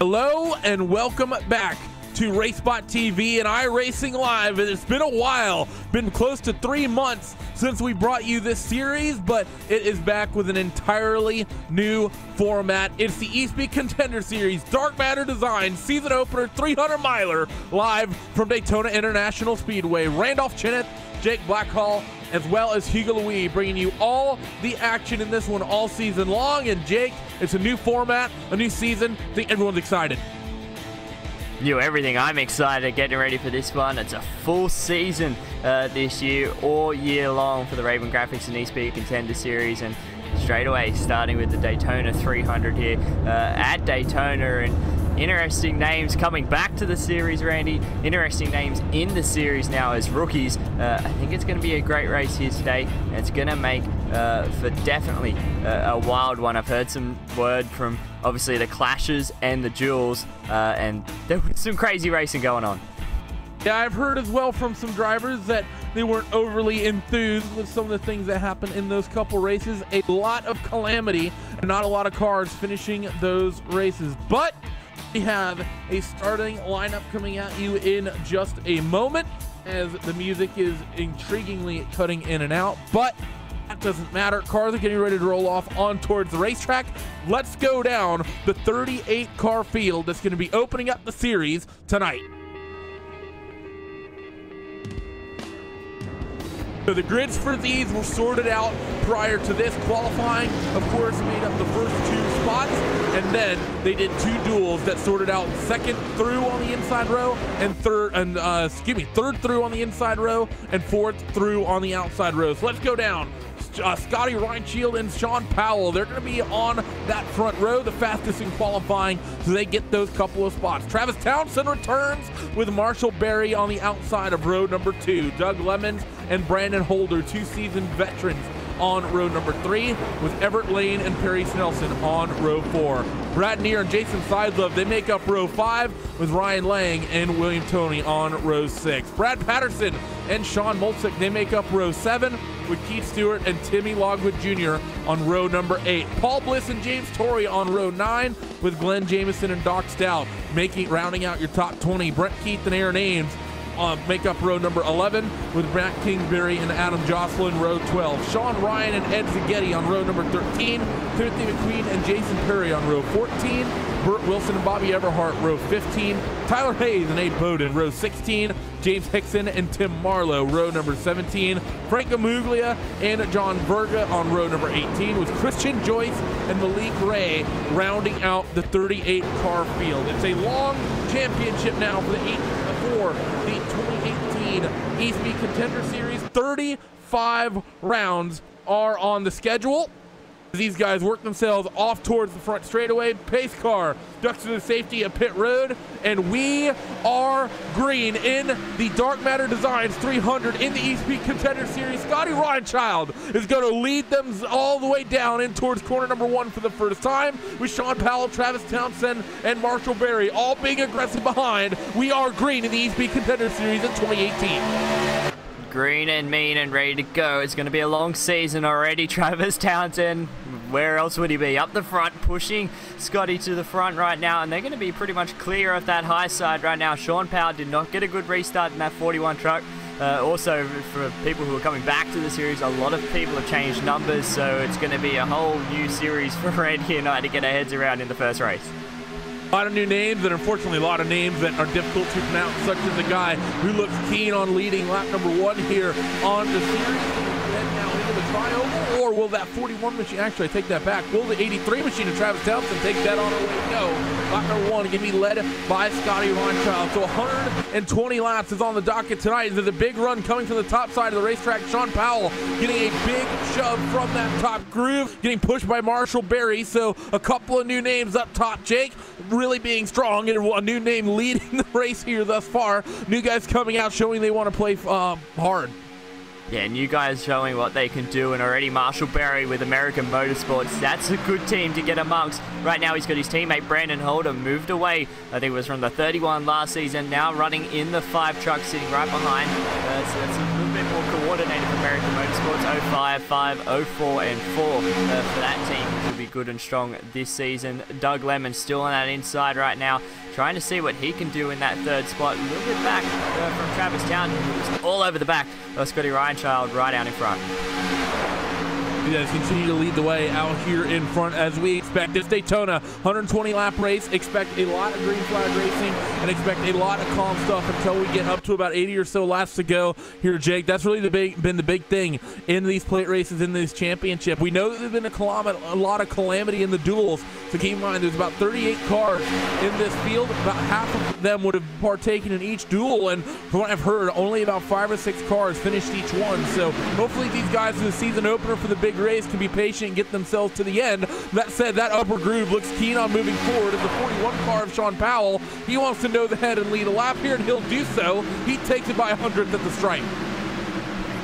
Hello and welcome back to RaceBot TV and iRacing Live. It's been a while, been close to 3 months since we brought you this series, but it is back with an entirely new format. It's the Espeed Contender Series Dark Matter Design Season Opener 300 miler live from Daytona International Speedway. Randolph Cheneth, Jake Blackhall, as well as Hugo Louis, bringing you all the action in this one all season long. And Jake, it's a new format, a new season. I think everyone's excited. New everything. I'm excited, getting ready for this one. It's a full season this year, all year long for the Raven Graphics and Espeed Contender Series, and straight away starting with the Daytona 300 here at Daytona. And interesting names coming back to the series, Randy. Interesting names in the series now as rookies. I think it's going to be a great race here today, and it's going to make for definitely a wild one. I've heard some word from obviously the clashes and the duels, and there was some crazy racing going on. Yeah, I've heard as well from some drivers that they weren't overly enthused with some of the things that happened in those couple races. A lot of calamity and not a lot of cars finishing those races. But we have a starting lineup coming at you in just a moment, as the music is intriguingly cutting in and out. But that doesn't matter. Cars are getting ready to roll off on towards the racetrack. Let's go down the 38 car field that's going to be opening up the series tonight. So the grids for these were sorted out prior to this. Qualifying, of course, made up the first 2 spots, and then they did 2 duels that sorted out second through on the inside row and third through on the inside row and fourth through on the outside row. So let's go down. Scotty Reinschild and Sean Powell, they're going to be on that front row, the fastest in qualifying, so they get those couple of spots. Travis Townsend returns with Marshall Berry on the outside of row number 2. Doug Lemons and Brandon Holder, 2 seasoned veterans, on row number 3, with Everett Lane and Perry Snelson on row 4. Brad Neer and Jason Seidlove, they make up row 5, with Ryan Lang and William Toney on row 6. Brad Patterson and Sean Moltzik, they make up row 7, with Keith Stewart and Timmy Logwood Jr. on row number 8. Paul Bliss and James Torrey on row 9, with Glenn Jamieson and Doc Stout rounding out your top 20. Brent Keith and Aaron Ames make up row number 11, with Matt Kingsbury and Adam Jocelyn row 12. Sean Ryan and Ed Zaghetti on row number 13. Timothy McQueen and Jason Perry on row 14. Burt Wilson and Bobby Everhart row 15. Tyler Hayes and Abe Bowden row 16. James Hickson and Tim Marlowe row number 17. Frank Amuglia and John Verga on row number 18, with Christian Joyce and Malik Ray rounding out the 38 car field. It's a long championship now for the 2018 Espeed Contender Series. 35 rounds are on the schedule. These guys work themselves off towards the front straightaway. Pace car ducks to the safety of pit road, and we are green in the Dark Matter Designs 300 in the Espeed Contender Series. Scotty Reinschild is going to lead them all the way down in towards corner number 1 for the first time, with Sean Powell, Travis Townsend, and Marshall Berry all being aggressive behind. We are green in the Espeed Contender Series in 2018. Green and mean and ready to go. It's going to be a long season already. Travis Townsend, where else would he be? Up the front, pushing Scotty to the front right now, and they're going to be pretty much clear of that high side right now. Sean Powell did not get a good restart in that 41 truck. Also, for people who are coming back to the series, a lot of people have changed numbers, so it's going to be a whole new series for Randy and I to get our heads around in the first race. A lot of new names, and unfortunately a lot of names that are difficult to pronounce, such as the guy who looks keen on leading lap number 1 here on the series. Then now into the tri-oval, or will that 41 machine, actually I take that back, will the 83 machine of Travis Townsend take that on her way to go? Lap number 1 going to be led by Scotty Reinschild. So 120 laps is on the docket tonight. There's a big run coming from the top side of the racetrack. Sean Powell getting a big shove from that top groove, getting pushed by Marshall Berry. So a couple of new names up top. Jake really being strong, and a new name leading the race here thus far. New guys coming out showing they want to play hard. Yeah, new guys showing what they can do, and already Marshall Berry with American Motorsports. That's a good team to get amongst. Right now he's got his teammate Brandon Holder moved away. I think it was from the 31 last season, now running in the 5 truck, sitting right behind. So that's a little bit bit more coordinated for American Motorsports. 05, 5, 04, and 4 for that team, which will be good and strong this season. Doug Lemon still on that inside right now, trying to see what he can do in that third spot. A little bit back from Travis Townsend, who's all over the back of Scotty Reinchild right out in front. You guys continue to lead the way out here in front as we expect this Daytona 120 lap race. Expect a lot of green flag racing and expect a lot of calm stuff until we get up to about 80 or so laps to go here, Jake. That's really been the big thing in these plate races, in this championship. We know that there's been a lot of calamity in the duels, so keep in mind there's about 38 cars in this field. About half of them would have partaken in each duel, and from what I've heard, only about 5 or 6 cars finished each one. So hopefully these guys in the season opener for the big race can be patient and get themselves to the end. That said, that upper groove looks keen on moving forward as the 41 car of Sean Powell. He wants to know the head and lead a lap here, and he'll do so. He takes it by 100th at the stripe.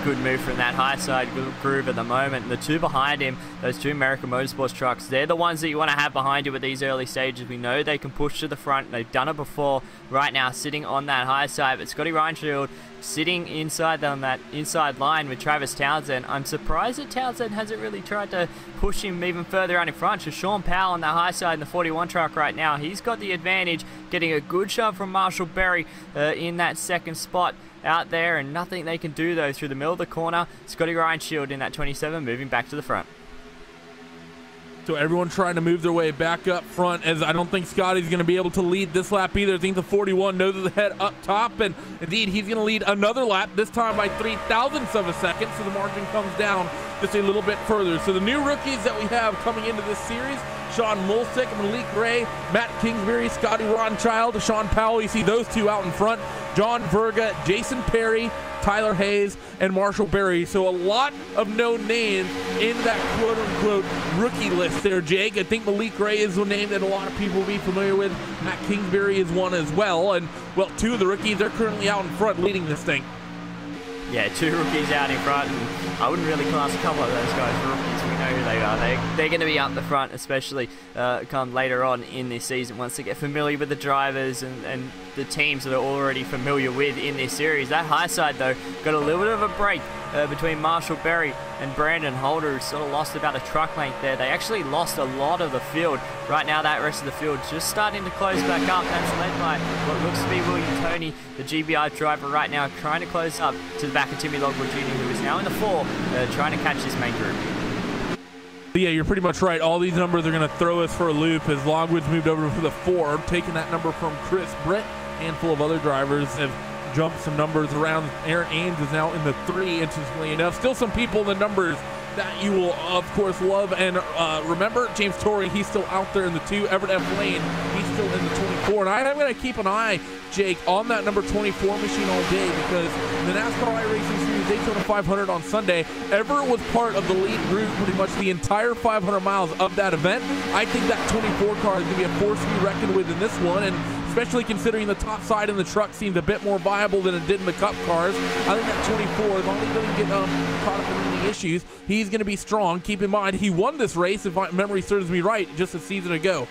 Good move from that high side groove at the moment. The two behind him, those two American Motorsports trucks, they're the ones that you want to have behind you at these early stages. We know they can push to the front. They've done it before. Right now, sitting on that high side, but Scotty Reinchild sitting inside on that inside line with Travis Townsend. I'm surprised that Townsend hasn't really tried to push him even further out in front. So Sean Powell on the high side in the 41 truck right now, he's got the advantage, getting a good shove from Marshall Berry in that second spot out there, and nothing they can do though through the middle of the corner. Scotty Reinchild in that 27 moving back to the front. So everyone trying to move their way back up front, as I don't think Scotty's going to be able to lead this lap either. I think the 41 noses ahead up top, and indeed he's going to lead another lap, this time by 0.03 of a second, so the margin comes down just a little bit further. So the new rookies that we have coming into this series: Sean Mulsick, Malik Ray, Matt Kingsbury, Scotty Reinchild, Sean Powell. You see those two out in front. John Verga, Jason Perry, Tyler Hayes, and Marshall Berry. So a lot of known names in that quote-unquote rookie list there, Jake. I think Malik Ray is one name that a lot of people will be familiar with. Matt Kingsbury is one as well. And, well, two of the rookies are currently out in front leading this thing. Yeah, two rookies out in front, and I wouldn't really class a couple of those guys rookies. We know who they are. They're going to be up the front, especially come later on in this season, once they get familiar with the drivers and the teams that are already familiar with in this series. That high side, though, got a little bit of a break between Marshall Berry and Brandon Holder, who sort of lost about a truck length there. They actually lost a lot of the field. Right now, that rest of the field just starting to close back up. That's led by what looks to be William Toney, the GBI driver right now, trying to close up to the back of Timmy Logwood Jr., who is now in the 4, trying to catch this main group. Yeah, you're pretty much right. All these numbers are going to throw us for a loop as Logwood's moved over for the 4, taking that number from Chris Britt. A handful of other drivers have jumped some numbers around. Aaron Ames is now in the 3, interestingly enough. Still some people in the numbers that you will, of course, love and remember. James Torrey, he's still out there in the 2. Everett F. Lane, he's still in the 24. And I'm going to keep an eye, Jake, on that number 24 machine all day, because the NASCAR iRacing Series Daytona 500 on Sunday, Everett was part of the lead group pretty much the entire 500 miles of that event. I think that 24 car is going to be a force to be reckoned with in this one, and especially considering the top side in the truck seemed a bit more viable than it did in the Cup cars. I think that 24, as long as he doesn't get caught up in any issues, he's going to be strong. Keep in mind, he won this race, if my memory serves me right, just a season ago.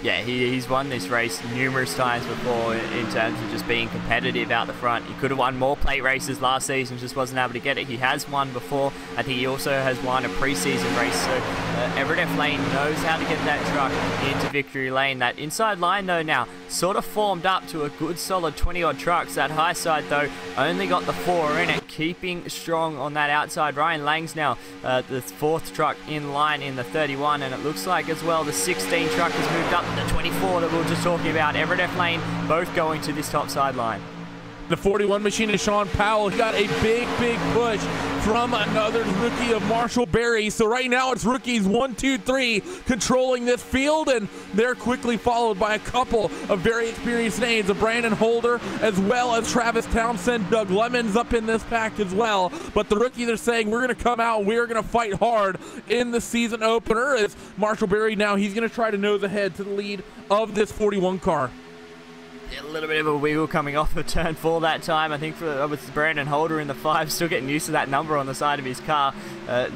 Yeah, he's won this race numerous times before in terms of just being competitive out the front. He could have won more plate races last season, just wasn't able to get it. He has won before. I think he also has won a preseason race. So Everett F. Lane knows how to get that truck into victory lane. That inside line, though, now sort of formed up to a good solid 20-odd trucks. That high side, though, only got the 4 in it, keeping strong on that outside. Ryan Lang's now the 4th truck in line in the 31, and it looks like as well the 16 truck has moved up the 24 that we were just talking about. Everett F. Lane both going to this top sideline. The 41 machine is Sean Powell. He got a big push from another rookie of Marshall Berry. So right now it's rookies 1, 2, 3 controlling this field, and they're quickly followed by a couple of very experienced names of Brandon Holder as well as Travis Townsend. Doug Lemon's up in this pack as well. But the rookies are saying we're going to come out, we're going to fight hard in the season opener. As Marshall Berry now, he's going to try to nose ahead to the lead of this 41 car. A little bit of a wiggle coming off of turn 4 that time. I think with Brandon Holder in the 5, still getting used to that number on the side of his car.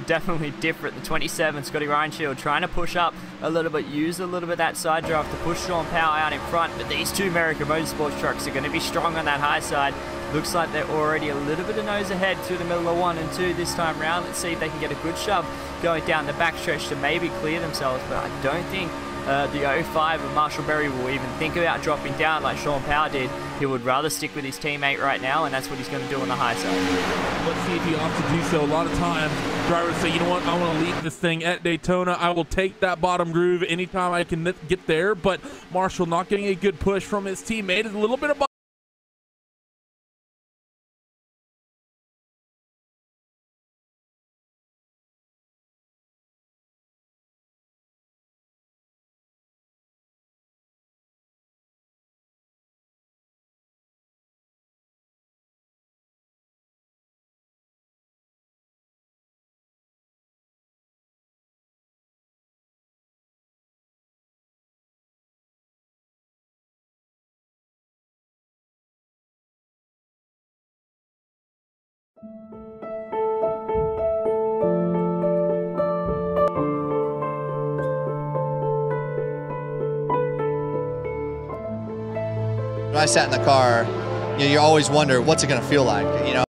Definitely different. The 27, Scotty Reinshield, trying to push up a little bit, use a little bit of that side drive to push Sean Power out in front. But these two America Motorsports trucks are going to be strong on that high side. Looks like they're already a little bit of nose ahead through the middle of 1 and 2 this time round. Let's see if they can get a good shove going down the backstretch to maybe clear themselves. But I don't think the 05 of Marshall Berry will even think about dropping down like Sean Power did. He would rather stick with his teammate right now, and that's what he's going to do on the high side. Let's see if he opts to do so. A lot of times, drivers say, you know what, I want to lead this thing at Daytona. I will take that bottom groove anytime I can get there. But Marshall not getting a good push from his teammate. Is a little bit of When I sat in the car, you know, you always wonder, what's it going to feel like? You know,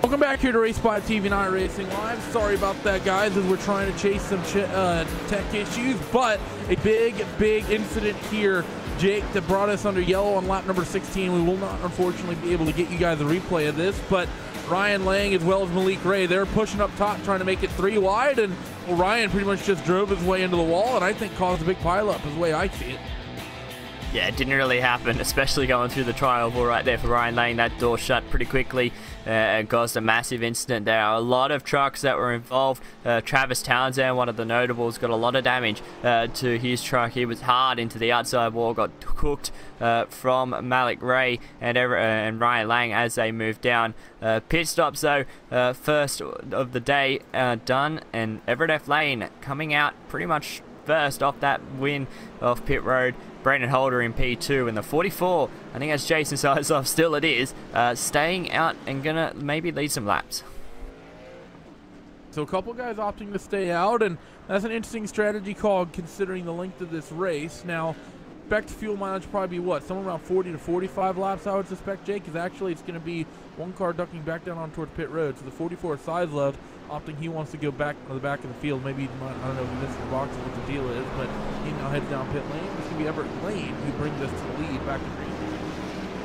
Welcome back here to Race Spot TV and iRacing Live. Sorry about that, guys, as we're trying to chase some tech issues, but a big incident here, Jake, that brought us under yellow on lap number 16. We will not, unfortunately, be able to get you guys a replay of this, but Ryan Lang as well as Malik Ray, they're pushing up top trying to make it 3 wide, and well, Ryan pretty much just drove his way into the wall and I think caused a big pileup is the way I see it. Yeah, it didn't really happen, especially going through the tri-oval right there for Ryan Lang. That door shut pretty quickly and caused a massive incident there. A lot of trucks that were involved. Travis Townsend, one of the notables, got a lot of damage to his truck. He was hard into the outside wall, got cooked from Malik Ray and Ryan Lang as they moved down. Pit stops though, first of the day done, and Everett F. Lane coming out pretty much first off that win off pit road. Brandon Holder in P2 in the 44. I think that's Jason Sizoff. Still it is. Staying out and gonna maybe lead some laps. So a couple guys opting to stay out, and that's an interesting strategy call considering the length of this race. Now, expect fuel mileage probably be what? Somewhere around 40 to 45 laps, I would suspect, Jake, because actually it's going to be one car ducking back down on towards pit road. So the 44 Sizelove opting he wants to go back to the back of the field. Maybe he might, I don't know if he missed the box or what the deal is, but he now heads down pit lane. It's going to be Everett Lane who brings us to the lead back to green.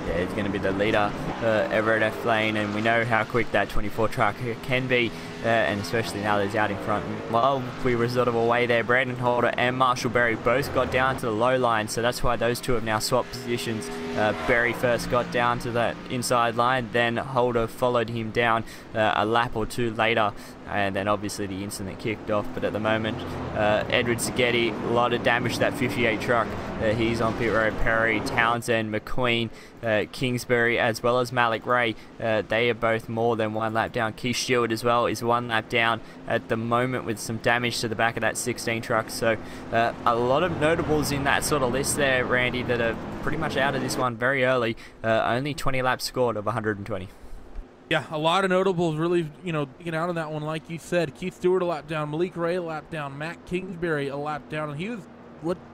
Yeah, he's going to be the leader, Everett F. Lane, and we know how quick that 24 truck can be, and especially now that he's out in front. While we were sort of away there, Brandon Holder and Marshall Berry both got down to the low line, so that's why those two have now swapped positions. Berry first got down to that inside line, then Holder followed him down a lap or two later, and then obviously the incident kicked off. But at the moment, Edward Seghetti, a lot of damage to that 58 truck. He's on pit road. Perry, Townsend, McQueen, Kingsbury, as well as Malik Ray, they are both more than 1 lap down. Keith Stewart as well is 1 lap down at the moment with some damage to the back of that 16 truck. So a lot of notables in that sort of list there, Randy, that are pretty much out of this one very early. Only 20 laps scored of 120. Yeah, a lot of notables really, getting out of that one, like you said. Keith Stewart a lap down, Malik Ray a lap down, Matt Kingsbury a lap down, and he was,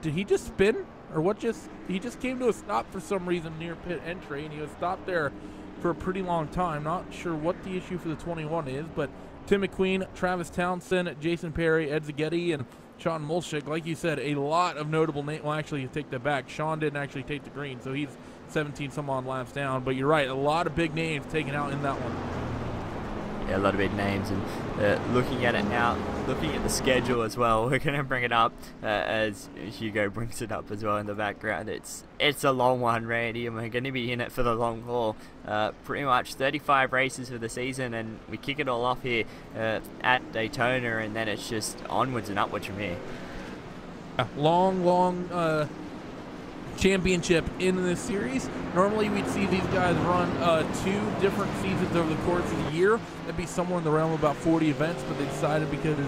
did he just spin? Or he just came to a stop for some reason near pit entry, and he was stopped there for a pretty long time. Not sure what the issue for the 21 is, but Tim McQueen, Travis Townsend, Jason Perry, Ed Seghetti, and Sean Mulchick, like you said, a lot of notable names. Well, actually, you take that back. Sean didn't actually take the green, so he's 17 some odd laps down. But you're right, a lot of big names taken out in that one. Yeah, a lot of big names, and looking at it now, looking at the schedule as well, we're going to bring it up as Hugo brings it up as well in the background. It's a long one, Randy, and we're going to be in it for the long haul. Pretty much 35 races for the season, and we kick it all off here at Daytona, and then it's just onwards and upwards from here. Long championship in this series. Normally we'd see these guys run 2 different seasons over the course of the year. That'd be somewhere in the realm of about 40 events, but they decided because,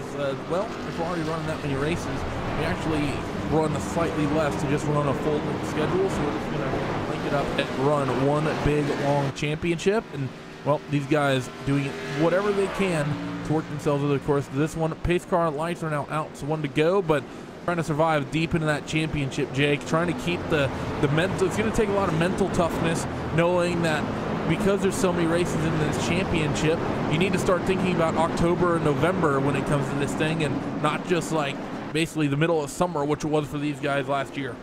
well, if we're already running that many races, we actually run slightly less to just run a full schedule, so we're just going to link it up and run one big, long championship. And, well, these guys doing whatever they can to work themselves over the course of this one. Pace car lights are now out, so 1 to go, but trying to survive deep into that championship, Jake. Trying to keep the mental. It's going to take a lot of mental toughness, knowing that because there's so many races in this championship, you need to start thinking about October and November when it comes to this thing, and not just like basically the middle of summer, which it was for these guys last year.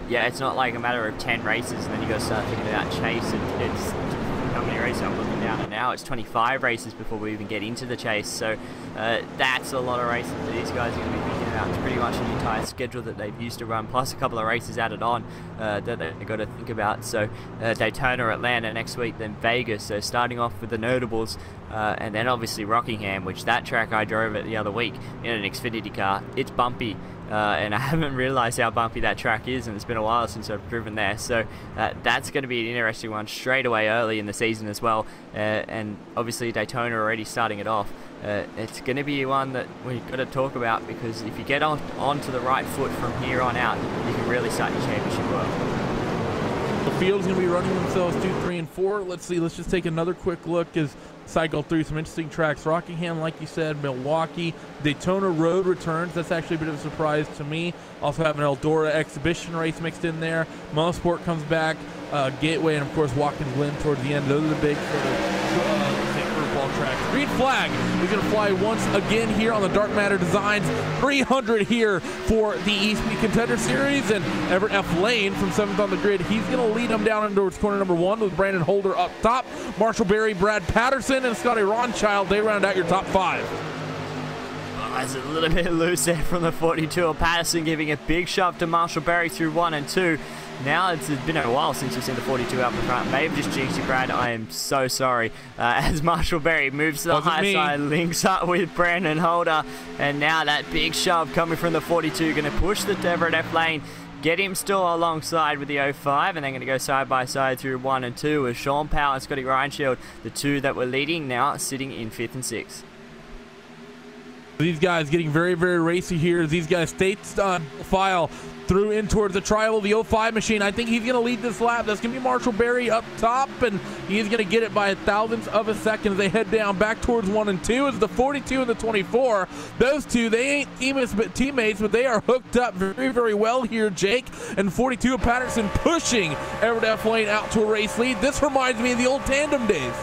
Yeah, it's not like a matter of 10 races and then you got to start thinking about chase, and it's how many races I'm looking down at now. It's 25 races before we even get into the chase, so that's a lot of races that these guys are going to be thinking about. It's pretty much an entire schedule that they've used to run, plus a couple of races added on that they've got to think about. So Daytona, Atlanta next week, then Vegas. So starting off with the notables, and then obviously Rockingham, which that track I drove it the other week in an Xfinity car. It's bumpy. And I haven't realised how bumpy that track is, and it's been a while since I've driven there. So that's going to be an interesting one straight away early in the season as well. And obviously Daytona already starting it off. It's going to be one that we've got to talk about, because if you get onto the right foot from here on out, you can really start your championship well. The field's going to be running themselves 2, 3, and 4. Let's see. Let's just take another quick look as cycle through some interesting tracks. Rockingham, like you said, Milwaukee, Daytona Road returns. That's actually a bit of a surprise to me. Also have an Eldora exhibition race mixed in there. Mosport comes back. Gateway, and of course Watkins Glen towards the end. Those are the big sort of curveball racetrack. Green flag is going to fly once again here on the Dark Matter Designs 300 here for the Espeed Contender Series. And Everett F. Lane from 7th on the grid, he's going to lead them down towards corner number 1 with Brandon Holder up top. Marshall Berry, Brad Patterson, and Scotty Ronchild, they round out your top 5. It's a little bit loose there from the 42 of Patterson, giving a big shove to Marshall Berry through 1 and 2. Now it's been a while since you've seen the 42 out in front. May have just jinxed you, Brad. I am so sorry. As Marshall Berry moves to the high side, links up with Brandon Holder, and now that big shove coming from the 42, going to push the Everett F. Lane, get him still alongside with the 05, and then going to go side by side through 1 and 2 with Sean Powell and Scotty Reinshield, the 2 that were leading, now sitting in 5th and 6th. These guys getting very, very racy here. These guys stay file through in towards the tribal, the 05 machine. I think he's going to lead this lap. That's going to be Marshall Berry up top, and he's going to get it by 1,000ths of a second as they head down back towards 1 and 2. It's the 42 and the 24. Those two, they ain't teammates, but they are hooked up very, very well here, Jake. And 42 of Patterson pushing Everett F. Lane out to a race lead. This reminds me of the old tandem days.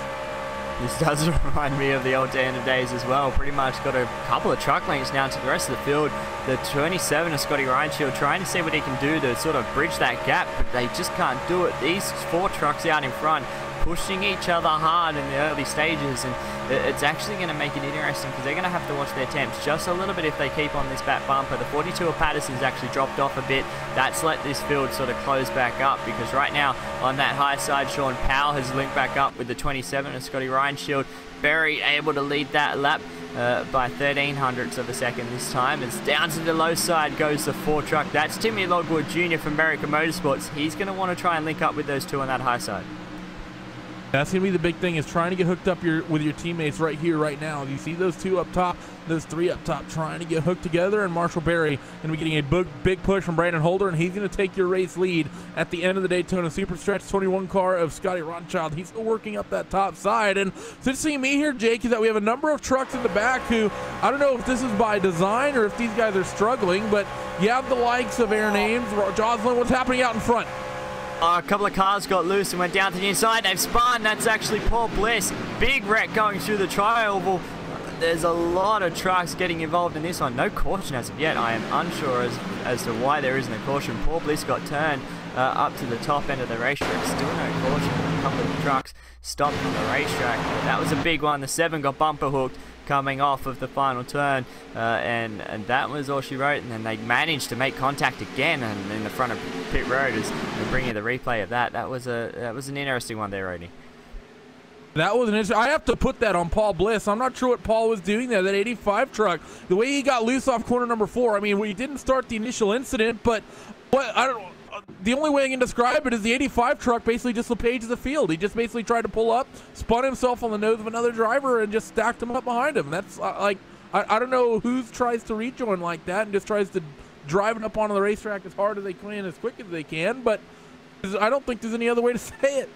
This does remind me of the old tandem days as well. Pretty much got a couple of truck lanes down to the rest of the field. The 27 of Scotty Reinshield trying to see what he can do to sort of bridge that gap, but they just can't do it. These 4 trucks out in front pushing each other hard in the early stages, and it's actually going to make it interesting because they're going to have to watch their temps just a little bit if they keep on this back bumper. The 42 of Patterson's actually dropped off a bit. That's let this field sort of close back up, because right now on that high side, Sean Powell has linked back up with the 27 of Scotty Reinshield. Very able to lead that lap by 1,300ths of a second this time. It's down to the low side goes the 4 truck. That's Timmy Logwood Jr. from American Motorsports. He's going to want to try and link up with those 2 on that high side. That's going to be the big thing, is trying to get hooked up with your teammates right here, right now. You see those 2 up top, those 3 up top trying to get hooked together, and Marshall Berry going to be getting a big push from Brandon Holder, and he's going to take your race lead at the end of the Daytona Super Stretch 21 car of Scotty Ronchild. He's still working up that top side. And so to see me here, Jake, is that we have a number of trucks in the back who, I don't know if this is by design or if these guys are struggling, but you have the likes of Aaron Ames, Jocelyn. What's happening out in front? A couple of cars got loose and went down to the inside. They've spun. That's actually Paul Bliss. Big wreck going through the tri-oval. There's a lot of trucks getting involved in this one. No caution as of yet. I am unsure as to why there isn't a caution. Paul Bliss got turned up to the top end of the racetrack. Still no caution. A couple of trucks stopped on the racetrack. That was a big one. The 7 got bumper hooked coming off of the final turn, and that was all she wrote. And then they managed to make contact again, and in the front of pit road is bringing the replay of that. That was an interesting one there, Rodney. That was an interesting. I have to put that on Paul Bliss. I'm not sure what Paul was doing there. That 85 truck, the way he got loose off corner number 4. I mean, we didn't start the initial incident, but what I don't know. The only way I can describe it is the 85 truck basically just LePaged the field. He just basically tried to pull up, spun himself on the nose of another driver, and just stacked him up behind him. That's like, I don't know who tries to rejoin like that and just tries to drive it up onto the racetrack as hard as they can, as quick as they can, but I don't think there's any other way to say it.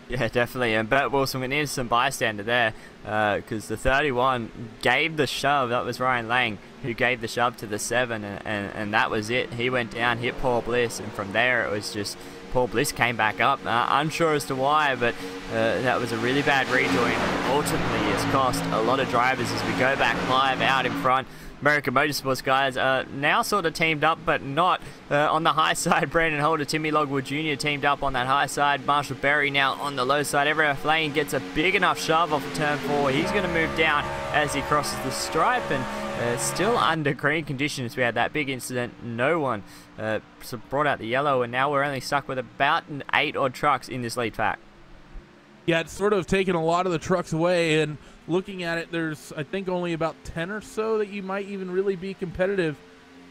Yeah, definitely. And Bert Wilson went in some bystander there, because the 31 gave the shove. That was Ryan Lang who gave the shove to the 7, and that was it. He went down, hit Paul Bliss, and from there it was just Paul Bliss came back up. Unsure as to why, but that was a really bad rejoin. Ultimately, it's cost a lot of drivers as we go back live out in front. American Motorsports guys are now sort of teamed up, but not on the high side. Brandon Holder, Timmy Logwood Jr. teamed up on that high side. Marshall Berry now on the low side. Everett F. Lane gets a big enough shove off of turn 4. He's going to move down as he crosses the stripe, and still under green conditions. We had that big incident. No one brought out the yellow, and now we're only stuck with about 8 odd trucks in this lead pack. Yeah, it's sort of taken a lot of the trucks away, and looking at it, there's, I think, only about 10 or so that you might even really be competitive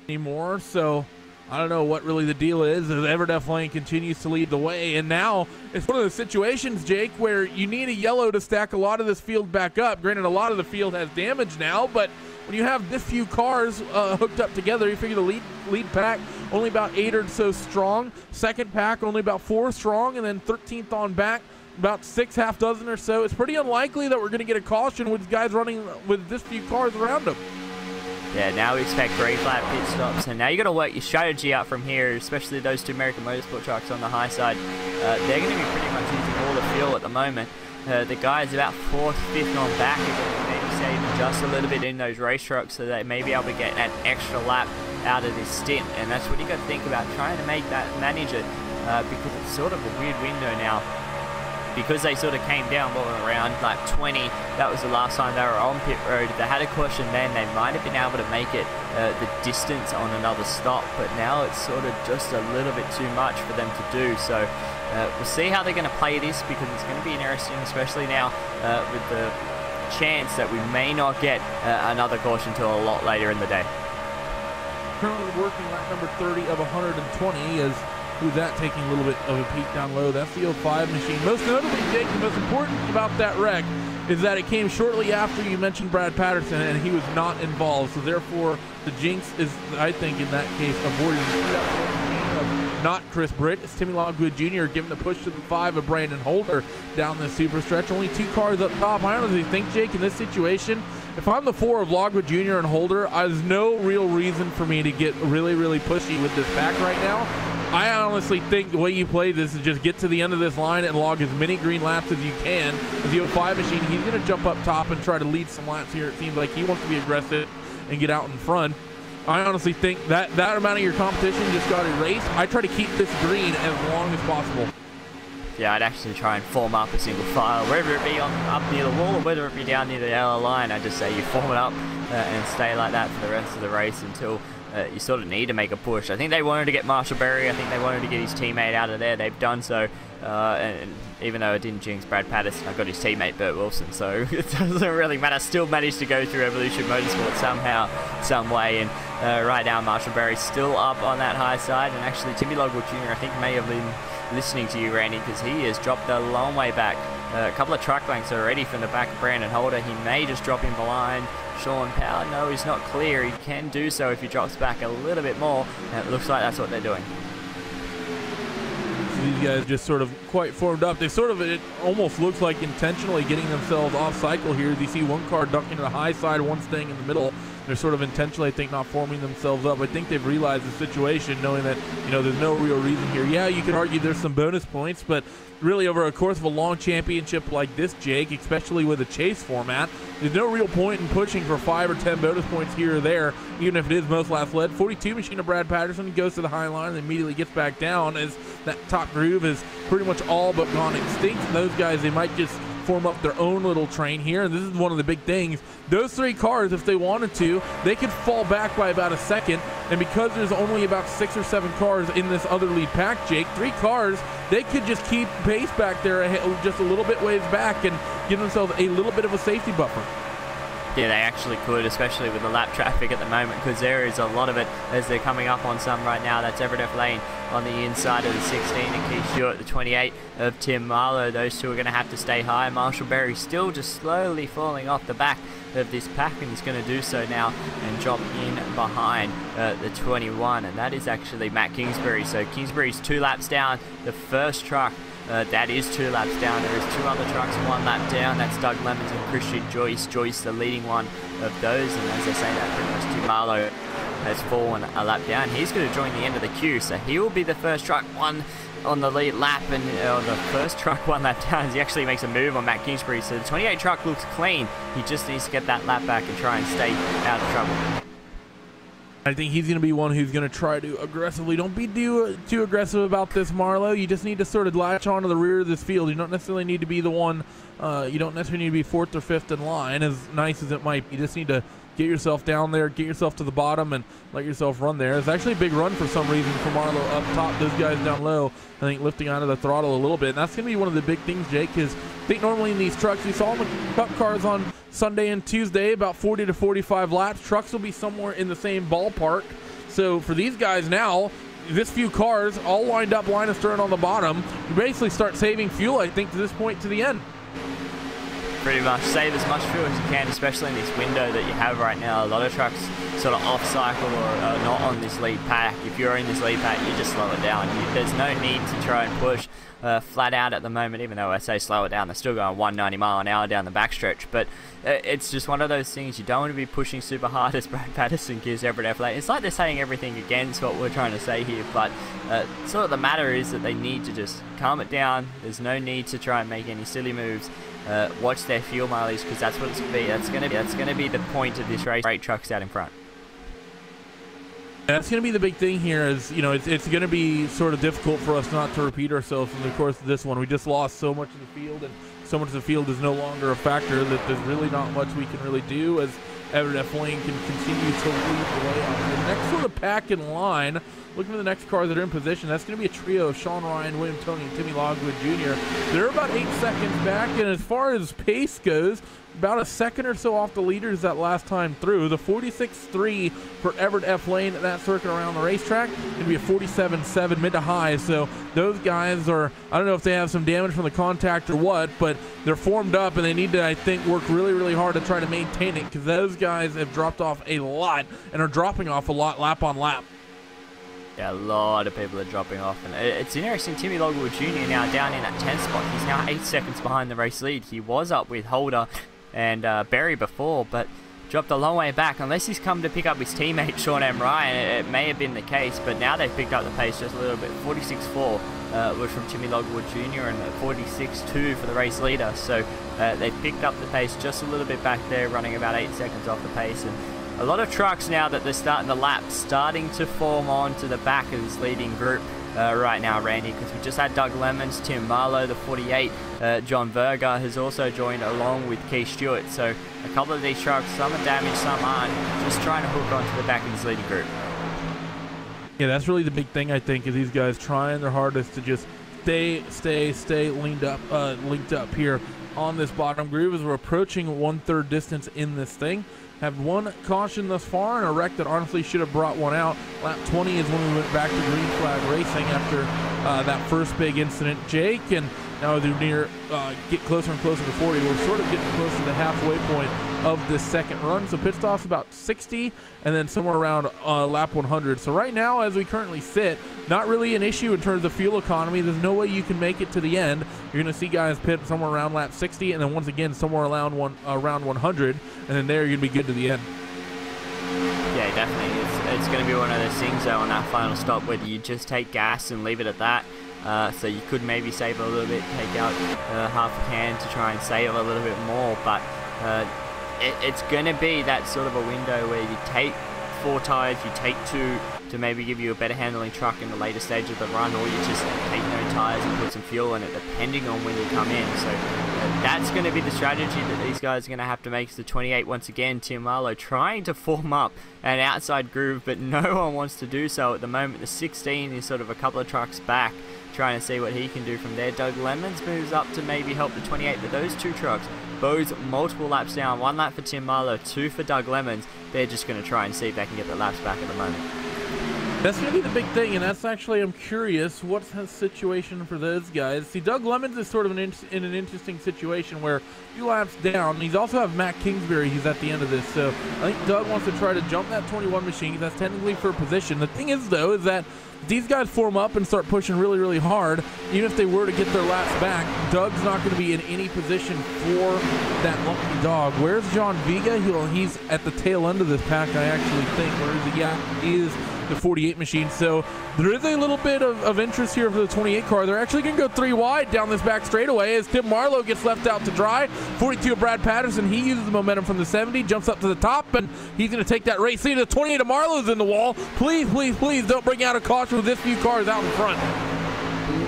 anymore. So I don't know what really the deal is. Everett F. Lane continues to lead the way, and now it's one of those situations, Jake, where you need a yellow to stack a lot of this field back up. Granted, a lot of the field has damage now, but when you have this few cars hooked up together, you figure the lead pack only about 8 or so strong, second pack only about 4 strong, and then 13th on back about 6 half dozen or so. It's pretty unlikely that we're going to get a caution with guys running with this few cars around them. Yeah, now we expect green flag pit stops, and now you got to work your strategy out from here, especially those 2 American Motorsport trucks on the high side. They're going to be pretty much using all the fuel at the moment. the guys about 4th, 5th on back are going to maybe save just a little bit in those race trucks so they may be able to get an extra lap out of this stint. And that's what you got to think about, trying to manage it, because it's sort of a weird window now. Because they sort of came down around like 20, that was the last time they were on pit road. If they had a caution then, they might have been able to make it the distance on another stop, but now it's sort of just a little bit too much for them to do. So we'll see how they're going to play this, because it's going to be interesting, especially now with the chance that we may not get another caution till a lot later in the day. Currently working lap number 30 of 120 as who's that taking a little bit of a peek down low. That's the 05 machine. Most notably, Jake, the most important about that wreck is that it came shortly after you mentioned Brad Patterson, and he was not involved. So therefore, the jinx is, I think, in that case, avoided not Chris Britt. It's Timmy Logwood Jr. giving the push to the 5 of Brandon Holder down the super stretch. Only 2 cars up top. I honestly think, Jake, in this situation, if I'm the 4 of Logwood Jr. and Holder, there's no real reason for me to get really, really pushy with this pack right now. I honestly think the way you play this is just get to the end of this line and log as many green laps as you can. As the 05 machine, he's going to jump up top and try to lead some laps here. It seems like he wants to be aggressive and get out in front. I honestly think that amount of your competition just got erased. I try to keep this green as long as possible. Yeah, I'd actually try and form up a single file, whether it be up near the wall or whether it be down near the yellow line. I just say you form it up and stay like that for the rest of the race until you sort of need to make a push. I think they wanted to get Marshall Berry. I think they wanted to get his teammate out of there. They've done so. And even though it didn't jinx Brad Patterson, I got his teammate Burt Wilson, so it doesn't really matter. Still managed to go through Evolution Motorsport somehow, some way. And right now, Marshall Berry still up on that high side. And actually, Timmy Logwood Jr., I think, may have been listening to you, Randy, because he has dropped a long way back. A couple of truck lengths already from the back of Brandon Holder. He may just drop him behind Sean Power. No, he's not clear. He can do so if he drops back a little bit more. And it looks like that's what they're doing. These guys just sort of quite formed up. They sort of, it almost looks like intentionally getting themselves off cycle here. You see one car ducking to the high side, one staying in the middle. They're sort of intentionally, I think, not forming themselves up. I think they've realized the situation, knowing that, there's no real reason here. Yeah, you could argue there's some bonus points, but really over a course of a long championship like this, Jake, especially with a chase format, there's no real point in pushing for 5 or 10 bonus points here or there, even if it is most laps led. 42 machine of Brad Patterson goes to the high line and immediately gets back down as that top groove is pretty much all but gone extinct. And those guys, they might just form up their own little train here, and this is one of the big things. Those 3 cars, if they wanted to, they could fall back by about a second, and because there's only about 6 or 7 cars in this other lead pack, Jake, 3 cars, they could just keep pace back there just a little bit ways back and give themselves a little bit of a safety buffer. Yeah, they actually could, especially with the lap traffic at the moment, because there is a lot of it as they're coming up on some right now. That's Everett F. Lane on the inside of the 16 and Keith Stewart, the 28 of Tim Marlowe. Those two are going to have to stay high. Marshall Berry still just slowly falling off the back of this pack, and he's going to do so now and drop in behind the 21, and that is actually Matt Kingsbury. So Kingsbury's 2 laps down. The first truck that is 2 laps down. There is 2 other trucks 1 lap down. That's Doug Lemons and Christian Joyce. Joyce, the leading one of those, and as I say, that pretty much Tim Marlowe has fallen a lap down. He's going to join the end of the queue, so he will be the first truck 1 on the lead lap, and the first truck 1 lap down as he actually makes a move on Matt Kingsbury. So the 28 truck looks clean. He just needs to get that lap back and try and stay out of trouble. I think he's going to be one who's going to try to aggressively. Don't be too aggressive about this, Marlowe. You just need to sort of latch onto the rear of this field. You don't necessarily need to be the one. You don't necessarily need to be 4th or 5th in line, as nice as it might be. You just need to get yourself down there, get yourself to the bottom, and let yourself run there. It's actually a big run for some reason for Marlowe up top. Those guys down low, I think, lifting out of the throttle a little bit. And that's going to be one of the big things, Jake, because I think normally in these trucks, we saw in the Cup cars on Sunday and Tuesday, about 40 to 45 laps. Trucks will be somewhere in the same ballpark. So for these guys now, this few cars all lined up line of stern on the bottom, you basically start saving fuel, I think, to this point to the end. Pretty much save as much fuel as you can, especially in this window that you have right now. A lot of trucks sort of off cycle or not on this lead pack. If you're in this lead pack, you just slow it down. There's no need to try and push flat out at the moment, even though I say slow it down, they're still going 190 mile an hour down the backstretch. But it's just one of those things, you don't want to be pushing super hard as Brad Patterson gives Everett F. Lane. It's like they're saying everything against what we're trying to say here, but sort of the matter is that they need to just calm it down. There's no need to try and make any silly moves. watch their fuel mileage, because that's what it's going to be. That's going to be the point of this race. Great trucks out in front. That's going to be the big thing here is, you know, it's going to be sort of difficult for us not to repeat ourselves in the course of this one. We just lost so much of the field, and so much of the field is no longer a factor that there's really not much we can really do, as Everett F. Lane can continue to lead the way on the next sort of pack in line. Looking for the next cars that are in position, that's going to be a trio of Sean Ryan, William Tony, and Timmy Logwood Jr. They're about 8 seconds back, and as far as pace goes, about a second or so off the leaders that last time through. The 46.3 for Everett F. Lane at that circuit around the racetrack, going to be a 47.7 mid to high. So those guys are, I don't know if they have some damage from the contact or what, but they're formed up, and they need to, I think, work really, really hard to try to maintain it, because those guys have dropped off a lot and are dropping off a lot lap on lap. Yeah, a lot of people are dropping off, and it's interesting. Timmy Logwood Jr. now down in that 10th spot. He's now 8 seconds behind the race lead. He was up with Holder and Berry before, but dropped a long way back. Unless he's come to pick up his teammate Sean M. Ryan, it may have been the case, but now they've picked up the pace just a little bit. 46.4 was from Timmy Logwood Jr. and 46.2 for the race leader. So they've picked up the pace just a little bit back there, running about 8 seconds off the pace. And a lot of trucks now that they're starting the lap, starting to form on to the back of this leading group right now, Randy, because we just had Doug Lemons, Tim Marlowe, the 48, John Verga has also joined along with Keith Stewart. So a couple of these trucks, some are damaged, some aren't, just trying to hook onto the back of this leading group. Yeah, that's really the big thing, I think, is these guys trying their hardest to just stay linked up here on this bottom groove as we're approaching 1/3 distance in this thing. Have one caution thus far, and a wreck that honestly should have brought one out. Lap 20 is when we went back to green flag racing after that first big incident, Jake, and now they're get closer and closer to 40. We're sort of getting close to the halfway point of this second run. So pit stop's about 60, and then somewhere around lap 100. So right now, as we currently sit, not really an issue in terms of fuel economy. There's no way you can make it to the end. You're going to see guys pit somewhere around lap 60, and then once again somewhere around 100, and then there you're going to be good to the end. Yeah, definitely. It's going to be one of those things though on that final stop where you just take gas and leave it at that. So you could maybe save a little bit, take out half a can to try and save a little bit more, but it's going to be that sort of a window where you take 4 tires, you take 2 to maybe give you a better handling truck in the later stage of the run, or you just take no tires and put some fuel in it depending on when you come in. So that's going to be the strategy that these guys are going to have to make. The 28 once again, Tim Marlowe trying to form up an outside groove, but no one wants to do so at the moment. The 16 is sort of a couple of trucks back, trying to see what he can do from there. Doug Lemons moves up to maybe help the 28, but those 2 trucks, both multiple laps down. 1 lap for Tim Marlowe, 2 for Doug Lemons. They're just going to try and see if they can get the laps back at the moment. That's going to be the big thing, and that's actually, I'm curious, what's the situation for those guys? See, Doug Lemons is sort of in an interesting situation where 2 laps down. He's also have Matt Kingsbury, he's at the end of this, so I think Doug wants to try to jump that 21 machine. That's technically for position. The thing is, though, is that these guys form up and start pushing really, really hard. Even if they were to get their laps back, Doug's not going to be in any position for that lucky dog. Where's John Vega? He's at the tail end of this pack, I actually think. Where is he? Yeah, he is the 48 machine. So there is a little bit of interest here for the 28 car. They're actually going to go 3 wide down this back straightaway as Tim Marlowe gets left out to dry. 42 of Brad Patterson, he uses the momentum from the 70, jumps up to the top, and he's going to take that race lead. The 28 of Marlowe's in the wall. Please, please, please don't bring out a caution with this few cars out in front.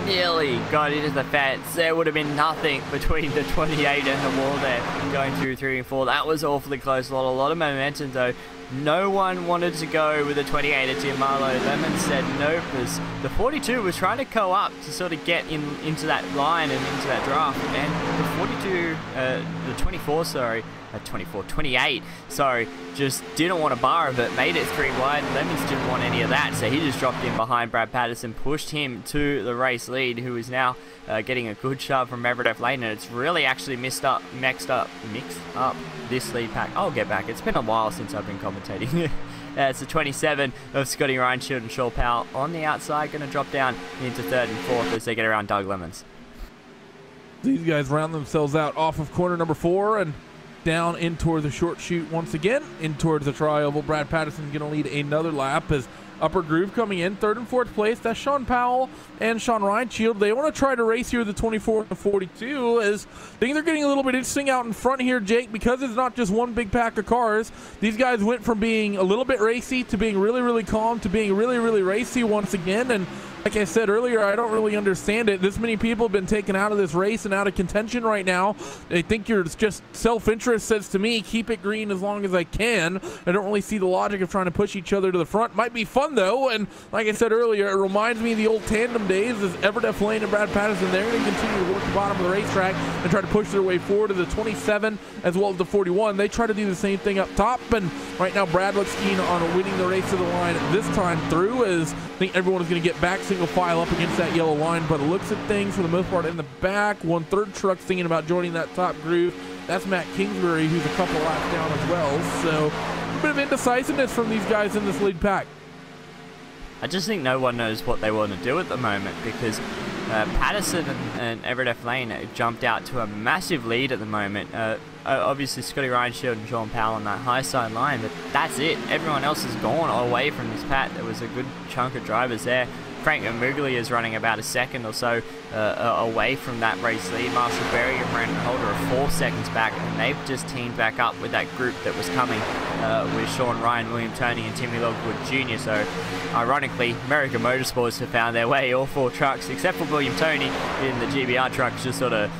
Nearly got into the fence. There would have been nothing between the 28 and the wall there, going through 3 and 4. That was awfully close. A lot of momentum though. No one wanted to go with the 28 at Tim Marlowe. Lemon said nope, as the 42 was trying to go up to sort of get into that line and into that draft. And the 28, sorry, just didn't want a bar of it, made it 3 wide. Lemons didn't want any of that, so he just dropped in behind Brad Patterson, pushed him to the race lead, who is now getting a good shove from Everett F. Lane, and it's really actually mixed up this lead pack. I'll get back. It's been a while since I've been commentating. It's the 27 of Scotty Reinshield and Shaw Powell on the outside, going to drop down into 3rd and 4th as they get around Doug Lemons. These guys round themselves out off of corner number 4 and down in towards the short chute once again, in towards the tri-oval. Brad Patterson going to lead another lap as upper groove coming in. Third and fourth place, that's Sean Powell and Sean Reinshield. They want to try to race here the 24 and 42, as things are getting a little bit interesting out in front here, Jake, because it's not just one big pack of cars. These guys went from being a little bit racy to being really, really calm to being really, really racy once again. And like I said earlier, I don't really understand it. This many people have been taken out of this race and out of contention right now. They think you're just self-interest. Says to me, keep it green as long as I can. I don't really see the logic of trying to push each other to the front. Might be fun though, and like I said earlier, it reminds me of the old tandem days as Everett Lane and Brad Patterson. They're going to continue to work the bottom of the racetrack and try to push their way forward to the 27 as well as the 41. They try to do the same thing up top, and right now Brad looks keen on winning the race to the line this time through, as I think everyone is going to get back single file up against that yellow line. But it looks at things for the most part in the back. 1/3 truck thinking about joining that top groove. That's Matt Kingsbury, who's a couple laps down as well. So a bit of indecisiveness from these guys in this lead pack. I just think no one knows what they want to do at the moment, because Patterson and Everett F. Lane jumped out to a massive lead at the moment. Obviously Scotty Reinshield and Sean Powell on that high side line, but that's it. Everyone else has gone away from this pat. There was a good chunk of drivers there. Frank Muglia is running about a second or so away from that race lead. Marshall Berry and Brandon Holder are 4 seconds back, and they've just teamed back up with that group that was coming with Sean Ryan, William Tony, and Timmy Logwood Jr. So, ironically, American Motorsports have found their way. All 4 trucks, except for William Tony in the GBR trucks, just sort of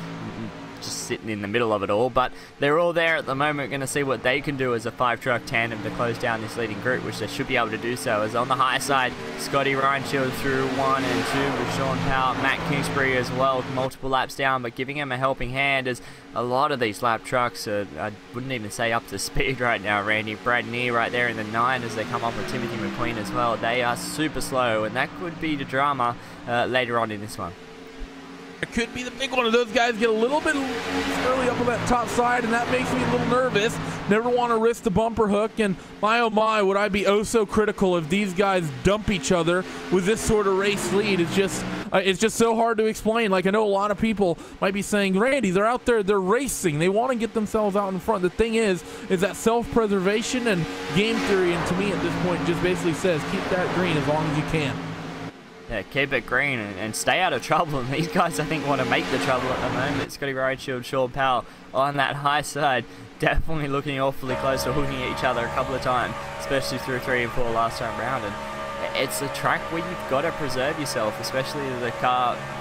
sitting in the middle of it all, but they're all there at the moment. Going to see what they can do as a 5-truck tandem to close down this leading group, which they should be able to do so. As on the high side, Scotty Reinshield through 1 and 2 with Sean Powell, Matt Kingsbury as well, multiple laps down, but giving him a helping hand, as a lot of these lap trucks are, I wouldn't even say up to speed right now, Randy. Brad Neer right there in the 9 as they come up with Timothy McQueen as well. They are super slow, and that could be the drama later on in this one. It could be the big one of those guys get a little bit early up on that top side, and that makes me a little nervous. Never want to risk the bumper hook, and my oh my, would I be oh so critical if these guys dump each other with this sort of race lead. It's just so hard to explain. Like, I know a lot of people might be saying, Randy, they're out there, they're racing, they want to get themselves out in front. The thing is that self-preservation and game theory, and to me at this point just basically says keep that green as long as you can. Yeah, keep it green and stay out of trouble. And these guys, I think, want to make the trouble at the moment. Scotty Reinshield, Sean Powell on that high side, definitely looking awfully close to hooking at each other a couple of times, especially through 3 and 4 last time round. And it's a track where you've got to preserve yourself, especially the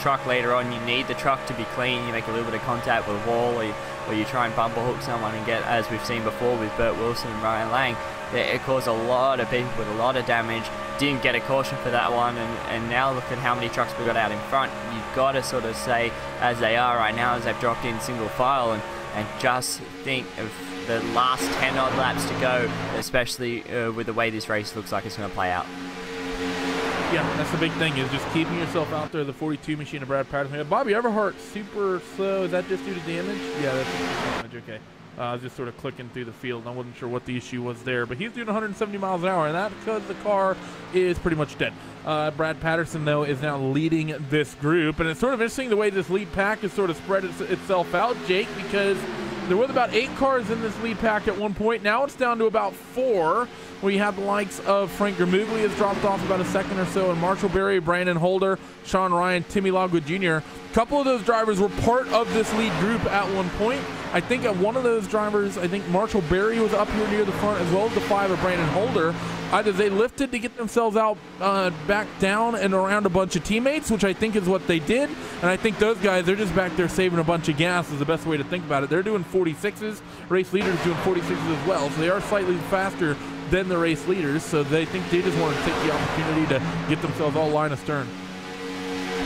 truck later on. You need the truck to be clean. You make a little bit of contact with a wall, or you try and bumper hook someone and get, as we've seen before with Burt Wilson and Ryan Lang, it caused a lot of people with a lot of damage. Didn't get a caution for that one, and now look at how many trucks we got out in front. You've got to sort of say, as they are right now, as they've dropped in single file, and just think of the last 10 odd laps to go, especially with the way this race looks like it's going to play out. Yeah, that's the big thing, is just keeping yourself out there. The 42 machine of Brad Patterson. Bobby Everhart, super slow. Is that just due to damage? Yeah, that's just damage. Okay. I was just sort of clicking through the field, and I wasn't sure what the issue was there. But he's doing 170 miles an hour, and that's because the car is pretty much dead. Brad Patterson, though, is now leading this group. And it's sort of interesting the way this lead pack has sort of spread itself out, Jake, because there was about 8 cars in this lead pack at one point. Now it's down to about 4. We have the likes of Frank Gramugli has dropped off about a second or so, and Marshall Berry, Brandon Holder, Sean Ryan, Timmy Logwood Jr. A couple of those drivers were part of this lead group at one point. I think at one of those drivers, I think Marshall Berry was up here near the front, as well as the 5 of Brandon Holder. Either they lifted to get themselves out back down and around a bunch of teammates, which I think is what they did. And I think those guys, they're just back there saving a bunch of gas is the best way to think about it. They're doing 46s. Race leaders doing 46s as well. So they are slightly faster than the race leaders. So they think they just want to take the opportunity to get themselves all line astern.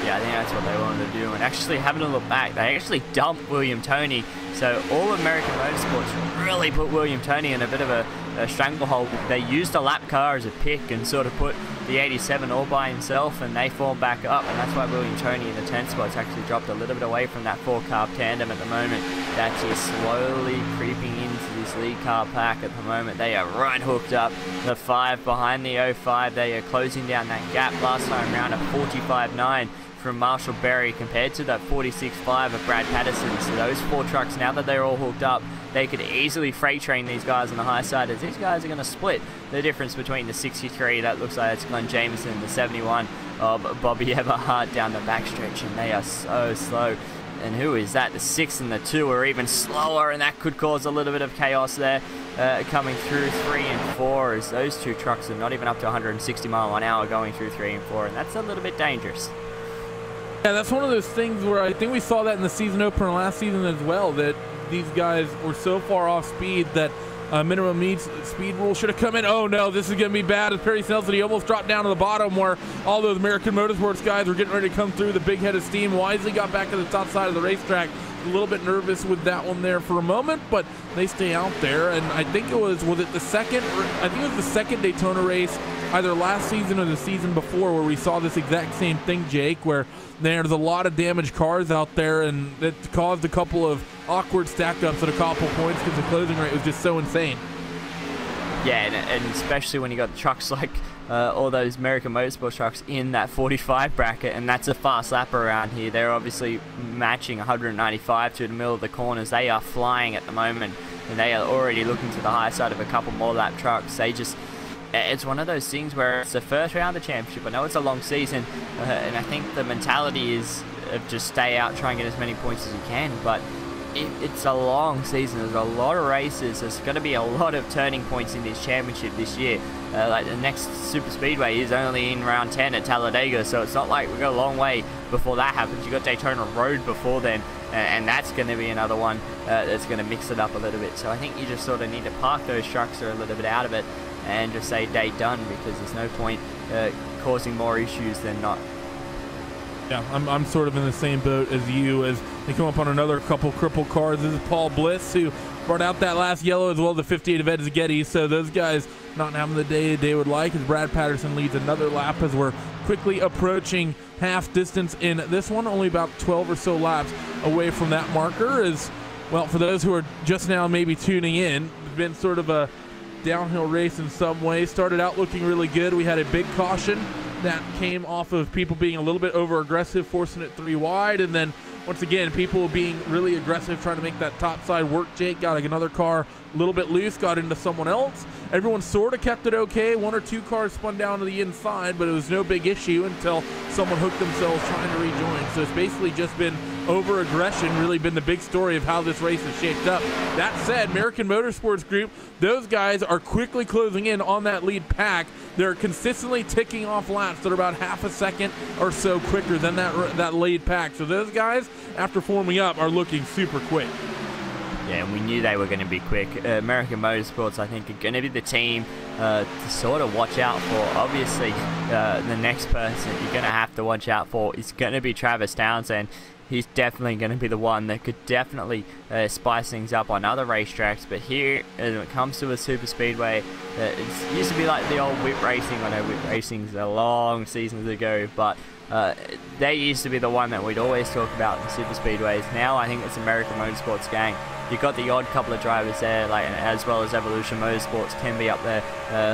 Yeah, I think that's what they wanted to do. And actually, having a look back, they actually dumped William Tony. So all American Motorsports really put William Tony in a bit of a stranglehold. They used a lap car as a pick and sort of put the 87 all by himself, and they formed back up. And that's why William Tony in the 10 spot's actually dropped a little bit away from that 4-car tandem at the moment. That's just slowly creeping into this lead car pack at the moment. They are right hooked up. The 5 behind the 05, they are closing down that gap last time round at 45.9. from Marshall Berry compared to that 46.5 of Brad Patterson. So those 4 trucks, now that they're all hooked up, they could easily freight train these guys on the high side, as these guys are going to split the difference between the 63, that looks like it's Glenn Jameson, and the 71 of Bobby Everhart down the backstretch, and they are so slow. And who is that? The 6 and the 2 are even slower, and that could cause a little bit of chaos there coming through 3 and 4, as those 2 trucks are not even up to 160 mile an hour going through 3 and 4, and that's a little bit dangerous. Yeah, that's one of those things where I think we saw that in the season opener last season as well, that these guys were so far off speed that minimum needs speed rule should have come in. Oh no, this is going to be bad. As Perry Snelson, he almost dropped down to the bottom where all those American Motorsports guys were getting ready to come through the big head of steam. Wisely got back to the top side of the racetrack. A little bit nervous with that one there for a moment, but they stay out there. And I think it was it the second? I think it was the second Daytona race, either last season or the season before, where we saw this exact same thing, Jake, where there's a lot of damaged cars out there, and it caused a couple of awkward stack-ups at a couple points because the closing rate was just so insane. Yeah, and especially when you got trucks like all those American Motorsports trucks in that 45 bracket, and that's a fast lap around here. They're obviously matching 195 to the middle of the corners. They are flying at the moment, and they are already looking to the high side of a couple more lap trucks. It's one of those things where it's the first round of the championship. I know it's a long season, and I think the mentality is just stay out, try and get as many points as you can, but it's a long season. There's a lot of races. There's going to be a lot of turning points in this championship this year. Like the next super speedway is only in round 10 at Talladega, so it's not like we've got a long way before that happens. You've got Daytona Road before then, and that's going to be another one that's going to mix it up a little bit. So I think you just sort of need to park those trucks or a little bit out of it and just say day done, because there's no point causing more issues than not. Yeah, I'm sort of in the same boat as you, as they come up on another couple crippled cars. This is Paul Bliss, who brought out that last yellow, as well as the 58 of Ed Zaghetti. So those guys not having the day they would like, as Brad Patterson leads another lap as we're quickly approaching half distance in this one, only about 12 or so laps away from that marker. As well, for those who are just now maybe tuning in, it's been sort of a downhill race in some ways. Started out looking really good. We had a big caution that came off of people being a little bit over aggressive, forcing it 3 wide, and then once again people being really aggressive, trying to make that top side work. Jake got another car a little bit loose, got into someone else. Everyone sort of kept it okay. 1 or 2 cars spun down to the inside, but it was no big issue until someone hooked themselves trying to rejoin. So it's basically just been over aggression, really been the big story of how this race has shaped up. That said, American Motorsports Group, those guys are quickly closing in on that lead pack. They're consistently ticking off laps that are about half a second or so quicker than that lead pack. So those guys, after forming up, are looking super quick. Yeah, and we knew they were going to be quick. American Motorsports, I think, are going to be the team to sort of watch out for. Obviously, the next person you're going to have to watch out for is going to be Travis Townsend. He's definitely going to be the one that could definitely spice things up on other racetracks. But here, when it comes to a super speedway, it used to be like the old whip racing. I know whip racing's a long seasons ago, but they used to be the one that we'd always talk about in super speedways. Now I think it's American Motorsports gang. You've got the odd couple of drivers there, like as well as Evolution Motorsports can be up there,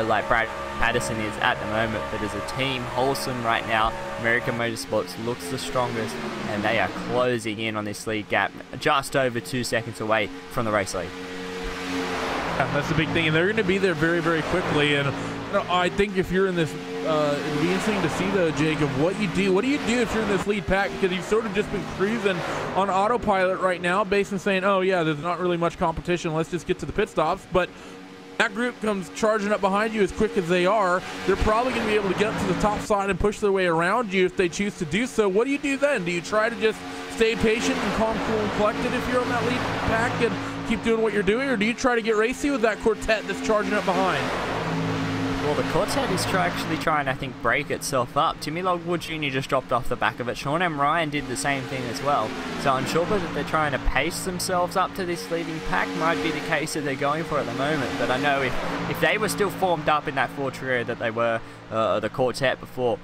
like Brad Patterson is at the moment. But as a team, wholesome right now, American Motorsports looks the strongest, and they are closing in on this lead gap, just over 2 seconds away from the race lead. Yeah, that's the big thing, and they're going to be there very, very quickly. And I think if you're in this, it'd be interesting to see though, Jake, of what you do. What do you do if you're in this lead pack? Because you've sort of just been cruising on autopilot right now, based on saying, oh yeah, there's not really much competition. Let's just get to the pit stops. But that group comes charging up behind you as quick as they are. They're probably going to be able to get up to the top side and push their way around you if they choose to do so. What do you do then? Do you try to just stay patient and calm, cool, and collected if you're on that lead pack and keep doing what you're doing, or do you try to get racy with that quartet that's charging up behind? Well, the quartet is actually trying, I think, break itself up. Timmy Logwood Jr. just dropped off the back of it. Sean M. Ryan did the same thing as well. So I'm sure that they're trying to pace themselves up to this leading pack. Might be the case that they're going for at the moment. But I know if they were still formed up in that Ford trio that they were, the quartet before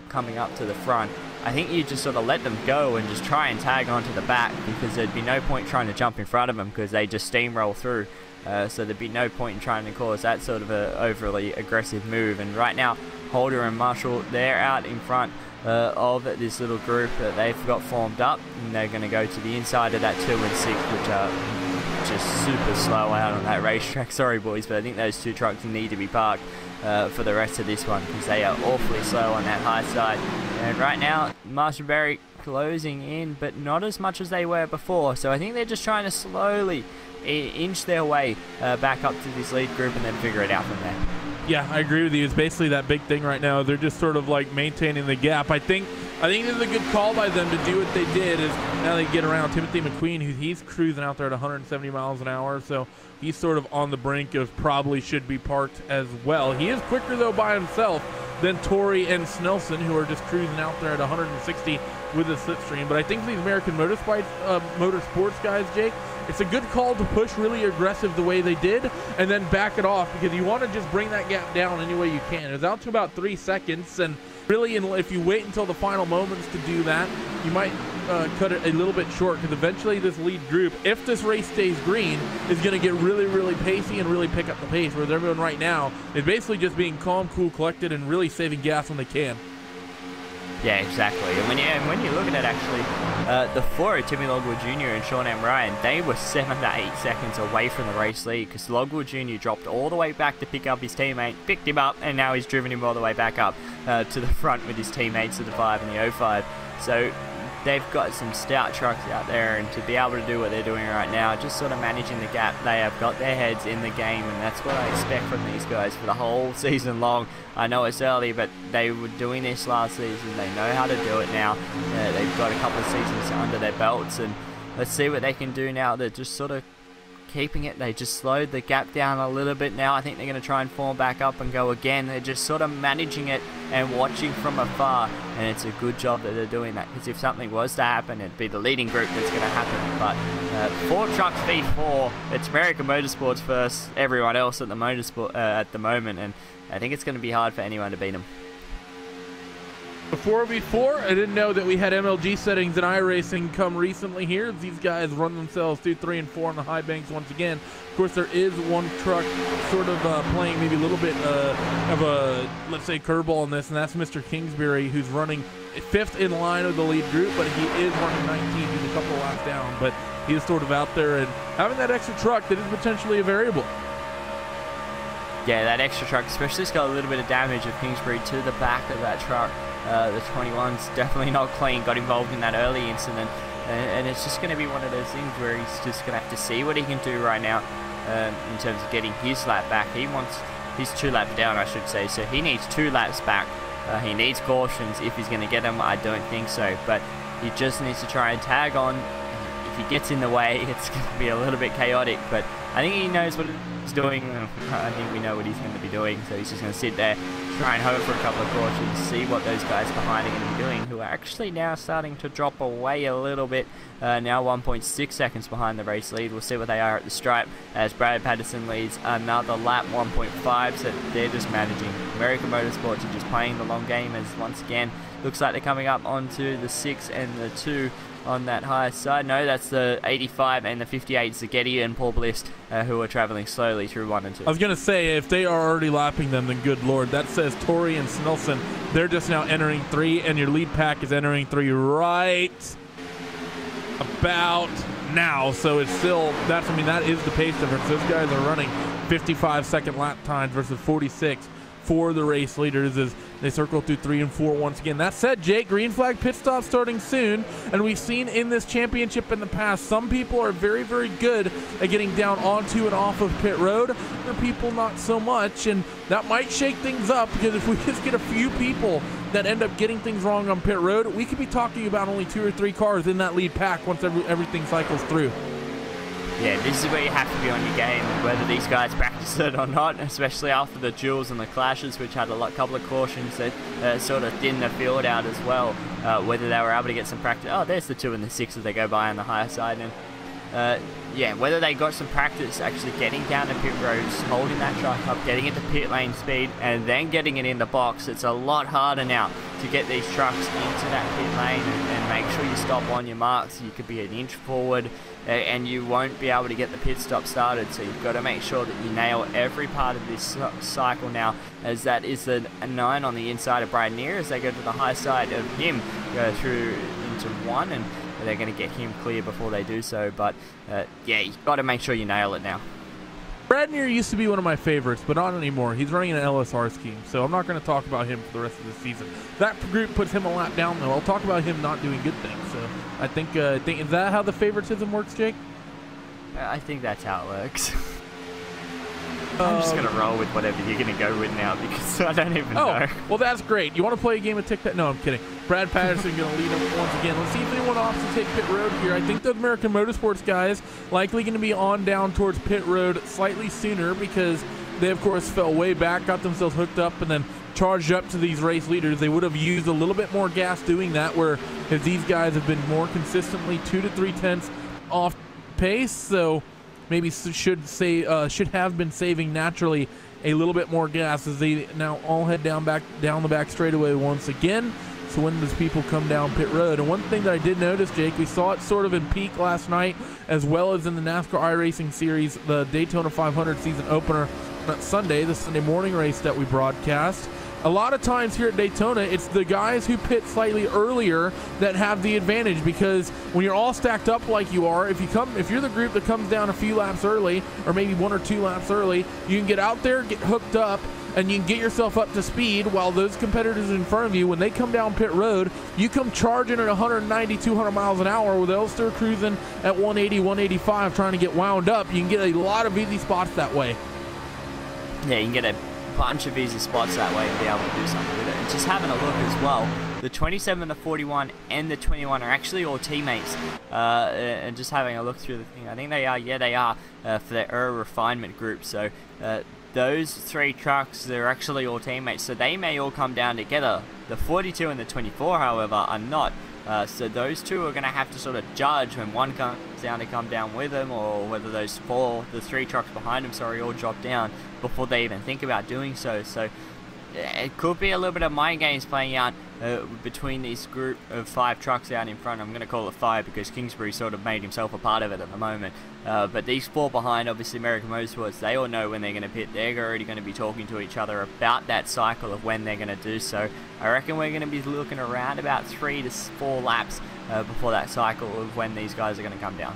coming up to the front, I think you just sort of let them go and just try and tag onto the back, because there'd be no point trying to jump in front of them because they just steamroll through. so there'd be no point in trying to cause that sort of a overly aggressive move. And right now, Holder and Marshall, they're out in front of this little group that they've got formed up, and they're going to go to the inside of that 2 and 6, which are just super slow out on that racetrack. Sorry boys, but I think those 2 trucks need to be parked for the rest of this one, because they are awfully slow on that high side. And right now, Masterberry closing in, but not as much as they were before, so I think they're just trying to slowly inch their way back up to this lead group and then figure it out from there. Yeah, I agree with you. It's basically that big thing right now. They're just sort of like maintaining the gap. I think this is a good call by them to do what they did. Is now they get around Timothy McQueen, he's cruising out there at 170 miles an hour, so he's sort of on the brink of probably should be parked as well. He is quicker though by himself than Torrey and Snelson, who are just cruising out there at 160 with a slipstream. But I think these American Motorsports guys, Jake, it's a good call to push really aggressive the way they did and then back it off, because you want to just bring that gap down any way you can. It's out to about 3 seconds, and really if you wait until the final moments to do that, you might cut it a little bit short, because eventually this lead group, if this race stays green, is going to get really, really pacey and really pick up the pace, whereas everyone right now is basically just being calm, cool, collected, and really saving gas when they can. Yeah, exactly. And when you look at it, actually, the 4 Timmy Logwood Jr. and Sean M. Ryan, they were 7 to 8 seconds away from the race lead, because Logwood Jr. dropped all the way back to pick up his teammate, picked him up, and now he's driven him all the way back up to the front with his teammates of the 5 and the 05. So they've got some stout trucks out there, and to be able to do what they're doing right now, just sort of managing the gap, they have got their heads in the game, and that's what I expect from these guys for the whole season long. I know it's early, but they were doing this last season. They know how to do it now. They've got a couple of seasons under their belts, and let's see what they can do now. They're just sort of keeping it. They just slowed the gap down a little bit now. I think they're going to try and form back up and go again. They're just sort of managing it and watching from afar, and it's a good job that they're doing that, because if something was to happen, it'd be the leading group that's going to happen. But 4 trucks v4, it's American Motorsports versus everyone else at the motorsport at the moment, and I think it's going to be hard for anyone to beat them. Before I didn't know that we had MLG settings in iRacing come recently here. These guys run themselves through 3 and 4 on the high banks once again. Of course, there is one truck sort of playing maybe a little bit of a, let's say, curveball in this, and that's Mr. Kingsbury, who's running 5th in line of the lead group, but he is running 19. He's a couple of laps down, but he is sort of out there, and having that extra truck, that is potentially a variable. Yeah, that extra truck, especially, it's got a little bit of damage of Kingsbury to the back of that truck. The 21's definitely not clean, got involved in that early incident, and it's just going to be one of those things where he's just going to have to see what he can do right now in terms of getting his lap back. He's 2 laps down, I should say, so he needs 2 laps back. He needs cautions if he's going to get them. I don't think so, but he just needs to try and tag on. If he gets in the way, it's going to be a little bit chaotic, but I think he knows what he's doing. I think we know what he's going to be doing, so he's just going to sit there, try and hope for a couple of cautions, see what those guys behind are going to be doing, who are actually now starting to drop away a little bit, now 1.6 seconds behind the race lead. We'll see what they are at the stripe, as Brad Patterson leads another lap, 1.5, so they're just managing. American Motorsports are just playing the long game, as once again, looks like they're coming up onto the 6 and the 2 on that higher side. No, that's the 85 and the 58 Zagetti and Paul Bliss, who are traveling slowly through 1 and 2. I was going to say, if they are already lapping them, then good lord. That says Torrey and Snelson, they're just now entering 3, and your lead pack is entering 3 right about now. So it's still, that is the pace difference. Those guys are running 55-second lap times versus 46 for the race leaders as they circle through 3 and 4 once again. That said, Jake, green flag pit stop starting soon, and we've seen in this championship in the past, some people are very, very good at getting down onto and off of pit road. Other people not so much, and that might shake things up, because if we just get a few people that end up getting things wrong on pit road, we could be talking about only 2 or 3 cars in that lead pack once everything cycles through. Yeah, this is where you have to be on your game, whether these guys practice it or not, especially after the duels and the clashes, which had a couple of cautions that sort of thinned the field out as well, whether they were able to get some practice. Oh, there's the 2 and the 6 as they go by on the higher side, and yeah, whether they got some practice actually getting down the pit roads, holding that truck up, getting it to pit lane speed, and then getting it in the box. It's a lot harder now to get these trucks into that pit lane and make sure you stop on your marks. You could be an inch forward and you won't be able to get the pit stop started, so you've got to make sure that you nail every part of this cycle now, as that is a 9 on the inside of Brad Neer as they go to the high side of him, go through into 1, and they're going to get him clear before they do so. But yeah, you've got to make sure you nail it now. Brad Neer used to be one of my favorites, but not anymore. He's running an LSR scheme, so I'm not going to talk about him for the rest of the season. That group puts him a lap down, though. I'll talk about him not doing good things. So I think is that how the favoritism works, Jake? I think that's how it works. I'm just going to roll with whatever you're going to go with now, because I don't even know. Well, that's great. You want to play a game of tic-tac? No, I'm kidding. Brad Patterson going to lead him once again. Let's see if anyone opts to take pit road here. I think the American Motorsports guys likely going to be on down towards pit road slightly sooner, because they, of course, fell way back, got themselves hooked up, and then charged up to these race leaders. They would have used a little bit more gas doing that, where if these guys have been more consistently 2 to 3 tenths off pace, so maybe should have been saving naturally a little bit more gas as they now all head down the back straightaway once again. So when does people come down pit road? And one thing that I did notice, Jake, we saw it sort of in peak last night, as well as in the NASCAR iRacing series, the Daytona 500 season opener on Sunday, the Sunday morning race that we broadcast. A lot of times here at Daytona, it's the guys who pit slightly earlier that have the advantage, because when you're all stacked up like you are, if you're the group that comes down a few laps early, or maybe 1 or 2 laps early, you can get out there, get hooked up, and you can get yourself up to speed, while those competitors in front of you, when they come down pit road, you come charging at 190, 200 miles an hour, where they'll start cruising at 180, 185 trying to get wound up. You can get a lot of easy spots that way. Yeah, you can get a bunch of easy spots that way and be able to do something with it. And just having a look as well, the 27, the 41, and the 21 are actually all teammates. And just having a look through the thing, I think they are, yeah, they are, for their Aero Refinement group. So those 3 trucks, they're actually all teammates, so they may all come down together. The 42 and the 24, however, are not. So those 2 are going to have to sort of judge when one comes down to come down with them, or whether the 3 trucks behind them, sorry, all drop down before they even think about doing so. So it could be a little bit of mind games playing out between this group of 5 trucks out in front. I'm going to call it 5 because Kingsbury sort of made himself a part of it at the moment. But these 4 behind, obviously American Motorsports, they all know when they're going to pit. They're already going to be talking to each other about that cycle of when they're going to do so. I reckon we're going to be looking around about 3 to 4 laps before that cycle of when these guys are going to come down.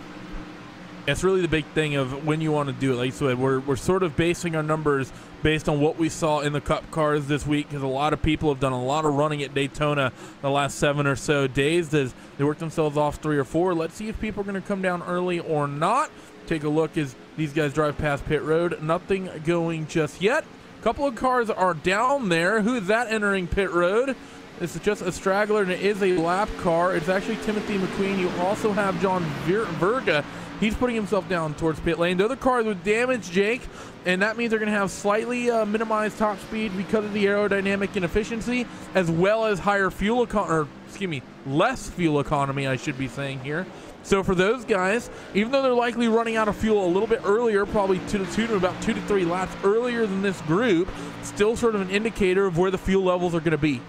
It's really the big thing of when you want to do it. Like you said, we're sort of basing our numbers based on what we saw in the Cup cars this week, because a lot of people have done a lot of running at Daytona the last 7 or so days as they work themselves off 3 or 4. Let's see if people are going to come down early or not. Take a look as these guys drive past pit road. Nothing going just yet. A couple of cars are down there. Who is that entering pit road? This is just a straggler, and it is a lap car. It's actually Timothy McQueen. You also have John Verga. He's putting himself down towards pit lane. The other cars with damage, Jake, and that means they're going to have slightly minimized top speed because of the aerodynamic inefficiency, as well as higher fuel less fuel economy, I should be saying here. So for those guys, even though they're likely running out of fuel a little bit earlier, probably about 2 to 3 laps earlier than this group, still sort of an indicator of where the fuel levels are going to be.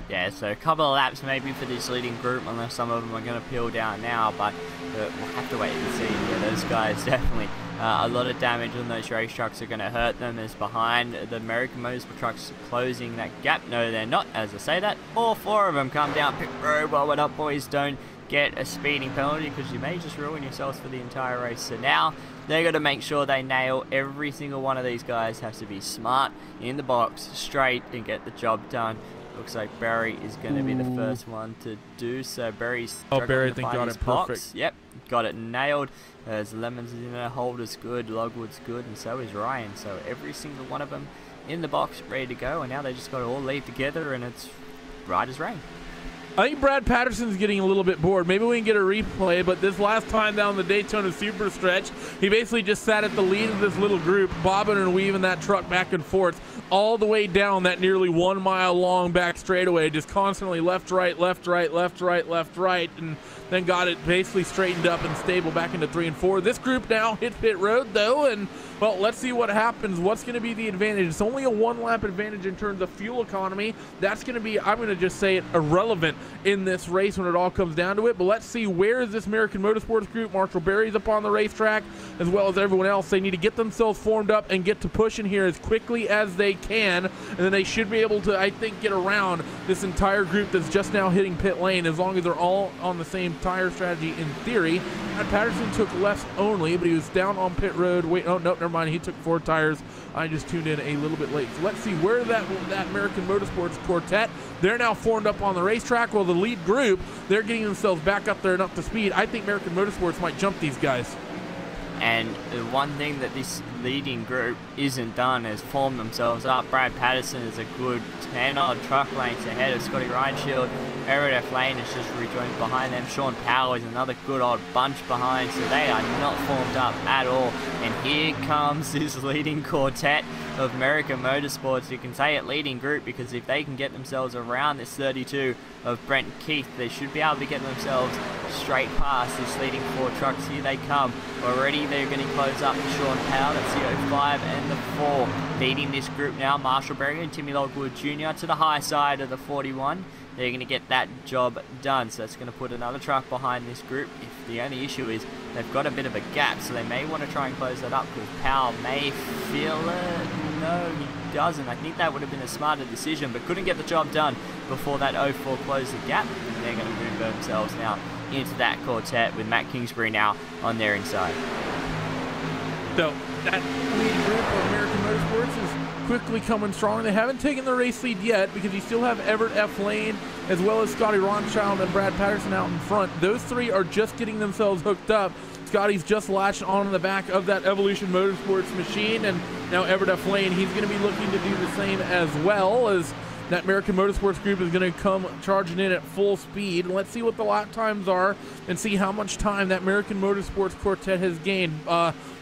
Yeah, so a couple of laps maybe for this leading group, unless some of them are going to peel down now, but we'll have to wait and see. Yeah, those guys definitely, a lot of damage on those race trucks are going to hurt them. As behind the American Motorsport trucks closing that gap. No, they're not, as I say that. All 4 of them come down pit road. Well, what up, boys? Don't get a speeding penalty, because you may just ruin yourselves for the entire race. So now they're going to make sure they nail every single one of these guys. Has to be smart in the box, straight, and get the job done. Looks like Barry is going to be the first one to do so. Barry, I think got it perfect. Yep, got it nailed. As Lemons is in there, Holder's good, Logwood's good, and so is Ryan. So every single one of them in the box, ready to go, and now they just got to all leave together, and it's right as rain. I think Brad Patterson's getting a little bit bored. Maybe we can get a replay, but this last time down the Daytona Super Stretch, he basically just sat at the lead of this little group, bobbing and weaving that truck back and forth all the way down that nearly 1 mile long back straightaway, just constantly left, right, left, right, left, right, left, right. And then got it basically straightened up and stable back into 3 and 4. This group now hit pit road though, and well, let's see what happens. What's going to be the advantage? It's only a 1-lap advantage in terms of fuel economy. That's going to be, I'm going to just say it, irrelevant in this race when it all comes down to it. But let's see, where is this American Motorsports group? Marshall Berry's up on the racetrack, as well as everyone else. They need to get themselves formed up and get to pushing here as quickly as they can, and then they should be able to, I think, get around this entire group that's just now hitting pit lane, as long as they're all on the same tire strategy in theory. Brad Patterson took left only, but he was down on pit road. Wait, oh, no, never mind. He took 4 tires. I just tuned in a little bit late. So let's see where that American Motorsports quartet, they're now formed up on the racetrack. Well, the lead group, they're getting themselves back up there and up to speed. I think American Motorsports might jump these guys. And the one thing that this leading group isn't done is form themselves up. Brad Patterson is a good 10-odd truck lengths ahead of Scotty Reinschild. Everett F. Lane is just rejoined behind them. Sean Powell is another good odd bunch behind, so they are not formed up at all. And here comes this leading quartet of American Motorsports. You can say it leading group because if they can get themselves around this 32 of Brent Keith, they should be able to get themselves straight past this leading 4 trucks. Here they come. Already they're going to close up to Sean Powell. That's the 05 and the 4. Leading this group now, Marshall Berry and Timmy Logwood Jr. to the high side of the 41. They're going to get that job done, so that's going to put another truck behind this group. If the only issue is they've got a bit of a gap, so they may want to try and close that up because Powell may feel it. No, he doesn't. I think that would have been a smarter decision, but couldn't get the job done before that 04 closed the gap. And they're going to move themselves now into that quartet with Matt Kingsbury now on their inside. So that lead group of American Motorsports is quickly coming strong. They haven't taken the race lead yet because you still have Everett F. Lane as well as Scotty Reinschild and Brad Patterson out in front. Those 3 are just getting themselves hooked up. Scotty's just latched on the back of that Evolution Motorsports machine, and now Everett F. Lane, he's going to be looking to do the same as well, as that American Motorsports group is going to come charging in at full speed. Let's see what the lap times are and see how much time that American Motorsports quartet has gained.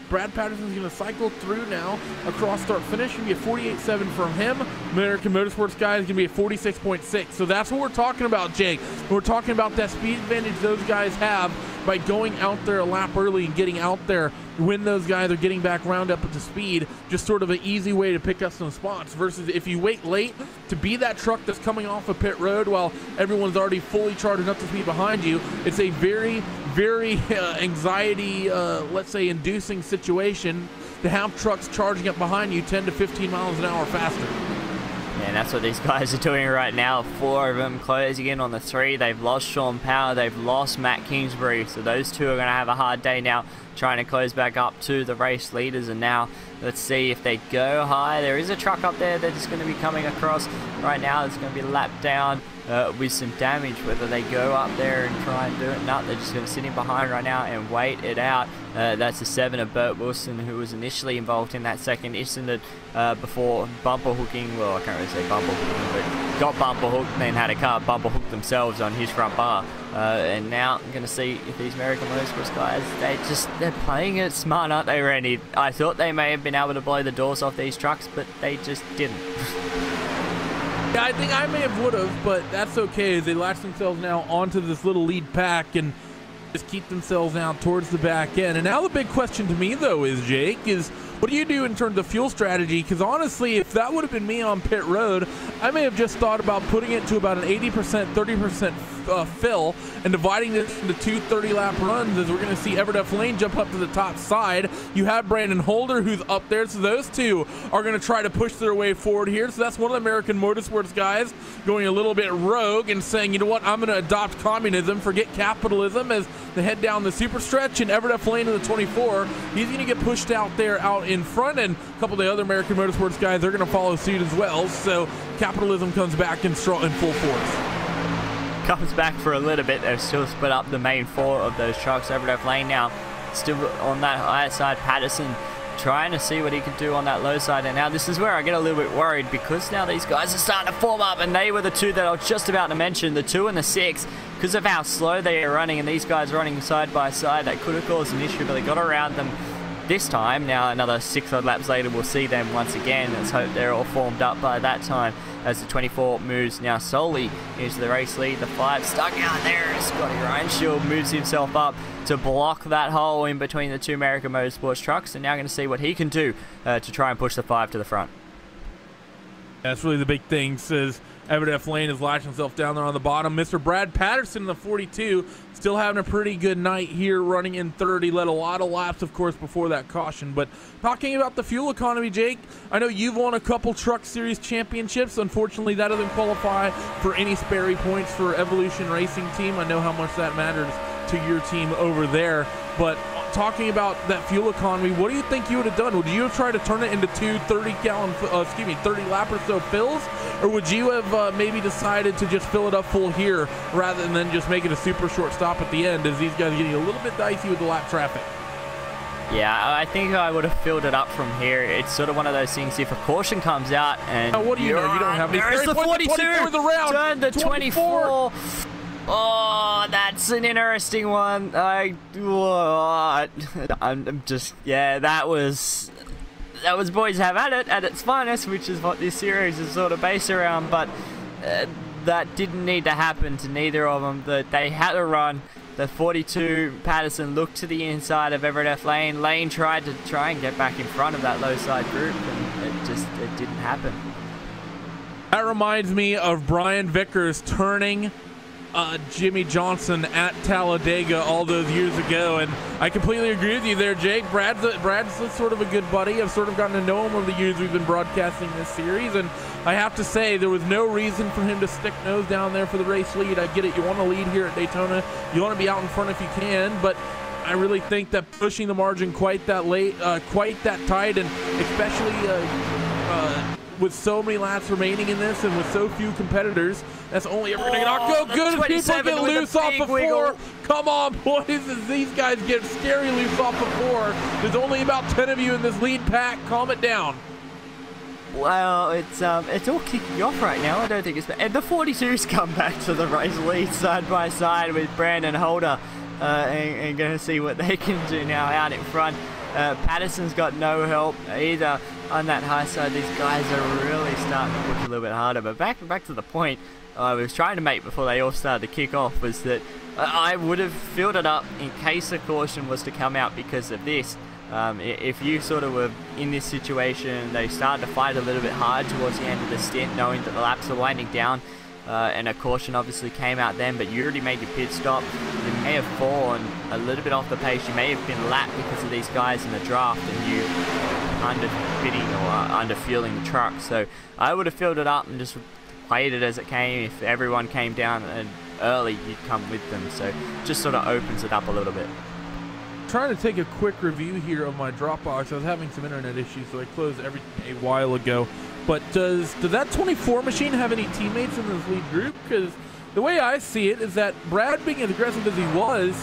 Brad Patterson's going to cycle through now across start finish. Going to be a 48.7 from him. American Motorsports guy is going to be a 46.6. So that's what we're talking about, Jake. We're talking about that speed advantage those guys have by going out there a lap early and getting out there when those guys are getting back round up to speed. Just sort of an easy way to pick up some spots versus if you wait late to be that truck that's coming off of pit road while everyone's already fully charged up to speed behind you. It's a very anxiety, let's say, inducing situation to have trucks charging up behind you 10 to 15 miles an hour faster. Yeah, and that's what these guys are doing right now. 4 of them closing in on the 3. They've lost Sean Power. They've lost Matt Kingsbury. So those 2 are going to have a hard day now trying to close back up to the race leaders. And now let's see if they go high. There is a truck up there that is going to be coming across right now. It's going to be lapped down with some damage. Whether they go up there and try and do it, no, they're just going to sit in behind right now and wait it out. That's the 7 of Bert Wilson, who was initially involved in that second incident before bumper hooking. Well, I can't really say bumper hooking, but got bumper hooked, then had a car bumper hook themselves on his front bar. And now I'm going to see if these American Motorsports guys, they're playing it smart, aren't they, Randy? I thought they may have been able to blow the doors off these trucks, but they just didn't. Yeah, I think I may have would have, but that's okay. They latch themselves now onto this little lead pack and just keep themselves out towards the back end. And now the big question to me, though, is, Jake, is what do you do in terms of fuel strategy? Because honestly, if that would have been me on pit road, I may have just thought about putting it to about an 80%, 30% fill and dividing this into 2 30-lap runs, as we're going to see Everett F. Lane jump up to the top side. You have Brandon Holder, who's up there, so those 2 are going to try to push their way forward here. So that's one of the American Motorsports guys going a little bit rogue and saying, you know what, I'm going to adopt communism, forget capitalism, as they head down the super stretch. And Everett F. Lane in the 24, he's going to get pushed out there out in front, and a couple of the other American Motorsports guys, they're going to follow suit as well. So capitalism comes back in full force. Comes back for a little bit. They've still split up the main 4 of those trucks. Everett F. Lane now still on that higher side. Patterson trying to see what he can do on that low side. And now this is where I get a little bit worried, because now these guys are starting to form up, and they were the 2 that I was just about to mention, the 2 and the 6, because of how slow they are running, and these guys are running side by side. That could have caused an issue, but they got around them this time. Now another 6 odd laps later, we'll see them once again. Let's hope they're all formed up by that time, as the 24 moves now solely into the race lead. The 5 stuck out there. Scotty Reinshield moves himself up to block that hole in between the 2 American Motorsports trucks, and now going to see what he can do to try and push the 5 to the front. That's really the big thing, says Everett F. Lane is lashing himself down there on the bottom. Mr. Brad Patterson in the 42, still having a pretty good night here, running in 30. Led a lot of laps, of course, before that caution. But talking about the fuel economy, Jake, I know you've won a couple Truck Series championships. Unfortunately, that doesn't qualify for any Sperry points for Evolution Racing Team. I know how much that matters to your team over there. But talking about that fuel economy, what do you think you would have done? Would you have tried to turn it into 2 30 lap or so fills, or would you have maybe decided to just fill it up full here rather than just make it a super short stop at the end, as these guys are getting a little bit dicey with the lap traffic? Yeah, I think I would have filled it up from here. It's sort of one of those things, if a caution comes out and what do you know? You don't have any. There's the 42, turn the 24. Oh, that's an interesting one. I'm just, yeah, that was Boys Have at its finest, which is what this series is sort of based around. But that didn't need to happen to neither of them. They had to run. The 42 Patterson looked to the inside of Everett F. Lane. Lane tried and get back in front of that low side group, and it didn't happen. That reminds me of Brian Vickers turning Jimmy Johnson at Talladega all those years ago, and I completely agree with you there, Jake. Brad's sort of a good buddy. I've sort of gotten to know him over the years we've been broadcasting this series, and I have to say there was no reason for him to stick nose down there for the race lead. I get it, you want to lead here at Daytona, you want to be out in front if you can, but I really think that pushing the margin quite that late, quite that tight, and especially with so many laps remaining in this and with so few competitors, that's only ever going to not go good if people get loose off of 4. Come on, boys, as these guys get scary loose off of 4. There's only about 10 of you in this lead pack. Calm it down. Well, it's all kicking off right now. I don't think it's... And the 42's come back to the race lead side by side with Brandon Holder, and going to see what they can do now out in front. Patterson's got no help either on that high side. These guys are really starting to push a little bit harder. But back to the point I was trying to make before they all started to kick off, was that I would have filled it up in case a caution was to come out because of this. If you sort of were in this situation, they started to fight a little bit hard towards the end of the stint, knowing that the laps are winding down, and a caution obviously came out then, but you already made your pit stop. You may have fallen a little bit off the pace. You may have been lapped because of these guys in the draft, and you underfitting or underfueling the truck. So I would have filled it up and just played it as it came. If everyone came down early, you'd come with them. So just sort of opens it up a little bit. Trying to take a quick review here of my Dropbox. I was having some internet issues, so I closed everything a while ago. But does that 24 machine have any teammates in this lead group? Because the way I see it is that Brad, being as aggressive as he was,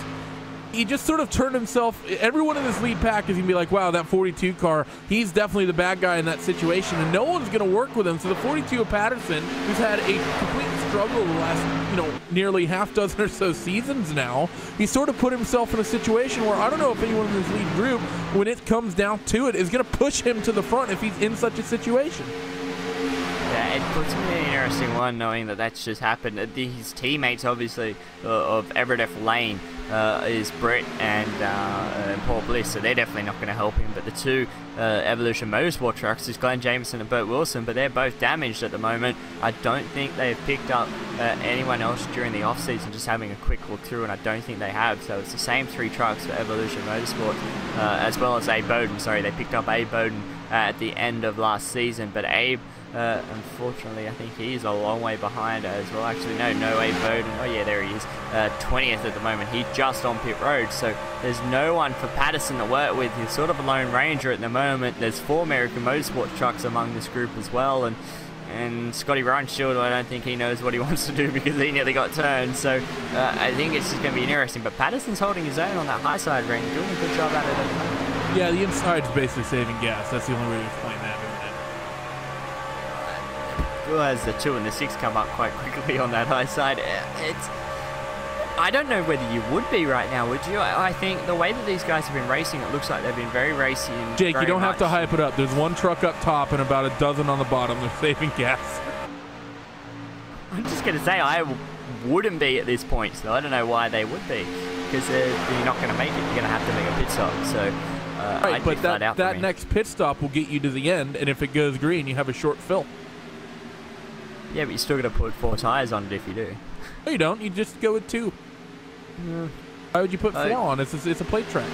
he just sort of turned himself. Everyone in this lead pack is going to be like, wow, that 42 car, he's definitely the bad guy in that situation, and no one's going to work with him. So the 42 of Patterson, who's had a complete struggle the last, nearly half dozen or so seasons now, he sort of put himself in a situation where I don't know if anyone in this lead group, when it comes down to it, is going to push him to the front if he's in such a situation. Yeah, it puts me in an interesting one, knowing that that's just happened. His teammates, obviously, of Everett F. Lane, is Brett and Paul Bliss, so they're definitely not going to help him. But the two Evolution Motorsport trucks is Glenn Jameson and Bert Wilson, but they're both damaged at the moment. I don't think they've picked up anyone else during the off-season, just having a quick look through, and I don't think they have. So it's the same 3 trucks for Evolution Motorsport, as well as Abe Bowden. Sorry, they picked up Abe Bowden at the end of last season, but Abe, unfortunately, I think he's a long way behind as well. Actually, no Abe Bowden. Oh yeah, there he is. 20th at the moment. He's just on pit road, so there's no one for Patterson to work with. He's sort of a lone ranger at the moment. There's 4 American Motorsports trucks among this group as well, and Scotty Reinshield, I don't think he knows what he wants to do because he nearly got turned. So I think it's just going to be interesting. But Patterson's holding his own on that high side ring, doing a good job at it at the moment. Yeah, the inside's basically saving gas. That's the only way to explain that. As the 2 and the 6 come up quite quickly on that high side, I don't know whether you would be right now, would you? I think the way that these guys have been racing, it looks like they've been very racy. And Jake, you don't have to hype it up. There's one truck up top and about a dozen on the bottom. They're saving gas. I'm just going to say I wouldn't be at this point, so I don't know why they would be. Because you're not going to make it. You're going to have to make a pit stop. So, right, but that next pit stop will get you to the end, and if it goes green, you have a short fill. Yeah, but you're still going to put 4 tires on it if you do. No, you don't. You just go with 2. Why would you put 4 on? It's a plate track.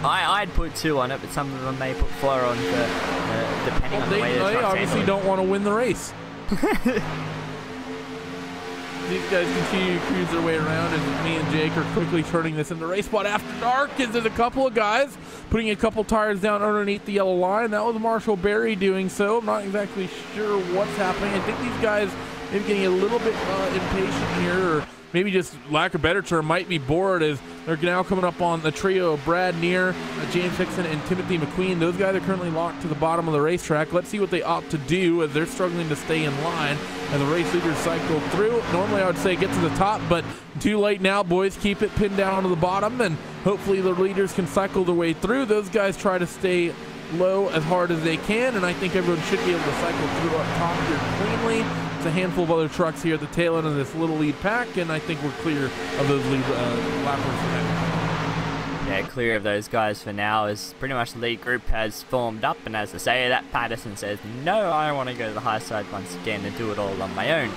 I'd put 2 on it, but some of them may put 4 on depending on the way the truck's They obviously don't want to win the race. These guys continue to cruise their way around, and me and Jake are quickly turning this into race spot after dark. There's a couple of guys putting a couple tires down underneath the yellow line. That was Marshall Berry doing so. I'm not exactly sure what's happening. I think these guys maybe getting a little bit impatient here, or maybe just lack of better term, might be bored, as they're now coming up on the trio of Brad Neer, James Hickson, and Timothy McQueen. Those guys are currently locked to the bottom of the racetrack. Let's see what they opt to do, as they're struggling to stay in line as the race leaders cycle through. Normally I would say get to the top, but too late now, boys. Keep it pinned down to the bottom, and hopefully the leaders can cycle their way through. Those guys try to stay low as hard as they can, and I think everyone should be able to cycle through up top here cleanly. A handful of other trucks here at the tail end of this little lead pack, and I think we're clear of those lead lappers for now. Yeah, clear of those guys for now, as pretty much the lead group has formed up, and as I say that, Patterson says, no, I want to go to the high side once again and do it all on my own.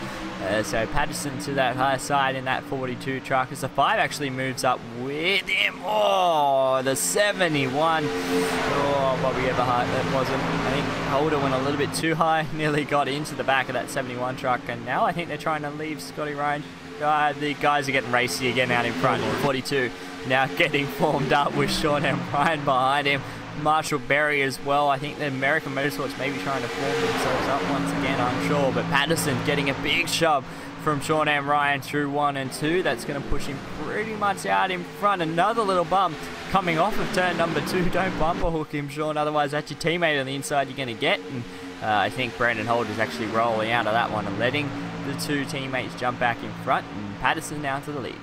So Patterson to that high side in that 42 truck, as the 5 actually moves up with him. Oh, the 71. Oh, Bobby Everhart, that wasn't. I think Holder went a little bit too high, nearly got into the back of that 71 truck, and now I think they're trying to leave Scotty Ryan. The guys are getting racy again out in front. 42 now getting formed up with Sean and Ryan behind him. Marshall Berry as well. I think the American Motorsports may be trying to form themselves up once again, I'm sure. But Patterson getting a big shove from Sean and Ryan through 1 and 2. That's going to push him pretty much out in front. Another little bump coming off of turn number 2. Don't bumper hook him, Sean. Otherwise, that's your teammate on the inside you're going to get. And I think Brandon Holt is actually rolling out of that one and letting the 2 teammates jump back in front. And Patterson now to the lead.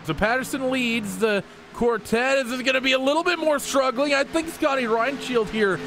So Patterson leads the quartet. This is going to be a little bit more struggling. I think Scotty Reinshield here,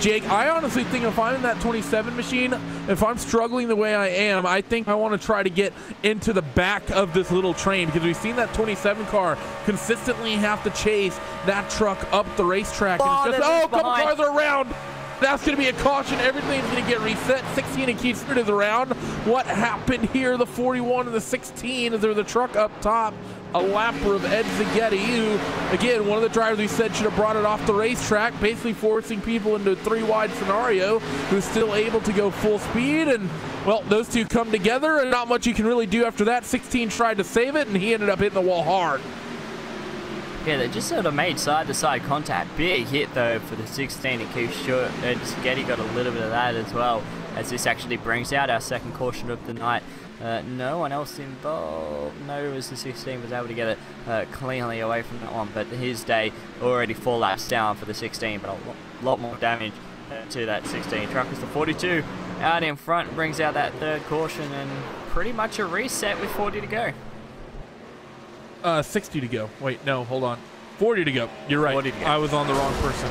Jake, I honestly think if I'm in that 27 machine, if I'm struggling the way I am, I think I want to try to get into the back of this little train, because we've seen that 27 car consistently have to chase that truck up the racetrack. Oh, and it's just, a couple cars are around. That's going to be a caution. Everything's going to get reset. 16 and Keith Stewart is around. What happened here? The 41 and the 16, as there was a truck up top. A lapper of Ed Zaghetti, who, again, one of the drivers we said should have brought it off the racetrack, basically forcing people into a 3-wide scenario, who's still able to go full speed. And, well, those two come together, and not much you can really do after that. 16 tried to save it, and he ended up hitting the wall hard. Yeah, they just sort of made side-to-side contact. Big hit, though, for the 16 and Keith Stewart. Zaghetti got a little bit of that as well, as this actually brings out our second caution of the night. No one else involved. No, as the 16 was able to get it cleanly away from that one, but his day already 4 laps down for the 16, but a lot more damage to that 16 truck. As the 42 out in front brings out that 3rd caution, and pretty much a reset with 40 to go. 60 to go. Wait, no, hold on. 40 to go. You're right. 40 to go. I was on the wrong person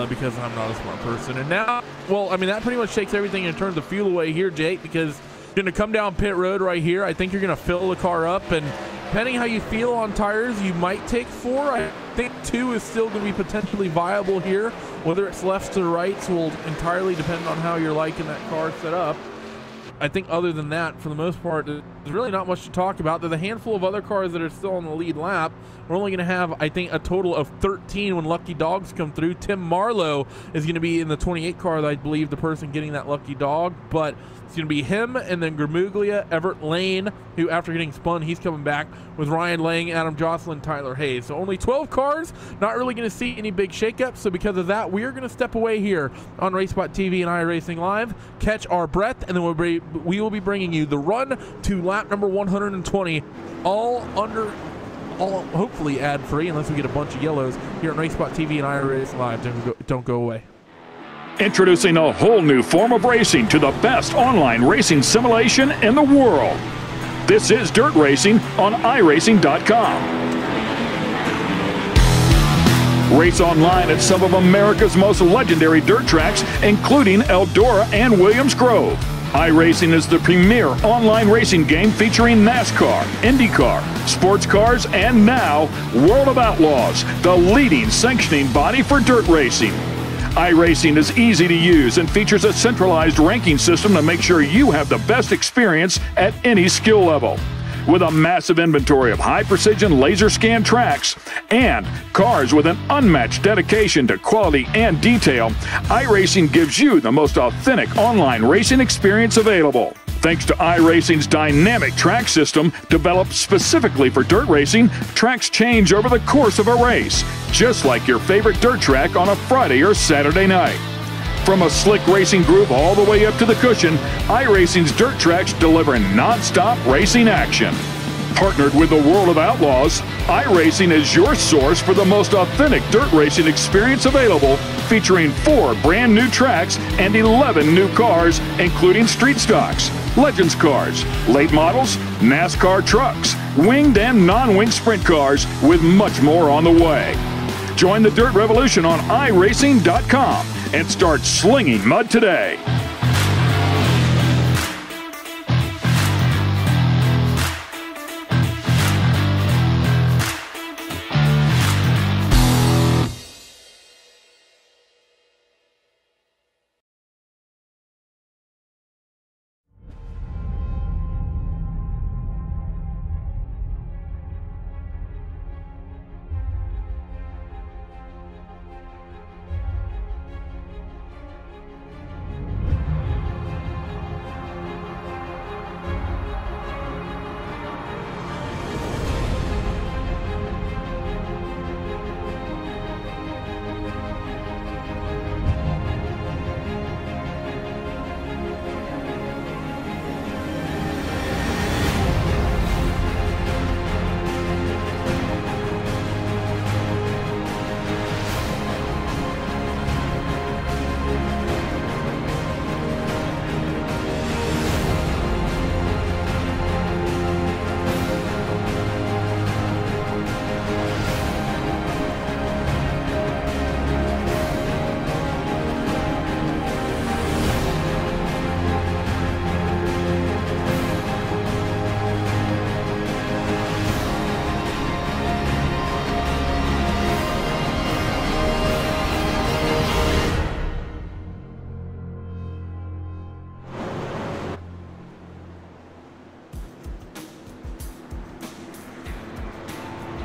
because I'm not a smart person. And now, well, I mean, that pretty much takes everything in terms of fuel away here, Jake, because you're going to come down pit road right here. I think you're going to fill the car up, and depending how you feel on tires, you might take 4. I think 2 is still going to be potentially viable here. Whether it's lefts or rights will entirely depend on how you're liking that car set up. I think other than that, for the most part, there's really not much to talk about. There's a handful of other cars that are still on the lead lap. We're only going to have, I think, a total of 13 when lucky dogs come through. Tim Marlowe is going to be in the 28 car, I believe, the person getting that lucky dog. But it's going to be him, and then Gramuglia, Everett Lane, who after getting spun, he's coming back with Ryan Lang, Adam Jocelyn, Tyler Hayes. So only 12 cars, not really going to see any big shakeups. So because of that, we are going to step away here on RaceSpot TV and iRacing Live, catch our breath, and then we will be bringing you the run to lap number 120, all hopefully ad-free, unless we get a bunch of yellows here on RaceSpot TV and iRacing Live. Don't go away. Introducing a whole new form of racing to the best online racing simulation in the world. This is Dirt Racing on iRacing.com. Race online at some of America's most legendary dirt tracks, including Eldora and Williams Grove. iRacing is the premier online racing game featuring NASCAR, IndyCar, sports cars, and now World of Outlaws, the leading sanctioning body for dirt racing. iRacing is easy to use and features a centralized ranking system to make sure you have the best experience at any skill level. With a massive inventory of high-precision laser scan tracks and cars with an unmatched dedication to quality and detail, iRacing gives you the most authentic online racing experience available. Thanks to iRacing's dynamic track system, developed specifically for dirt racing, tracks change over the course of a race, just like your favorite dirt track on a Friday or Saturday night. From a slick racing groove all the way up to the cushion, iRacing's dirt tracks deliver non-stop racing action. Partnered with the World of Outlaws, iRacing is your source for the most authentic dirt racing experience available, featuring 4 brand new tracks and 11 new cars, including street stocks, legends cars, late models, NASCAR trucks, winged and non-winged sprint cars, with much more on the way. Join the Dirt Revolution on iRacing.com and start slinging mud today.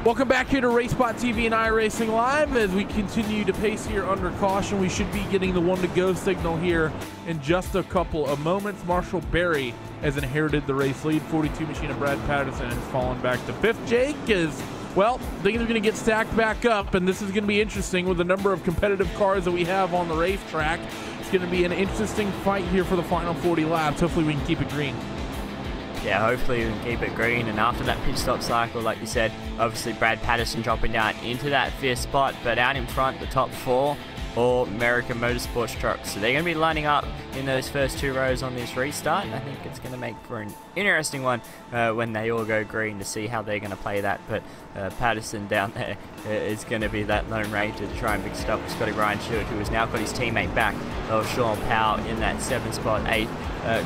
Welcome back here to RaceSpot TV and iRacing Live. As we continue to pace here under caution, we should be getting the 1-to-go signal here in just a couple of moments. Marshall Berry has inherited the race lead. 42 machine of Brad Patterson has fallen back to 5th. Jake is, well, things are going to get stacked back up, and this is going to be interesting with the number of competitive cars that we have on the racetrack. It's going to be an interesting fight here for the final 40 laps. Hopefully we can keep it green. Yeah, hopefully we can keep it green, and after that pit stop cycle, like you said, obviously Brad Patterson dropping down into that 5th spot, but out in front, the top 4 all American Motorsports trucks. So they're going to be lining up in those first 2 rows on this restart, and I think it's going to make for an interesting one when they all go green to see how they're going to play that. But Patterson down there is going to be that lone ranger to try and pick stop Scotty Ryan Stewart, who has now got his teammate back of Sean Powell in that 7th spot. 8th,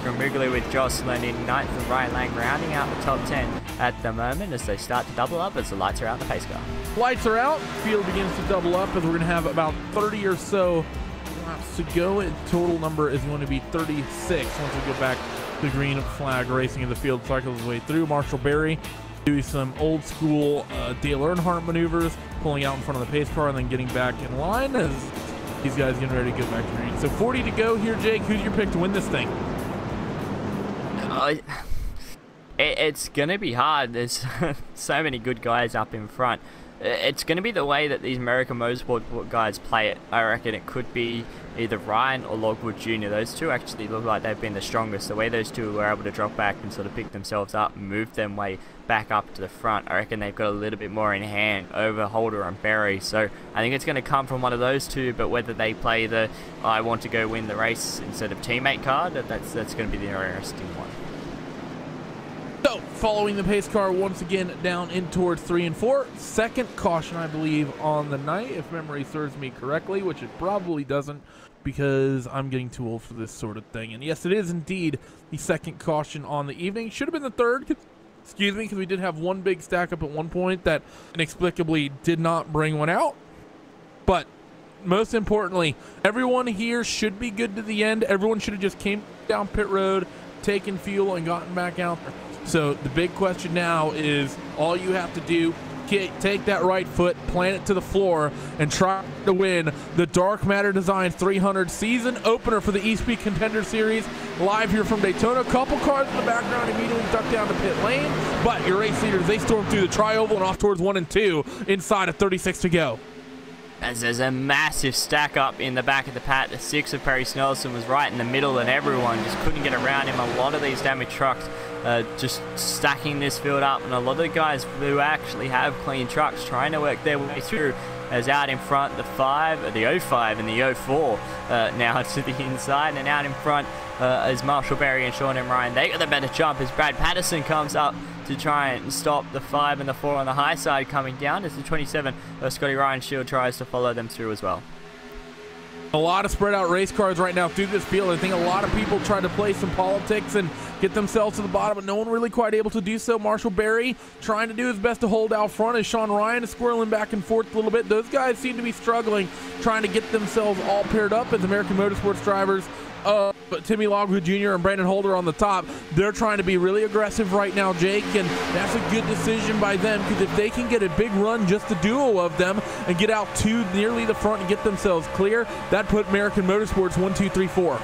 Grimugli with Jocelyn in 9th, and Ryan Lang rounding out the top 10 at the moment as they start to double up as the lights are out in the pace car. Lights are out, field begins to double up as we're going to have about 30 or so laps to go. And total number is going to be 36 once we go back to green flag racing in the field cycles his way through. Marshall Berry doing some old school Dale Earnhardt maneuvers, pulling out in front of the pace car and then getting back in line as these guys getting ready to go back to green. So 40 to go here, Jake. Who's your pick to win this thing? It's going to be hard. There's so many good guys up in front. It's going to be the way that these American Motorsport guys play it. I reckon it could be either Ryan or Logwood Jr. Those two actually look like they've been the strongest. The way those two were able to drop back and sort of pick themselves up and move them way back up to the front, I reckon they've got a little bit more in hand over Holder and Berry. So I think it's going to come from one of those two, but whether they play the I want to go win the race instead of teammate card, that's going to be the interesting one. So following the pace car once again down in towards 3 and 4. Second caution, I believe, on the night, if memory serves me correctly, which it probably doesn't because I'm getting too old for this sort of thing. And yes, it is indeed the second caution on the evening. Should have been the third, excuse me, because we did have one big stack up at one point that inexplicably did not bring one out. But most importantly, everyone here should be good to the end. Everyone should have just came down pit road, taken fuel, and gotten back out there. So the big question now is all you have to do, take that right foot, plant it to the floor, and try to win the Dark Matter Design 300 season opener for the Espeed Contender Series. Live here from Daytona. A couple cars in the background immediately ducked down to pit lane, but your race leaders, they stormed through the tri-oval and off towards 1 and 2 inside of 36 to go. As there's a massive stack up in the back of the pack. The 6 of Perry Snelson was right in the middle and everyone just couldn't get around him. A lot of these damaged trucks just stacking this field up, and a lot of the guys who actually have clean trucks trying to work their way through. As out in front, the 05 and the 04 now to the inside, and out in front is Marshall Berry and Sean and Ryan. They got the better jump as Brad Patterson comes up to try and stop the 5 and the 4 on the high side coming down as the 27 Scotty Ryan Shield tries to follow them through as well. A lot of spread out race cars right now through this field. I think a lot of people try to play some politics and get themselves to the bottom, but no one really quite able to do so. Marshall Berry trying to do his best to hold out front as Sean Ryan is squirreling back and forth a little bit. Those guys seem to be struggling, trying to get themselves all paired up as American Motorsports drivers. But Timmy Logwood Jr. and Brandon Holder on the top, they're trying to be really aggressive right now, Jake, and that's a good decision by them, because if they can get a big run, just the duo of them, and get out to nearly the front and get themselves clear, that'd put American Motorsports 1, 2, 3, 4.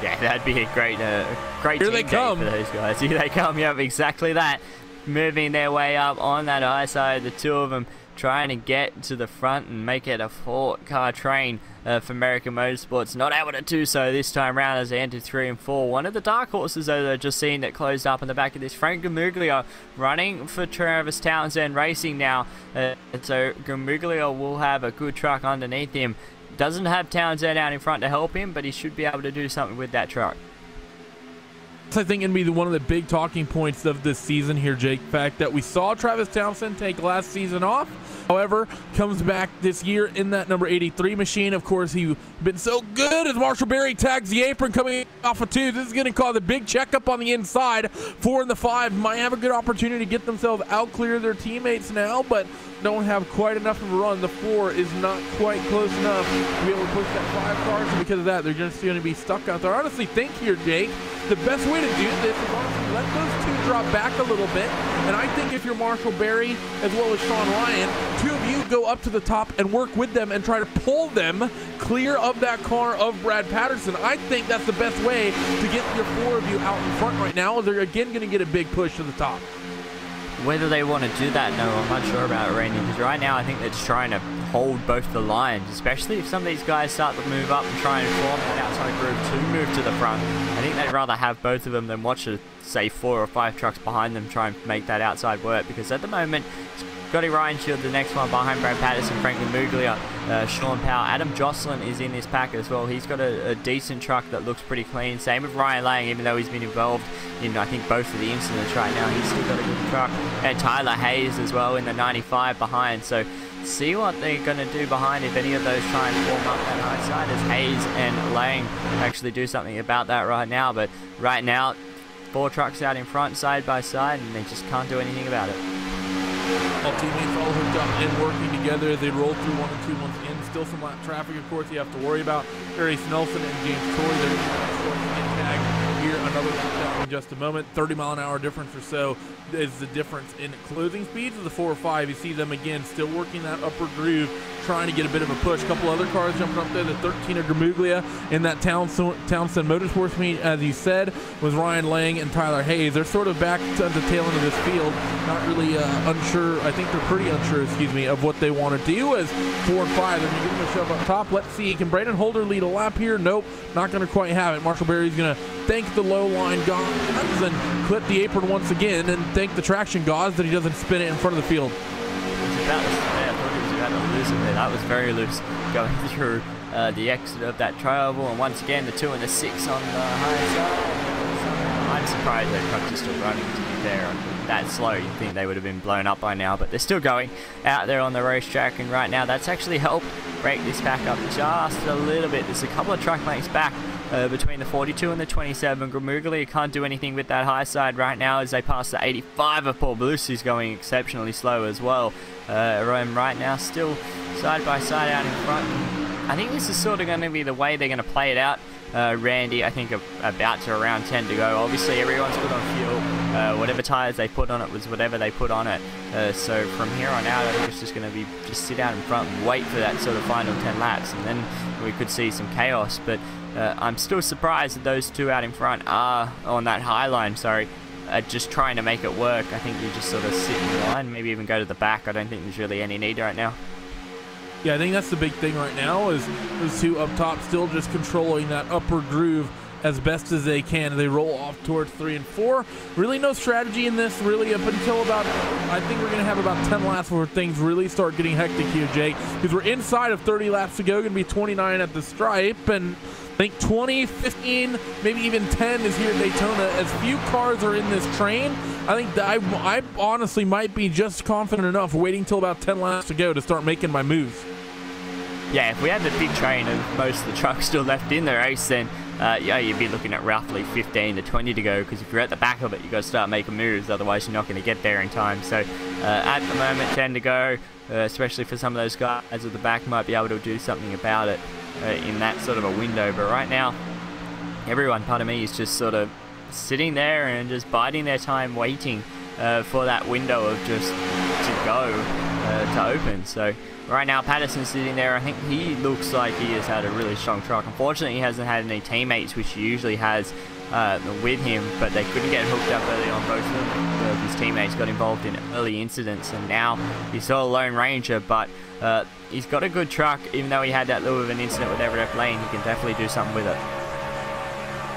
Yeah, that'd be a great Here they come for those guys. Here they come. Yep, exactly that. Moving their way up on that high side, the two of them trying to get to the front and make it a 4-car train for American Motorsports. Not able to do so this time around as they entered 3 and 4. One of the dark horses, though, they've just seen that closed up in the back of this. Frank Gamuglia running for Travis Townsend Racing now. So Gamuglia will have a good truck underneath him. Doesn't have Townsend out in front to help him, but he should be able to do something with that truck. I think it'd be one of the big talking points of this season here, Jake. The fact that we saw Travis Townsend take last season off, however, comes back this year in that number 83 machine. Of course, he's been so good as Marshall Berry tags the apron coming off of 2. This is going to cause a big checkup on the inside. 4 and the 5 might have a good opportunity to get themselves out clear their teammates now, but don't have quite enough of a run. The 4 is not quite close enough to be able to push that 5 car, so because of that, they're just going to be stuck out there. I honestly think here, Jake, the best way to do this is honestly let those 2 drop back a little bit, and I think if you're Marshall Berry as well as Sean Ryan, 2 of you go up to the top and work with them and try to pull them clear of that car of Brad Patterson. I think that's the best way to get your 4 of you out in front right now, as they're again going to get a big push to the top. Whether they want to do that, no, I'm not sure about it, Randy, because right now I think they're just trying to hold both the lines, especially if some of these guys start to move up and try and form that outside group to move to the front. I think they'd rather have both of them than watch, say, 4 or 5 trucks behind them try and make that outside work, because at the moment, Scotty Ryan Shield, the next one behind Brad Patterson, Frank Gamuglia, Sean Powell. Adam Jocelyn is in this pack as well. He's got a decent truck that looks pretty clean. Same with Ryan Lang, even though he's been involved in, I think, both of the incidents right now. He's still got a good truck. And Tyler Hayes as well in the 95 behind. So see what they're going to do behind if any of those try and form up that high side, as Hayes and Lang actually do something about that right now. But right now, 4 trucks out in front side by side, and they just can't do anything about it. All teammates all hooked up and working together as they roll through 1 and 2 once again. Still some lap traffic, of course, you have to worry about. Harry Nelson and James Tory, they're going to get tagged here. Another lap down in just a moment. 30-mile-an-hour difference or so is the difference in closing speeds of the 4 or 5. You see them again still working that upper groove, trying to get a bit of a push. A couple other cars jumping up there. The 13 of Gamuglia in that Townsend Motorsports meet, as you said, was Ryan Lang and Tyler Hayes. They're sort of back to the tail end of this field. Not really unsure. I think they're pretty unsure, of what they want to do as 4 and 5. They're going to give them a shove up top. Let's see. Can Brandon Holder lead a lap here? Nope. Not going to quite have it. Marshall Berry's going to thank the low line gods and clip the apron once again, and thank the traction gods that he doesn't spin it in front of the field. That was very loose going through the exit of that tri-oval, and once again the 2 and the 6 on the high side. I'm surprised that trucks are still running, to be fair. That slow, you'd think they would have been blown up by now, but they're still going out there on the racetrack, and right now that's actually helped break this pack up just a little bit. There's a couple of truck lengths back between the 42 and the 27. Gramuglia can't do anything with that high side right now as they pass the 85 of Paul Blues, who's going exceptionally slow as well. And right now still side by side out in front. I think this is sort of going to be the way they're going to play it out. Randy, I think, about to around 10 to go. Obviously, everyone's put on fuel. Whatever tyres they put on it was whatever they put on it. So from here on out, I think it's just going to be just sit out in front and wait for that sort of final 10 laps, and then we could see some chaos. But I'm still surprised that those two out in front are on that high line. Just trying to make it work. I think you just sort of sit in the line, maybe even go to the back. I don't think there's really any need right now. Yeah, I think that's the big thing right now is those two up top still just controlling that upper groove as best as they can. They roll off towards 3 and 4. Really no strategy in this really up until about, I think we're going to have about 10 laps where things really start getting hectic here, Jake, because we're inside of 30 laps to go, going to be 29 at the stripe, and I think 20, 15, maybe even 10 is here at Daytona. As few cars are in this train, I think that I honestly might be just confident enough waiting till about 10 laps to go to start making my moves. Yeah, if we had the big train and most of the trucks still left in the race, then yeah, you'd be looking at roughly 15 to 20 to go, because if you're at the back of it, you've got to start making moves, otherwise you're not going to get there in time. So at the moment, 10 to go, especially for some of those guys at the back might be able to do something about it in that sort of a window. But right now, everyone, part of me, is just sort of sitting there and just biding their time, waiting for that window of just to go to open. So right now, Patterson's sitting there. I think he looks like he has had a really strong truck. Unfortunately, he hasn't had any teammates, which he usually has with him, but they couldn't get hooked up early on. Both of them, his teammates got involved in early incidents, and now he's still a Lone Ranger, but he's got a good truck. Even though he had that little bit of an incident with Everett Lane, he can definitely do something with it.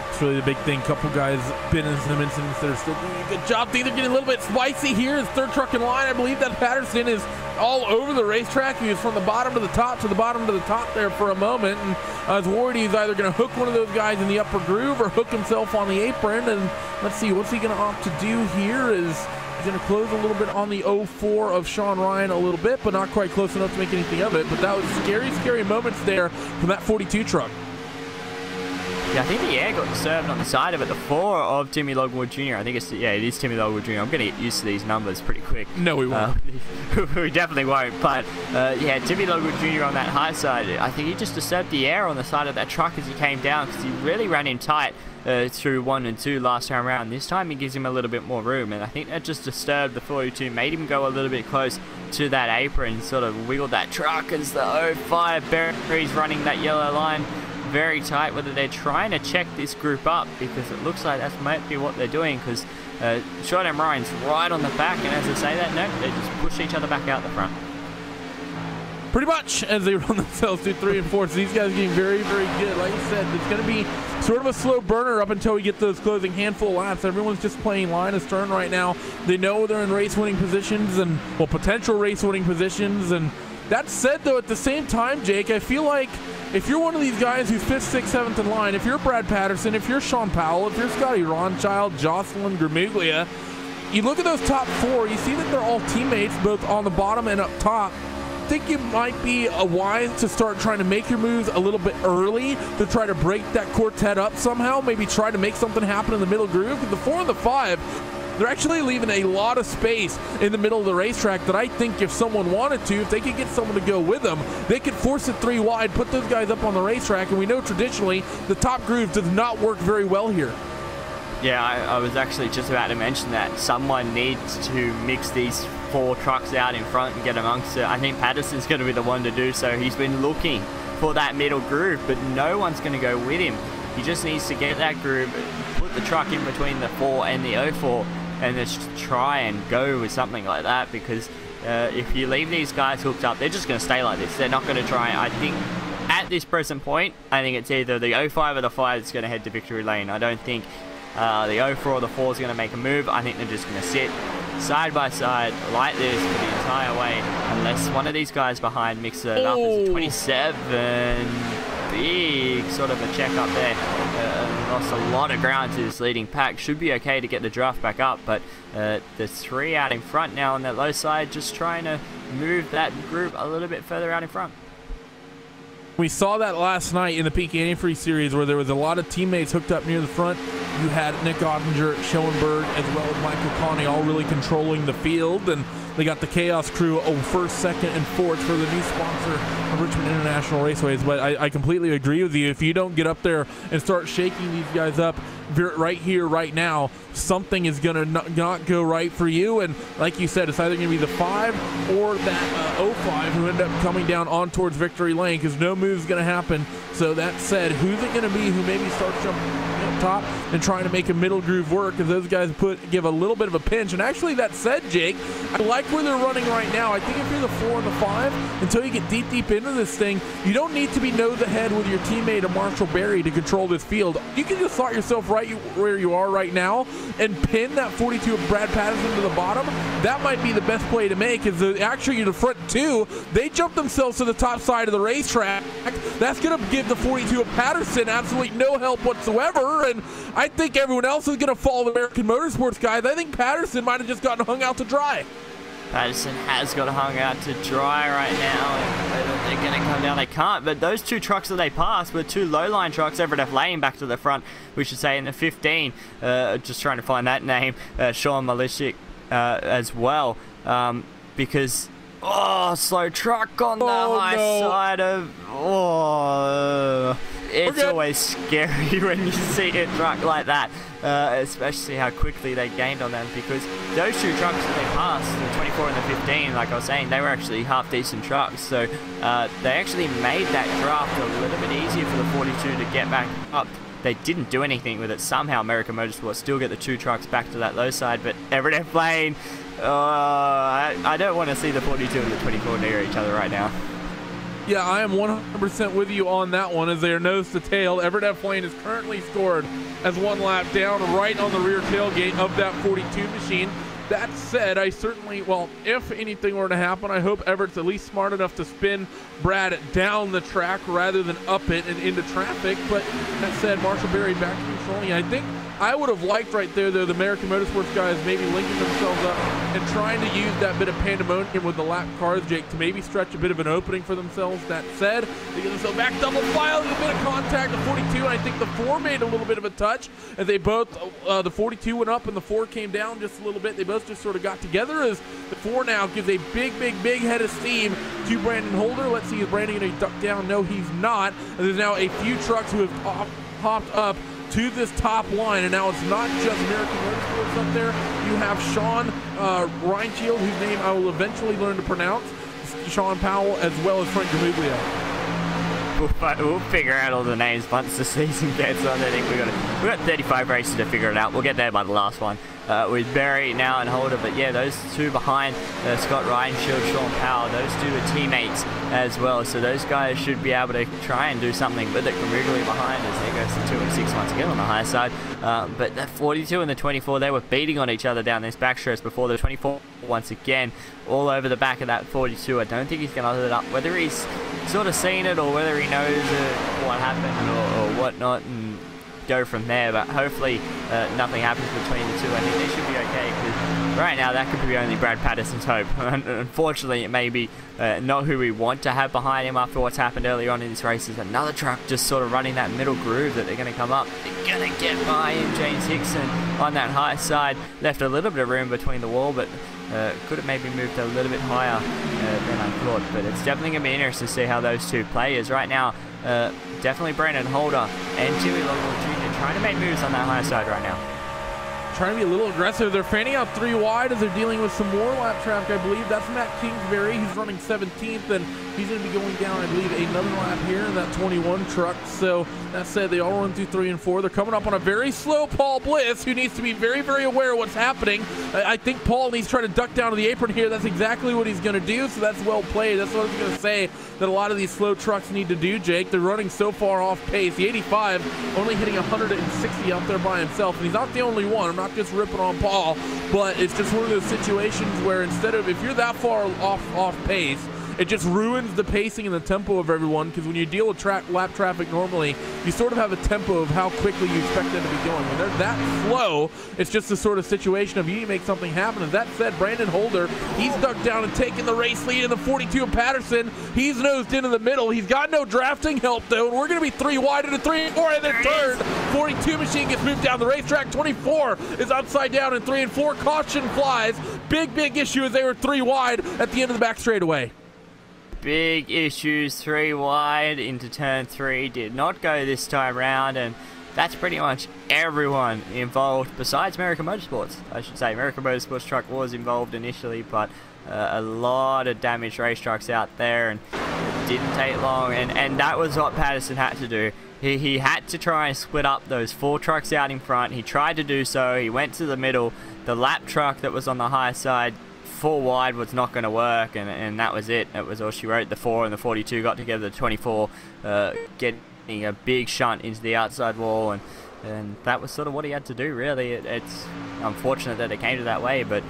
It's really the big thing. Couple guys been in some incidents that are still doing a good job. Things are getting a little bit spicy here. His third truck in line. I believe that Patterson is all over the racetrack. He was from the bottom to the top to the bottom to the top there for a moment, and I was worried he's either going to hook one of those guys in the upper groove or hook himself on the apron. And let's see, what's he going to opt to do here is he's going to close a little bit on the 04 of Sean Ryan a little bit, but not quite close enough to make anything of it. But that was scary moments there from that 42 truck. Yeah, I think the air got disturbed on the side of it. The 4 of Timmy Logwood Jr. I think it's, yeah, it is Timmy Logwood Jr. I'm going to get used to these numbers pretty quick. No, we won't. We definitely won't. But yeah, Timmy Logwood Jr. on that high side, I think he just disturbed the air on the side of that truck as he came down, because he really ran in tight through 1 and 2 last time around. This time he gives him a little bit more room, and I think that just disturbed the 42, made him go a little bit close to that apron, sort of wiggled that truck as the 05 Berry's running that yellow line very tight, whether they're trying to check this group up, because it looks like that might be what they're doing, because Sean and Ryan's right on the back, and as I say that, no, they just push each other back out the front. Pretty much as they run themselves through 3 and 4. So these guys are getting very, very good. Like I said, it's going to be sort of a slow burner up until we get those closing handful of laps. Everyone's just playing line of stern right now. They know they're in race-winning positions and, well, potential race-winning positions. And that said, though, at the same time, Jake, I feel like if you're one of these guys who's 5th, 6th, 7th in line, if you're Brad Patterson, if you're Sean Powell, if you're Scotty Ronchild, Jocelyn Gramuglia, you look at those top 4, you see that they're all teammates, both on the bottom and up top. I think you might be wise to start trying to make your moves a little bit early to try to break that quartet up somehow, maybe try to make something happen in the middle groove. Because the 4 and the 5, they're actually leaving a lot of space in the middle of the racetrack that I think if someone wanted to, if they could get someone to go with them, they could force it 3 wide, put those guys up on the racetrack, and we know traditionally the top groove does not work very well here. Yeah, I was actually just about to mention that. Someone needs to mix these 4 trucks out in front and get amongst it. I think Patterson's going to be the one to do so. He's been looking for that middle groove, but no one's going to go with him. He just needs to get that groove, put the truck in between the 4 and the 04, and just try and go with something like that, because if you leave these guys hooked up, they're just going to stay like this. They're not going to try. I think at this present point, I think it's either the 05 or the 5 that's going to head to victory lane. I don't think the 04 or the 4 is going to make a move. I think they're just going to sit side by side like this for the entire way, unless one of these guys behind mixes it up as a 27. big sort of a check up there. Lost a lot of ground to this leading pack. Should be okay to get the draft back up, but the 3 out in front now on that low side, just trying to move that group a little bit further out in front. We saw that last night in the Peak Antifreeze series where there was a lot of teammates hooked up near the front. You had Nick Ottinger, Schoenberg, as well as Michael Connie all really controlling the field, and they got the Chaos crew first, second, and fourth for the new sponsor of Richmond International Raceways. But I completely agree with you. If you don't get up there and start shaking these guys up right here, right now, something is going to not go right for you. And like you said, it's either going to be the 5 or that 05 who end up coming down on towards victory lane, because no move is going to happen. So that said, who's it going to be who maybe starts jumping up top and trying to make a middle groove work, because those guys give a little bit of a pinch. And actually, that said, Jake, I like where they're running right now. I think if you're the 4 and the 5, until you get deep into this thing, you don't need to be nose ahead with your teammate of Marshall Berry to control this field. You can just slot yourself right where you are right now and pin that 42 of Brad Patterson to the bottom. That might be the best play to make, is actually the front 2, they jump themselves to the top side of the racetrack. That's going to give the 42 of Patterson absolutely no help whatsoever, and I think everyone else is going to follow the American Motorsports guys. I think Patterson might have just gotten hung out to dry. Patterson has got hung out to dry right now, and they're going to come down. They can't, but those 2 trucks that they passed were 2 low-line trucks. Everett F. Lane back to the front, we should say, in the 15. Just trying to find that name. Sean Malishik as well, because... Oh, slow truck on the high side of... Oh, it's always scary when you see a truck like that, especially how quickly they gained on them, because those 2 trucks that they passed, the 24 and the 15, like I was saying, they were actually half-decent trucks, so they actually made that draft a little bit easier for the 42 to get back up. They didn't do anything with it. Somehow American Motorsports still get the 2 trucks back to that low side, but Everett F. Lane, I don't want to see the 42 and the 24 near each other right now. Yeah, I am 100% with you on that one, as they are nose to tail. Everett F. Lane is currently scored as 1 lap down right on the rear tailgate of that 42 machine. That said, I certainly, well, if anything were to happen, I hope Everett's at least smart enough to spin Brad down the track rather than up it and into traffic. But that said, Marshall Berry back to controlling. I think I would have liked right there, though, the American Motorsports guys maybe linking themselves up and trying to use that bit of pandemonium with the lap cars, Jake, to maybe stretch a bit of an opening for themselves. That said, they get themselves back double file, a little bit of contact. The 42, and I think the 4 made a little bit of a touch as they both, the 42 went up and the 4 came down just a little bit. They both just sort of got together, as the 4 now gives a big head of steam to Brandon Holder. Let's see, is Brandon going to duck down? No, he's not. And there's now a few trucks who have popped up to this top line, and now it's not just American Motorsports up there. You have Sean Reinschild, whose name I will eventually learn to pronounce, Sean Powell, as well as Frank Gamuglia. We'll figure out all the names once the season gets on. I think we got 35 races to figure it out. We'll get there by the last one with Berry now and Holder. But yeah, those 2 behind Scott Reinschild, Sean Powell, those 2 are teammates as well. So those guys should be able to try and do something with it. Gamuglia behind as they goes to 2 and 6 once again on the high side. But the 42 and the 24, they were beating on each other down this backstretch before. The 24 once again all over the back of that 42. I don't think he's going to let it up. Whether he's sort of seen it or whether he knows what happened or whatnot, and go from there. But hopefully nothing happens between the 2. I think they should be okay, because right now that could be only Brad Patterson's hope. Unfortunately, it may be not who we want to have behind him after what's happened earlier on in this race. Is another truck just sort of running that middle groove that they're going to come up. They're going to get by him. James Hickson on that high side left a little bit of room between the wall, but could have maybe moved a little bit higher than I thought. But it's definitely going to be interesting to see how those 2 players right now, definitely Brandon Holder and Timmy Lovell Jr. trying to make moves on that high side right now. Trying to be a little aggressive. They're fanning out 3 wide as they're dealing with some more lap traffic, I believe. That's Matt Kingsbury. He's running 17th, and he's going to be going down, I believe, another lap here in that 21 truck. So that said, they all run through 3 and 4. They're coming up on a very slow Paul Bliss, who needs to be very aware of what's happening. I think Paul needs to try to duck down to the apron here. That's exactly what he's going to do, so that's well played. That's what I was going to say that a lot of these slow trucks need to do, Jake. They're running so far off pace. The 85 only hitting 160 out there by himself, and he's not the only one. I'm not just ripping on Paul, but it's just one of those situations where instead of, if you're that far off pace, it just ruins the pacing and the tempo of everyone, because when you deal with lap traffic normally, you sort of have a tempo of how quickly you expect them to be going. When they're that slow, it's just the sort of situation of you need to make something happen. As that said, Brandon Holder, he's ducked down and taken the race lead in the 42 of Patterson. He's nosed into the middle. He's got no drafting help, though, and we're going to be 3 wide into 3 and 4 in the third. 42 machine gets moved down the racetrack. 24 is upside down in 3 and 4. Caution flies. Big issue as they were 3 wide at the end of the back straightaway. Big issues, 3 wide into turn 3. Did not go this time round, and that's pretty much everyone involved besides American Motorsports. I should say American Motorsports truck was involved initially, but a lot of damaged race trucks out there, and it didn't take long, and that was what Patterson had to do. He had to try and split up those 4 trucks out in front. He tried to do so. He went to the middle. The lap truck that was on the high side, 4 wide, was not going to work, and that was it. That was all she wrote. The 4 and the 42 got together. The 24 getting a big shunt into the outside wall, and that was sort of what he had to do, really. It's unfortunate that it came to that way, but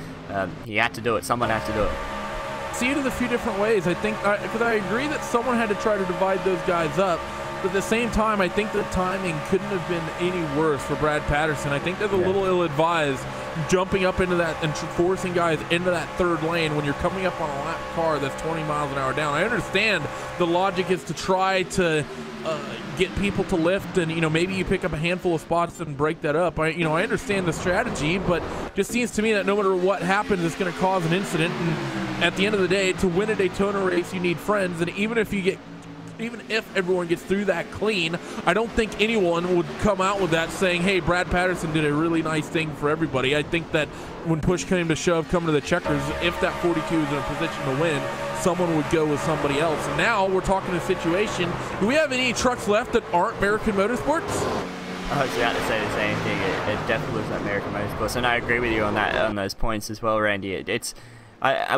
he had to do it. Someone had to do it. See it in a few different ways. I think, because I agree that someone had to try to divide those guys up. But at the same time, I think the timing couldn't have been any worse for Brad Patterson. I think that's a little ill-advised, jumping up into that and forcing guys into that third lane when you're coming up on a lap car that's 20 miles an hour down. I understand the logic is to try to get people to lift, and maybe you pick up a handful of spots and break that up. I understand the strategy, but just seems to me that no matter what happens, it's going to cause an incident. And at the end of the day, to win a Daytona race, you need friends, and even if everyone gets through that clean, I don't think anyone would come out with that saying, hey, Brad Patterson did a really nice thing for everybody. I think that when push came to shove, coming to the checkers, if that 42 is in a position to win, someone would go with somebody else. And now we're talking a situation. Do we have any trucks left that aren't American Motorsports? I was about to say the same thing. It definitely looks like American Motorsports, and I agree with you on that, on those points as well, Randy. It's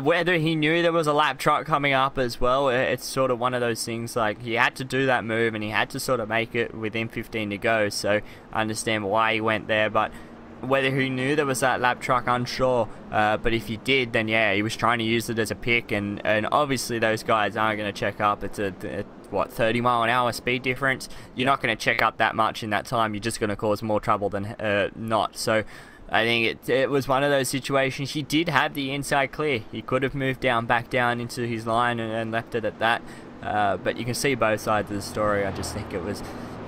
whether he knew there was a lap truck coming up as well, it's sort of one of those things, like, he had to do that move and he had to sort of make it within 15 to go, so I understand why he went there. But whether he knew there was that lap truck, unsure, but if he did, then yeah, he was trying to use it as a pick, and obviously those guys aren't going to check up. It's a what, 30 mile an hour speed difference. You're not going to check up that much in that time. You're just going to cause more trouble than not. So I think it was one of those situations. He did have the inside clear. He could have moved back down into his line and left it at that. But you can see both sides of the story. I just think it was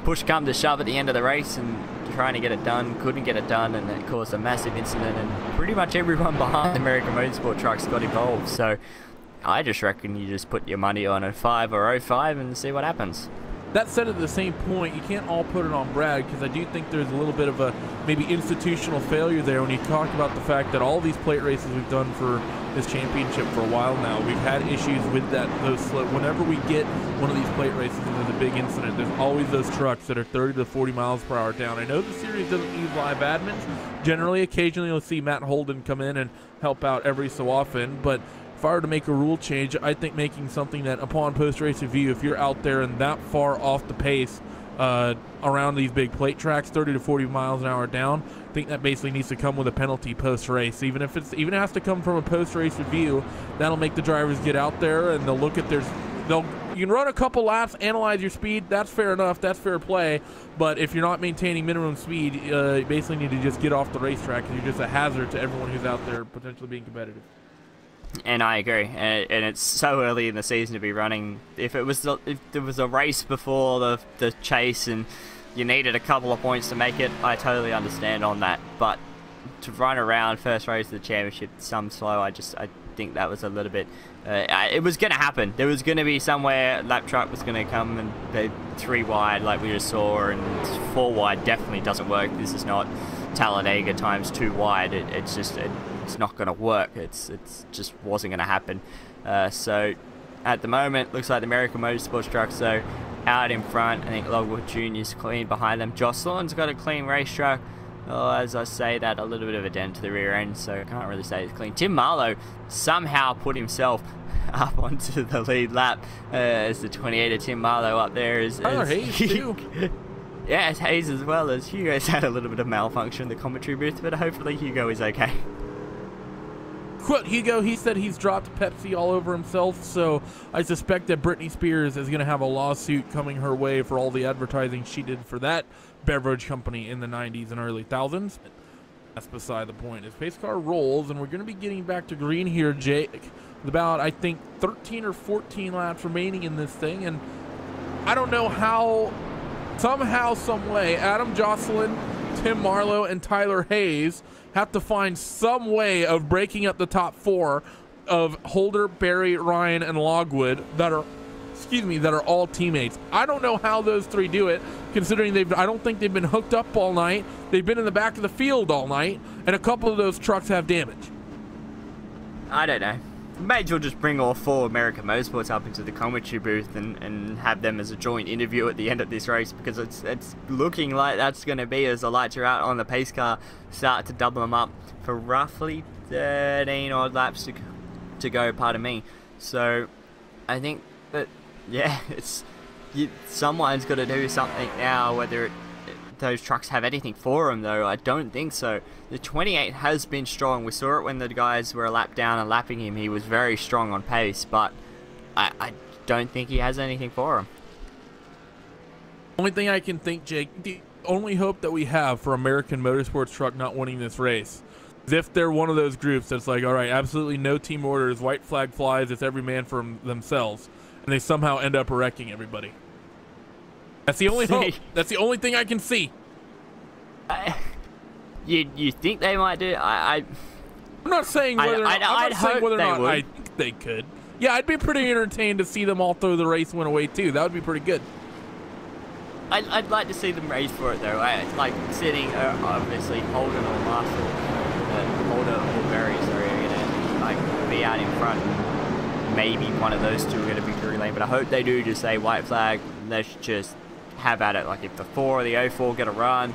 push come to shove at the end of the race and trying to get it done, couldn't get it done, and it caused a massive incident, and pretty much everyone behind the American Motorsport trucks got involved. So I just reckon you just put your money on a 5 or 05 and see what happens. That said, at the same point, you can't all put it on Brad, because I do think there's a little bit of a maybe institutional failure there when you talk about the fact that all these plate races we've done for this championship for a while now, we've had issues with those slow. Whenever we get one of these plate races and there's a big incident, there's always those trucks that are 30 to 40 miles per hour down. I know the series doesn't use live admins. Generally, occasionally you'll see Matt Holden come in and help out every so often, but if I were to make a rule change, I think making something that upon post-race review, if you're out there and that far off the pace around these big plate tracks, 30 to 40 miles an hour down, I think that basically needs to come with a penalty post-race. Even if it has to come from a post-race review, that'll make the drivers get out there and they'll look at you can run a couple laps, analyze your speed. That's fair enough. That's fair play. But if you're not maintaining minimum speed, you basically need to just get off the racetrack, because you're just a hazard to everyone who's out there potentially being competitive. And I agree, and it's so early in the season to be running. If there was a race before the chase and you needed a couple of points to make it, I totally understand on that. But to run around first race of the championship some slow, I think that was a little bit. It was going to happen. There was going to be somewhere lap truck was going to come and they 3 wide like we just saw, and 4 wide definitely doesn't work. This is not Talladega times 2 wide. It's not going to work. It's just wasn't going to happen. So at the moment, looks like the American Motorsports trucks though out in front. I think Logwood Jr. is clean behind them. Jocelyn's got a clean race truck. Oh, as I say that, a little bit of a dent to the rear end, so I can't really say it's clean. Tim Marlowe somehow put himself up onto the lead lap as the 28 of Tim Marlowe up there. Hayes too. Yeah, it's Hayes as well. As Hugo's had a little bit of malfunction in the commentary booth, but hopefully Hugo is okay. quote Hugo, he said he's dropped Pepsi all over himself, so I suspect that Britney Spears is going to have a lawsuit coming her way for all the advertising she did for that beverage company in the 90s and early thousands. That's beside the point. As pace car rolls, and we're going to be getting back to green here, Jake, with about, I think, 13 or 14 laps remaining in this thing, and I don't know how, somehow, some way, Adam Jocelyn, Tim Marlowe, and Tyler Hayes have to find some way of breaking up the top four of Holder, Barry, Ryan, and Logwood that are, that are all teammates. I don't know how those three do it, considering I don't think they've been hooked up all night. They've been in the back of the field all night, and a couple of those trucks have damage. I don't know. May as well just bring all four American Motorsports up into the commentary booth and have them as a joint interview at the end of this race, because it's looking like that's going to be, as the lights are out on the pace car, start to double them up for roughly 13 odd laps to go, pardon me. So I think that, yeah, someone's got to do something now. Whether those trucks have anything for them, though, I don't think so. The 28 has been strong. We saw it when the guys were a lap down and lapping him. He was very strong on pace, but I don't think he has anything for him. Only thing I can think, Jake, the only hope that we have for American Motorsports truck not winning this race is if they're one of those groups that's like, all right, absolutely no team orders, white flag flies, it's every man for themselves, and they somehow end up wrecking everybody. That's the only hope. That's the only thing I can see. You think they might do? I'm not saying whether or not I think they could. Yeah, I'd be pretty entertained to see them all throw the race win away too. That would be pretty good. I'd like to see them race for it though. Like sitting obviously Holden or Marshall, Holden or Barry, sorry, are gonna like be out in front. Maybe one of those two are gonna be victory lane, but I hope they do just say white flag. Let's just have at it. Like if the 4 or the 04 get a run,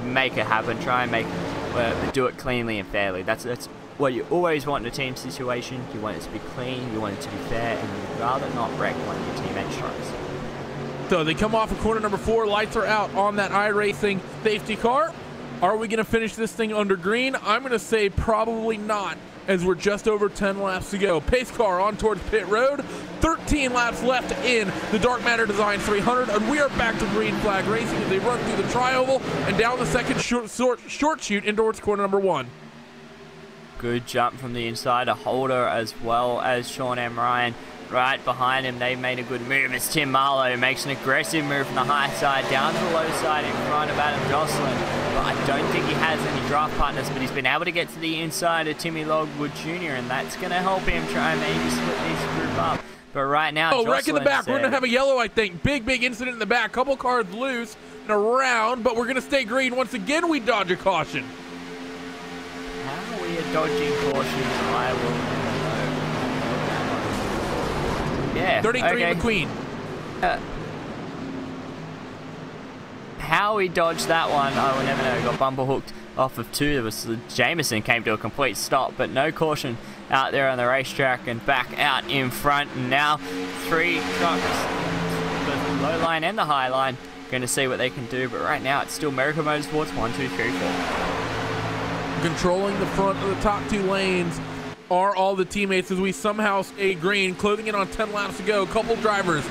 make it happen. Try and do it cleanly and fairly. That's what you always want in a team situation. You want it to be clean, you want it to be fair, and you'd rather not wreck one of your teammates' trucks. So they come off of corner number 4. Lights are out on that iRacing safety car. Are we going to finish this thing under green? I'm going to say probably not, as we're just over 10 laps to go. Pace car on towards pit road. 13 laps left in the Dark Matter Design 300, and we are back to green flag racing as they run through the tri-oval and down the second short chute in towards corner number 1. Good jump from the inside, a Holder as well as Sean M. Ryan. Right behind him, they made a good move as Tim Marlowe makes an aggressive move from the high side down to the low side in front of Adam Jocelyn. But I don't think he has any draft partners, but he's been able to get to the inside of Timmy Logwood Jr., and that's going to help him try and maybe split this group up. But right now, wreck in the back. We're going to have a yellow, I think. Big incident in the back. Couple cars loose and around, but we're going to stay green. Once again, we dodge a caution. How we are dodging cautions, I will never know. Yeah, 33 okay. McQueen. How he dodged that one, I will never know. Got bumper hooked off of 2. There was Jameson came to a complete stop, but no caution out there on the racetrack and back out in front. And now 3 trucks, the low line and the high line, going to see what they can do. But right now it's still American Motorsports 1, 2, 3, 4. Controlling the front of the top 2 lanes are all the teammates as we somehow stay green, closing in on 10 laps to go. Couple drivers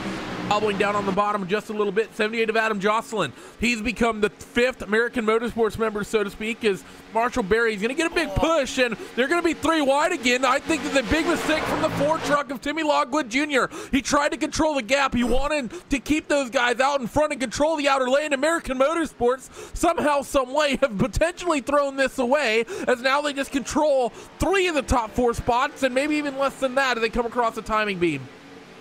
hobbling down on the bottom just a little bit. 78 of Adam Jocelyn. He's become the 5th American Motorsports member, so to speak, as Marshall Berry's going to get a big push, and they're going to be 3 wide again. I think that's a big mistake from the 4 truck of Timmy Logwood Jr. He tried to control the gap. He wanted to keep those guys out in front and control the outer lane. American Motorsports somehow, some way have potentially thrown this away, as now they just control 3 of the top 4 spots, and maybe even less than that if they come across the timing beam.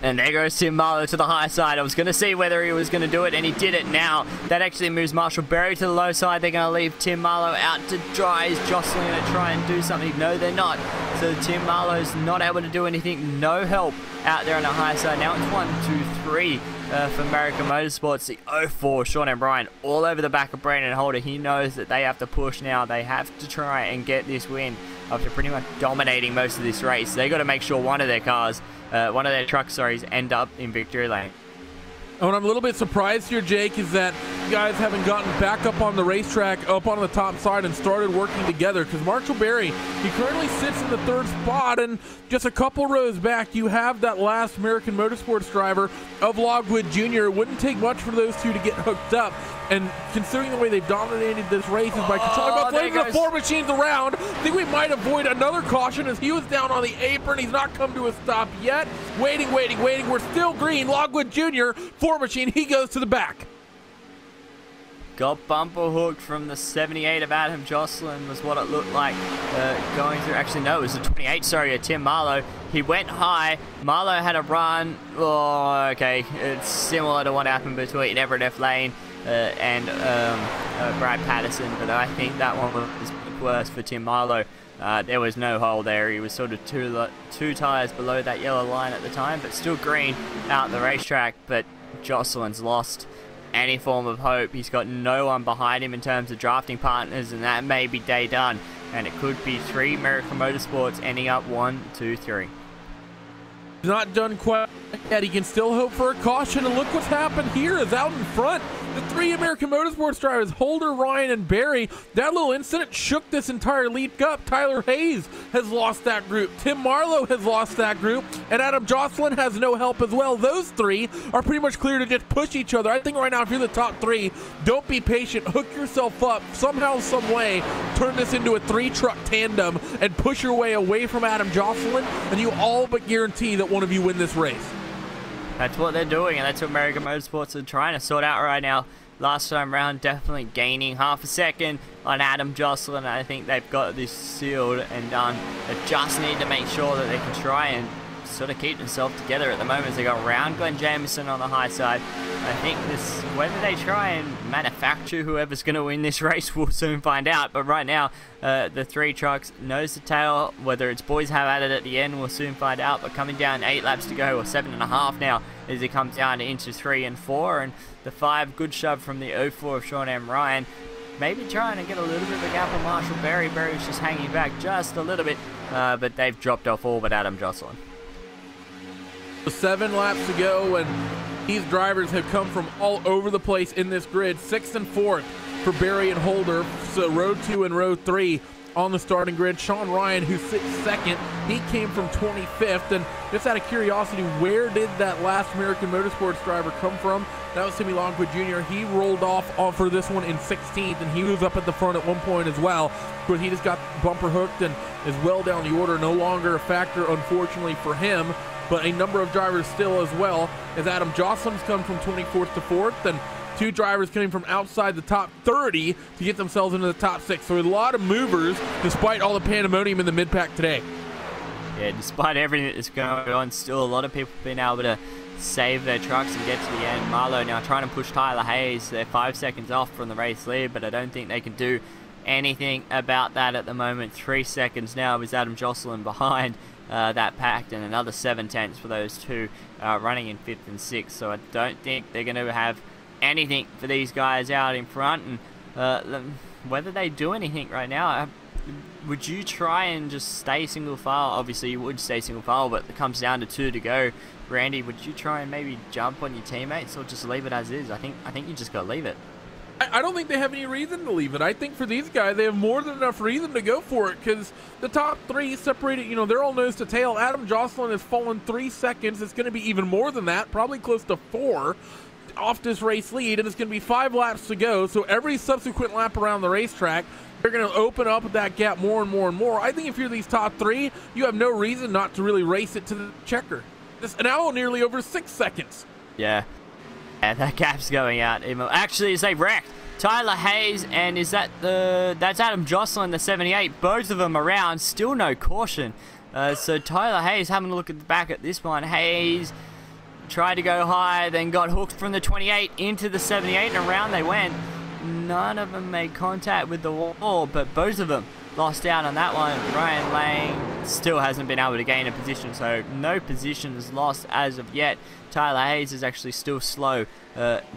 And there goes Tim Marlowe to the high side. I was going to see whether he was going to do it, and he did it now. That actually moves Marshall Berry to the low side. They're going to leave Tim Marlowe out to dry. Is Jocelyn going to try and do something? No, they're not. So Tim Marlowe's not able to do anything. No help out there on the high side. Now it's 1, 2, 3 for American Motorsports. The 04, Sean M. Bryan, all over the back of Brandon Holder. He knows that they have to push now. They have to try and get this win after pretty much dominating most of this race. They got to make sure one of their trucks, end up in victory lane. What I'm a little bit surprised here, Jake, is that guys having gotten back up on the racetrack, up on the top side, and started working together, because Marshall Berry, he currently sits in the 3rd spot, and just a couple rows back, you have that last American Motorsports driver of Logwood Jr. It wouldn't take much for those two to get hooked up, and considering the way they've dominated this race is by controlling both lanes of the 4 machines around, I think we might avoid another caution as he was down on the apron. He's not come to a stop yet. Waiting. We're still green. Logwood Jr., 4 machine, he goes to the back. Got bumper hooked from the 78 of Adam Jocelyn was what it looked like going through. Actually, no, it was the 28, sorry, of Tim Marlowe. He went high. Marlowe had a run. Oh, okay. It's similar to what happened between Everett F. Lane and Brad Patterson, but I think that one was worse for Tim Marlowe. There was no hole there. He was sort of two tires below that yellow line at the time, but still green out the racetrack. But Jocelyn's lost any form of hope. He's got no one behind him in terms of drafting partners, and that may be day done. And it could be 3 American Motorsports ending up 1, 2, 3. Not done quite yet. He can still hope for a caution, and look what's happened here is out in front. The 3 American Motorsports drivers, Holder, Ryan, and Barry. That little incident shook this entire lead up. Tyler Hayes has lost that group. Tim Marlowe has lost that group. And Adam Jocelyn has no help as well. Those 3 are pretty much clear to just push each other. I think right now, if you're the top 3, don't be patient. Hook yourself up. Somehow, some way, turn this into a 3-truck tandem and push your way away from Adam Jocelyn, and you all but guarantee that one of you win this race. That's what they're doing, and that's what American Motorsports are trying to sort out right now. Last time round, definitely gaining half a second on Adam Jocelyn. I think they've got this sealed and done. They just need to make sure that they can try and sort of keep themselves together at the moment. They got round Glenn Jamieson on the high side. I think this, whether they try and manufacture whoever's going to win this race, we'll soon find out. But right now, the 3 trucks nose to tail. Whether it's boys have at it at the end, we'll soon find out. But coming down 8 laps to go, or 7.5 now, as it comes down into 3 and 4, and the 5, good shove from the 04 of Sean M. Ryan. Maybe trying to get a little bit of a gap on Marshall Berry. Berry's just hanging back just a little bit, but they've dropped off all but Adam Jocelyn. 7 laps to go, and these drivers have come from all over the place in this grid. 6th and 4th for Barry and Holder. So row 2 and row 3 on the starting grid. Sean Ryan, who sits 2nd, he came from 25th. And just out of curiosity, where did that last American Motorsports driver come from? That was Timmy Longwood Jr. He rolled off for this one in 16th, and he was up at the front at one point as well. But he just got bumper hooked and is well down the order. No longer a factor, unfortunately, for him. But a number of drivers still as well, as Adam Jocelyn's come from 24th to 4th, and 2 drivers coming from outside the top 30 to get themselves into the top 6. So a lot of movers, despite all the pandemonium in the mid-pack today. Yeah, despite everything that's going on, still a lot of people have been able to save their trucks and get to the end. Marlowe now trying to push Tyler Hayes. They're 5 seconds off from the race lead, but I don't think they can do anything about that at the moment. 3 seconds now with Adam Jocelyn behind that packed, and another 7/10 for those 2 running in 5th and 6th. So I don't think they're going to have anything for these guys out in front. And whether they do anything right now, would you try and just stay single file? Obviously you would stay single file, but it comes down to 2 to go. Randy, would you try and maybe jump on your teammates, or just leave it as is? I think you just got to leave it. I don't think they have any reason to leave it. I think for these guys, they have more than enough reason to go for it, because the top 3 separated, they're all nose to tail. Adam Jocelyn has fallen 3 seconds. It's going to be even more than that, probably close to 4 off this race lead, and it's going to be 5 laps to go. So every subsequent lap around the racetrack, they're going to open up that gap more and more and more. I think if you're these top 3, you have no reason not to really race it to the checker. It's now nearly over 6 seconds. Yeah. And that gap's going out. Actually, they wrecked Tyler Hayes, and that's Adam Jocelyn, the 78. Both of them around, still no caution. So Tyler Hayes having a look at the back at this one. Hayes tried to go high, then got hooked from the 28 into the 78, and around they went. None of them made contact with the wall, but both of them lost out on that one. Ryan Lane still hasn't been able to gain a position, so no positions lost as of yet. Tyler Hayes is actually still slow,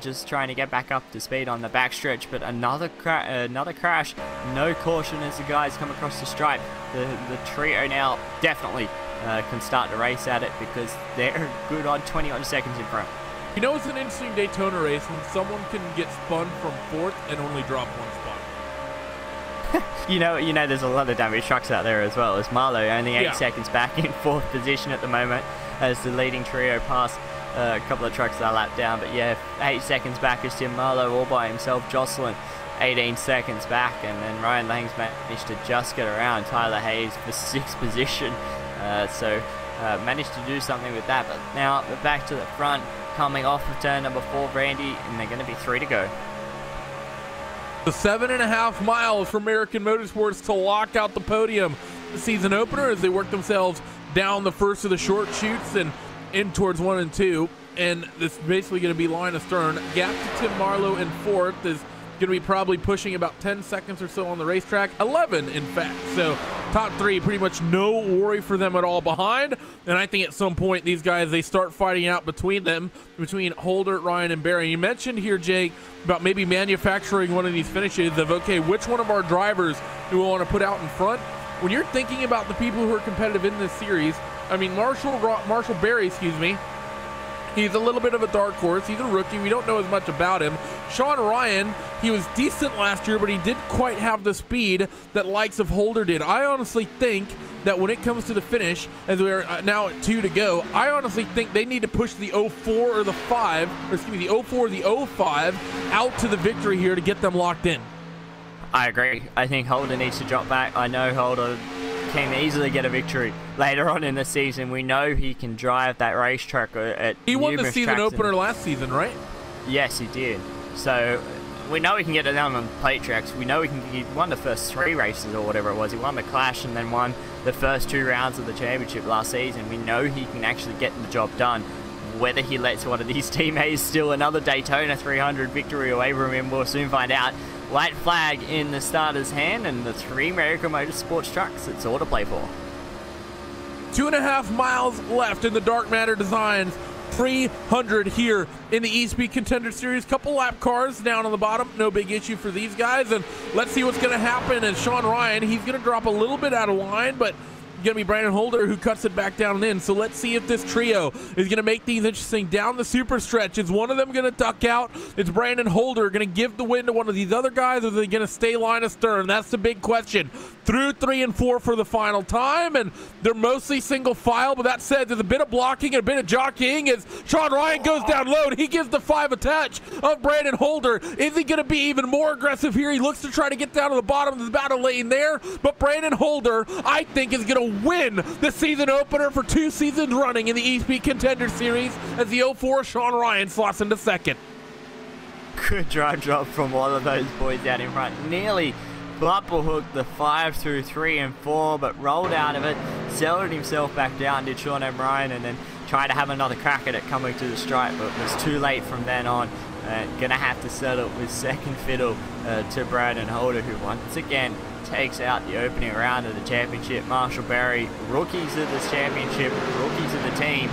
just trying to get back up to speed on the backstretch, but another crash, no caution as the guys come across the stripe. The trio now definitely can start to race at it, because they're good on 20 odd seconds in front. You know, it's an interesting Daytona race when someone can get spun from 4th and only drop 1 spot. you know, there's a lot of damaged trucks out there as well. As Marlowe only 8 seconds back in 4th position at the moment as the leading trio pass a couple of trucks that are lapped down. But yeah, 8 seconds back is Tim Marlowe all by himself. Jocelyn 18 seconds back, and then Ryan Lang's managed to just get around Tyler Hayes for 6th position. Managed to do something with that. But now we're back to the front, coming off of turn number 4, Randy, and they're going to be 3 to go. The 7.5 miles for American Motorsports to lock out the podium. The season opener as they work themselves down the first of the short chutes and in towards 1 and 2. And this is basically going to be line of stern. Gap to Tim Marlowe in 4th is going to be probably pushing about 10 seconds or so on the racetrack. 11, in fact. So top 3, pretty much no worry for them at all behind. And I think at some point these guys, they start fighting out between them, between Holder, Ryan, and Barry. You mentioned here, Jake, about maybe manufacturing one of these finishes of, okay, which one of our drivers do we want to put out in front? When you're thinking about the people who are competitive in this series, I mean, Marshall Barry, he's a little bit of a dark horse. He's a rookie. We don't know as much about him. Sean Ryan, he was decent last year, but he didn't quite have the speed that likes of Holder did. I honestly think that when it comes to the finish, as we're now at 2 to go, I honestly think they need to push the 04 or the 5, or excuse me, the 04 or the 05 out to the victory here to get them locked in. I agree. I think Holder needs to drop back. I know Holder can easily get a victory later on in the season. We know he can drive that racetrack at He won the season opener last season, right? Yes, he did. So we know he can get it down on plate tracks. We know he won the first 3 races or whatever it was. He won the Clash and then won the first 2 rounds of the championship last season. We know he can actually get the job done. Whether he lets one of these teammates steal another Daytona 300 victory away from him, we'll soon find out. White flag in the starter's hand, and the 3 American Motorsports trucks, it's all to play for. 2.5 miles left in the Dark Matter Designs 300 here in the Espeed Contender Series. Couple lap cars down on the bottom, no big issue for these guys. And let's see what's going to happen. And Sean Ryan, he's going to drop a little bit out of line, but going to be Brandon Holder who cuts it back down and in. So let's see if this trio is going to make these interesting down the super stretch. Is one of them going to duck out? Is Brandon Holder going to give the win to one of these other guys, or are they going to stay line of stern? That's the big question. Through 3 and 4 for the final time, and they're mostly single file, but that said, there's a bit of blocking and a bit of jockeying as Sean Ryan goes down low. He gives the 5 attach of Brandon Holder. Is he going to be even more aggressive here? He looks to try to get down to the bottom of the battle lane there, but Brandon Holder, I think, is going to win the season opener for 2 seasons running in the Espeed Contender Series as the 04 Sean Ryan slots into 2nd. Good drive drop from one of those boys out in front. Nearly bumper hooked the 5 through 3 and 4, but rolled out of it, settled himself back down, did Sean O'Brien, and then tried to have another crack at it coming to the stripe, but was too late from then on. Gonna have to settle with second fiddle to Brandon Holder, who once again takes out the opening round of the championship. Marshall Barry, rookies of this championship, rookies of the team,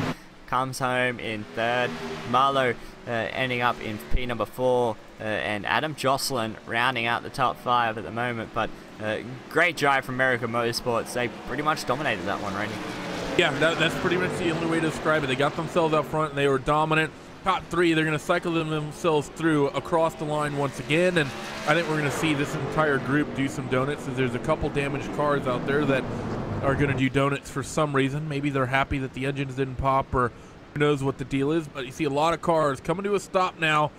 comes home in 3rd. Marlowe ending up in P number 4, and Adam Jocelyn rounding out the top 5 at the moment. But great drive from American Motorsports. They pretty much dominated that one, Randy. Yeah, that's pretty much the only way to describe it. They got themselves out front and they were dominant. Top 3, they're going to cycle themselves through across the line once again, and I think we're going to see this entire group do some donuts, as there's a couple damaged cars out there that are going to do donuts for some reason. Maybe they're happy that the engines didn't pop, or who knows what the deal is, but you see a lot of cars coming to a stop now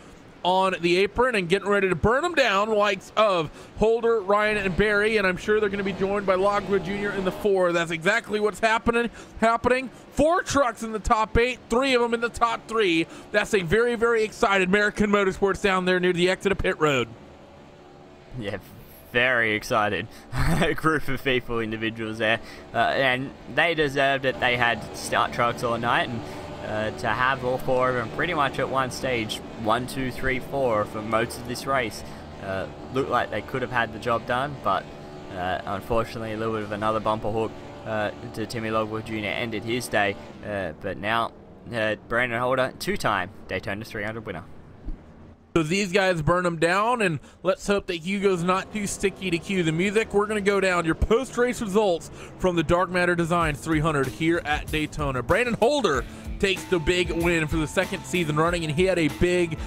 on the apron and getting ready to burn them down, likes of Holder, Ryan, and Barry, and I'm sure they're going to be joined by Lockwood Jr. in the 4. That's exactly what's happening. 4 trucks in the top 8, 3 of them in the top 3. That's a very, very excited American Motorsports down there near the exit of pit road. Yeah, very excited. A group of people, individuals there, and they deserved it. They had start trucks all night, and to have all 4 of them pretty much at one stage, 1, 2, 3, 4 for most of this race, looked like they could have had the job done, but unfortunately a little bit of another bumper hook to Timmy Lockwood Jr. ended his day, but now Brandon Holder, 2-time Daytona 300 winner. So these guys burn them down, and let's hope that Hugo's not too sticky to cue the music. We're going to go down your post-race results from the Dark Matter Designs 300 here at Daytona. Brandon Holder takes the big win for the second season running, and he had a big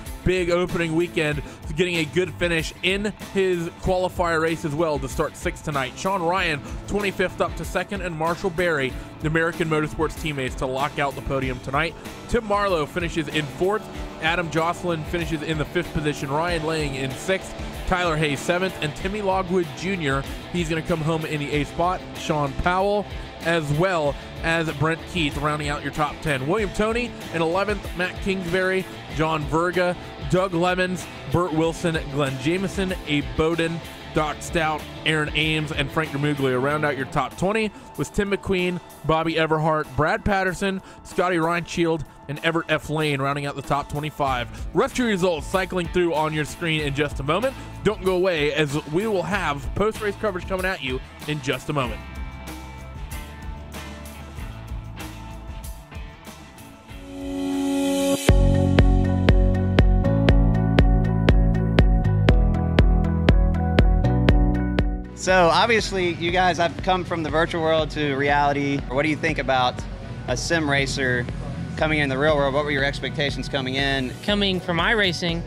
opening weekend, getting a good finish in his qualifier race as well to start 6th tonight. Sean Ryan, 25th up to 2nd, and Marshall Berry, the American Motorsports teammates, to lock out the podium tonight. Tim Marlowe finishes in 4th. Adam Jocelyn finishes in the 5th position. Ryan Lang in 6th. Tyler Hayes 7th, and Timmy Logwood Jr., he's going to come home in the 8th spot. Sean Powell, as well as Brent Keith, rounding out your top 10. William Toney in 11th, Matt Kingsbury, John Verga, Doug Lemons, Burt Wilson, Glenn Jameson, Abe Bowden, Doc Stout, Aaron Ames, and Frank Demuglia. Round out your top 20 was Tim McQueen, Bobby Everhart, Brad Patterson, Scotty Reinshield, and Everett F. Lane, rounding out the top 25. Rest of your results cycling through on your screen in just a moment. Don't go away, as we will have post-race coverage coming at you in just a moment. So obviously you guys have come from the virtual world to reality. What do you think about a sim racer coming in the real world? What were your expectations coming in? Coming from iRacing,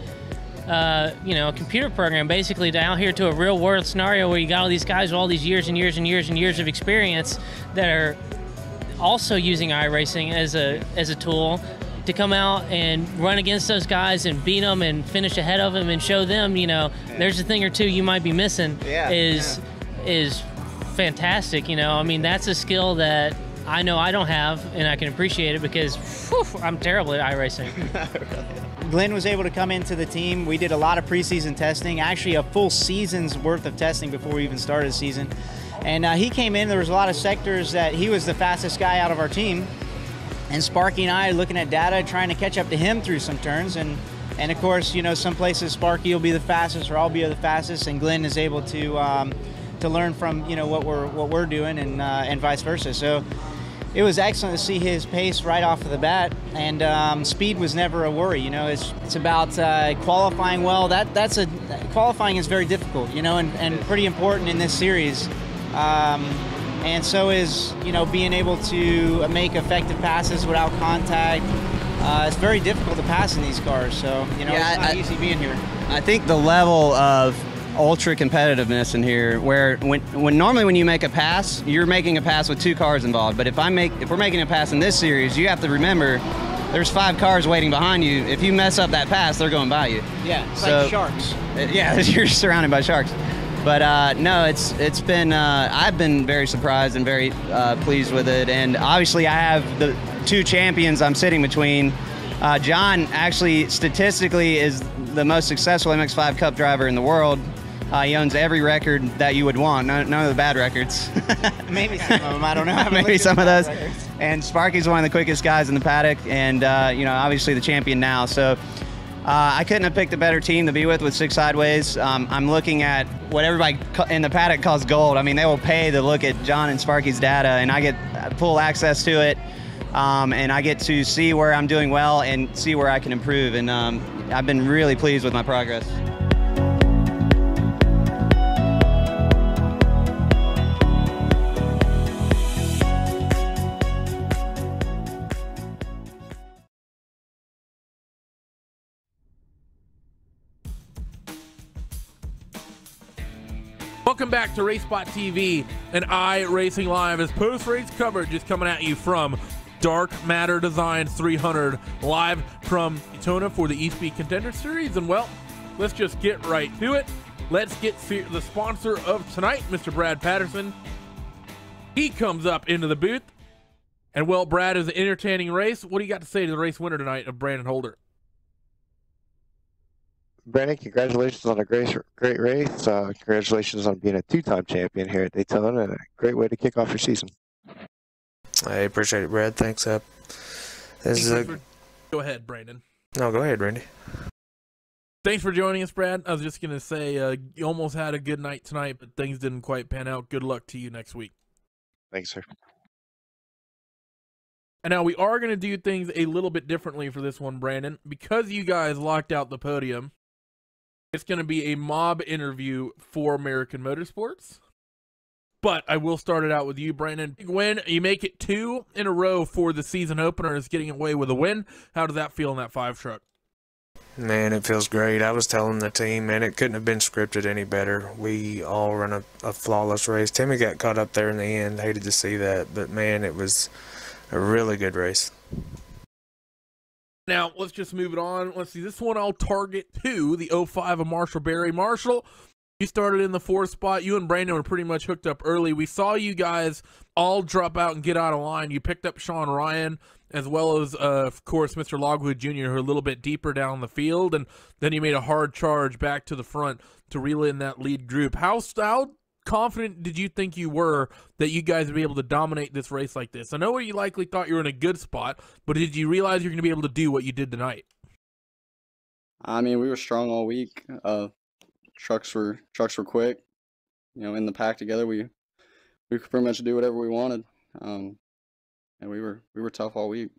you know, a computer program, basically down here to a real world scenario where you got all these guys with all these years and years and years and years of experience that are also using iRacing as a tool to come out and run against those guys and beat them and finish ahead of them and show them, you know, there's a thing or two you might be missing is fantastic. You know, I mean, that's a skill that I know I don't have, and I can appreciate it because I'm terrible at iRacing. Glenn was able to come into the team. We did a lot of preseason testing, actually a full season's worth of testing before we even started the season. And he came in, there was a lot of sectors that he was the fastest guy out of our team. And Sparky and I looking at data, trying to catch up to him through some turns. And of course, you know, some places Sparky will be the fastest or I'll be the fastest, and Glenn is able to learn from, you know, what we're doing, and vice versa. So it was excellent to see his pace right off of the bat, and speed was never a worry. You know, it's about qualifying well. Qualifying is very difficult, you know, and pretty important in this series. And so is, you know, being able to make effective passes without contact. It's very difficult to pass in these cars, so, you know, it's not easy being here. I think the level of ultra competitiveness in here, where when normally when you make a pass, you're making a pass with 2 cars involved. But if we're making a pass in this series, you have to remember there's 5 cars waiting behind you. If you mess up that pass, they're going by you. Yeah, it's like sharks. Yeah, you're surrounded by sharks. But no, it's been I've been very surprised and very pleased with it. And obviously I have the 2 champions I'm sitting between. John actually statistically is the most successful MX-5 Cup driver in the world. He owns every record that you would want, none of the bad records. Maybe some of them, I don't know. Maybe some of those. And Sparky's one of the quickest guys in the paddock, and you know, obviously the champion now. So I couldn't have picked a better team to be with 6 Sideways. I'm looking at what everybody in the paddock calls gold. I mean, they will pay to look at John and Sparky's data, and I get full access to it. And I get to see where I'm doing well and see where I can improve. And I've been really pleased with my progress. Welcome back to RaceSpot TV and iRacing Live, as post-race coverage is coming at you from Dark Matter Designs 300, live from Daytona for the Espeed Contender Series. And well, let's just get right to it. Let's get the sponsor of tonight, Mr. Brad Patterson. He comes up into the booth. And well, Brad, is an entertaining race. What do you got to say to the race winner tonight of Brandon Holder? Brandon, congratulations on a great race. Congratulations on being a 2-time champion here at Daytona, and a great way to kick off your season. I appreciate it, Brad. Thanks, Go ahead, Brandon. No, go ahead, Randy. Thanks for joining us, Brad. I was just going to say you almost had a good night tonight, but things didn't quite pan out. Good luck to you next week. Thanks, sir. And now we are going to do things a little bit differently for this one, Brandon. Because you guys locked out the podium, it's going to be a mob interview for American Motorsports. But I will start it out with you, Brandon. Big win. You make it 2 in a row for the season opener, is getting away with a win. How does that feel in that 5 truck? Man, it feels great. I was telling the team, man, it couldn't have been scripted any better. We all run a flawless race. Timmy got caught up there in the end. Hated to see that. But, man, it was a really good race. Now, let's just move it on. Let's see. This one I'll target to the 05 of Marshall Berry. Marshall, you started in the 4th spot. You and Brandon were pretty much hooked up early. We saw you guys all drop out and get out of line. You picked up Sean Ryan, as well as, of course, Mr. Logwood Jr., who are a little bit deeper down the field. And then you made a hard charge back to the front to reel in that lead group. How confident did you think you were that you guys would be able to dominate this race like this? I know you likely thought you were in a good spot, but did you realize you're going to be able to do what you did tonight? I mean, we were strong all week. Trucks were quick. You know, in the pack together, we could pretty much do whatever we wanted. And we were tough all week.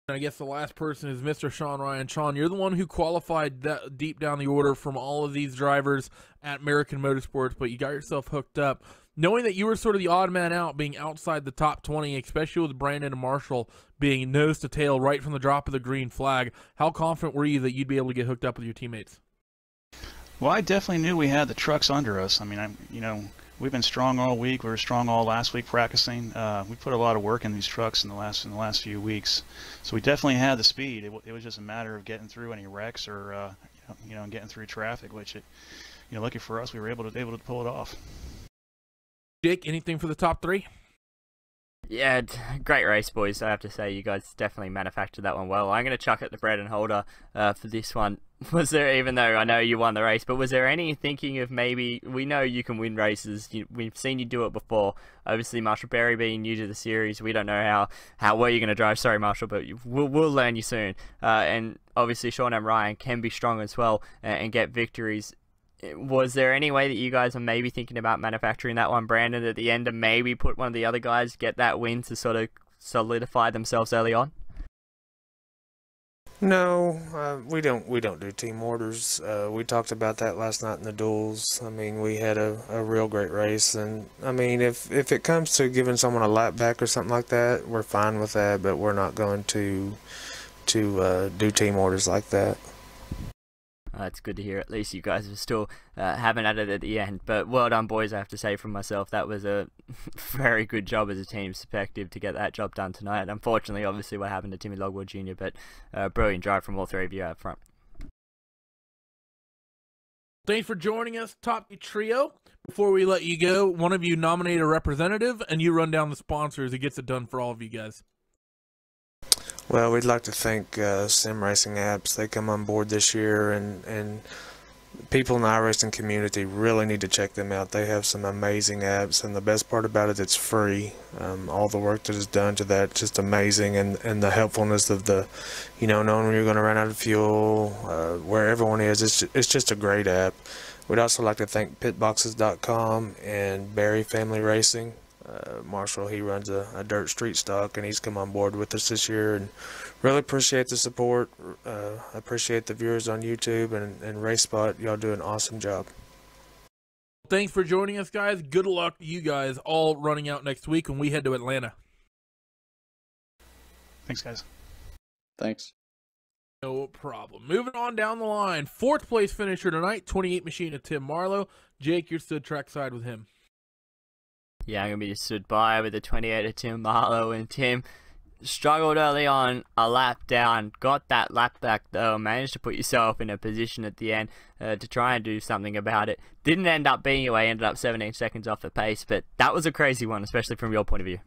I guess the last person is Mr. Sean Ryan. Sean, you're the one who qualified that deep down the order from all of these drivers at American Motorsports, but you got yourself hooked up. Knowing that you were sort of the odd man out, being outside the top 20, especially with Brandon and Marshall being nose to tail right from the drop of the green flag, how confident were you that you'd be able to get hooked up with your teammates? Well, I definitely knew we had the trucks under us. I mean, we've been strong all week. We were strong all last week practicing. We put a lot of work in these trucks in the last few weeks, so we definitely had the speed. It was just a matter of getting through any wrecks or getting through traffic, which lucky for us, we were able to pull it off. Jake, anything for the top 3? Yeah, great race, boys. I have to say, you guys definitely manufactured that one well. I'm going to chuck it to Brandon Holder for this one. Was there, even though I know you won the race, but was there any thinking of maybe, we know you can win races, we've seen you do it before. Obviously, Marshall Berry being new to the series, we don't know how well you're going to drive. Sorry, Marshall, but we'll learn you soon. And obviously, Sean and Ryan can be strong as well and get victories. Was there any way that you guys are maybe thinking about manufacturing that one, Brandon, at the end, and maybe put one of the other guys get that win to sort of solidify themselves early on? No, we don't do team orders. We talked about that last night in the duels. I mean, we had a real great race, and I mean, if it comes to giving someone a lap back or something like that, we're fine with that, but we're not going to do team orders like that. It's good to hear. At least you guys are still having at it at the end. But well done, boys, I have to say from myself. That was a very good job as a team perspective to get that job done tonight. Unfortunately, obviously, what happened to Timmy Logwood Jr., but brilliant drive from all 3 of you out front. Thanks for joining us, Top Trio. Before we let you go, one of you nominate a representative, and you run down the sponsors. It gets it done for all of you guys. Well, we'd like to thank Sim Racing Apps. They come on board this year, and people in the iRacing community really need to check them out. They have some amazing apps, and the best part about it, it's free. All the work that is done to that, just amazing, and the helpfulness of the, knowing when you're going to run out of fuel, where everyone is. It's just a great app. We'd also like to thank pitboxes.com and Barry Family Racing. Marshall, he runs a dirt street stock, and he's come on board with us this year, and really appreciate the support. Appreciate the viewers on YouTube and RaceSpot. Y'all do an awesome job. Thanks for joining us, guys. Good luck to you guys all running out next week when we head to Atlanta. Thanks, guys. Thanks. No problem. Moving on down the line. 4th place finisher tonight, 28 machine of Tim Marlowe. Jake, you're stood trackside with him. Yeah, I'm going to be stood by with the 28 of Tim Marlowe, and Tim struggled early on, a lap down, got that lap back though, managed to put yourself in a position at the end to try and do something about it. Didn't end up being your way, ended up 17 seconds off the pace, but that was a crazy one, especially from your point of view.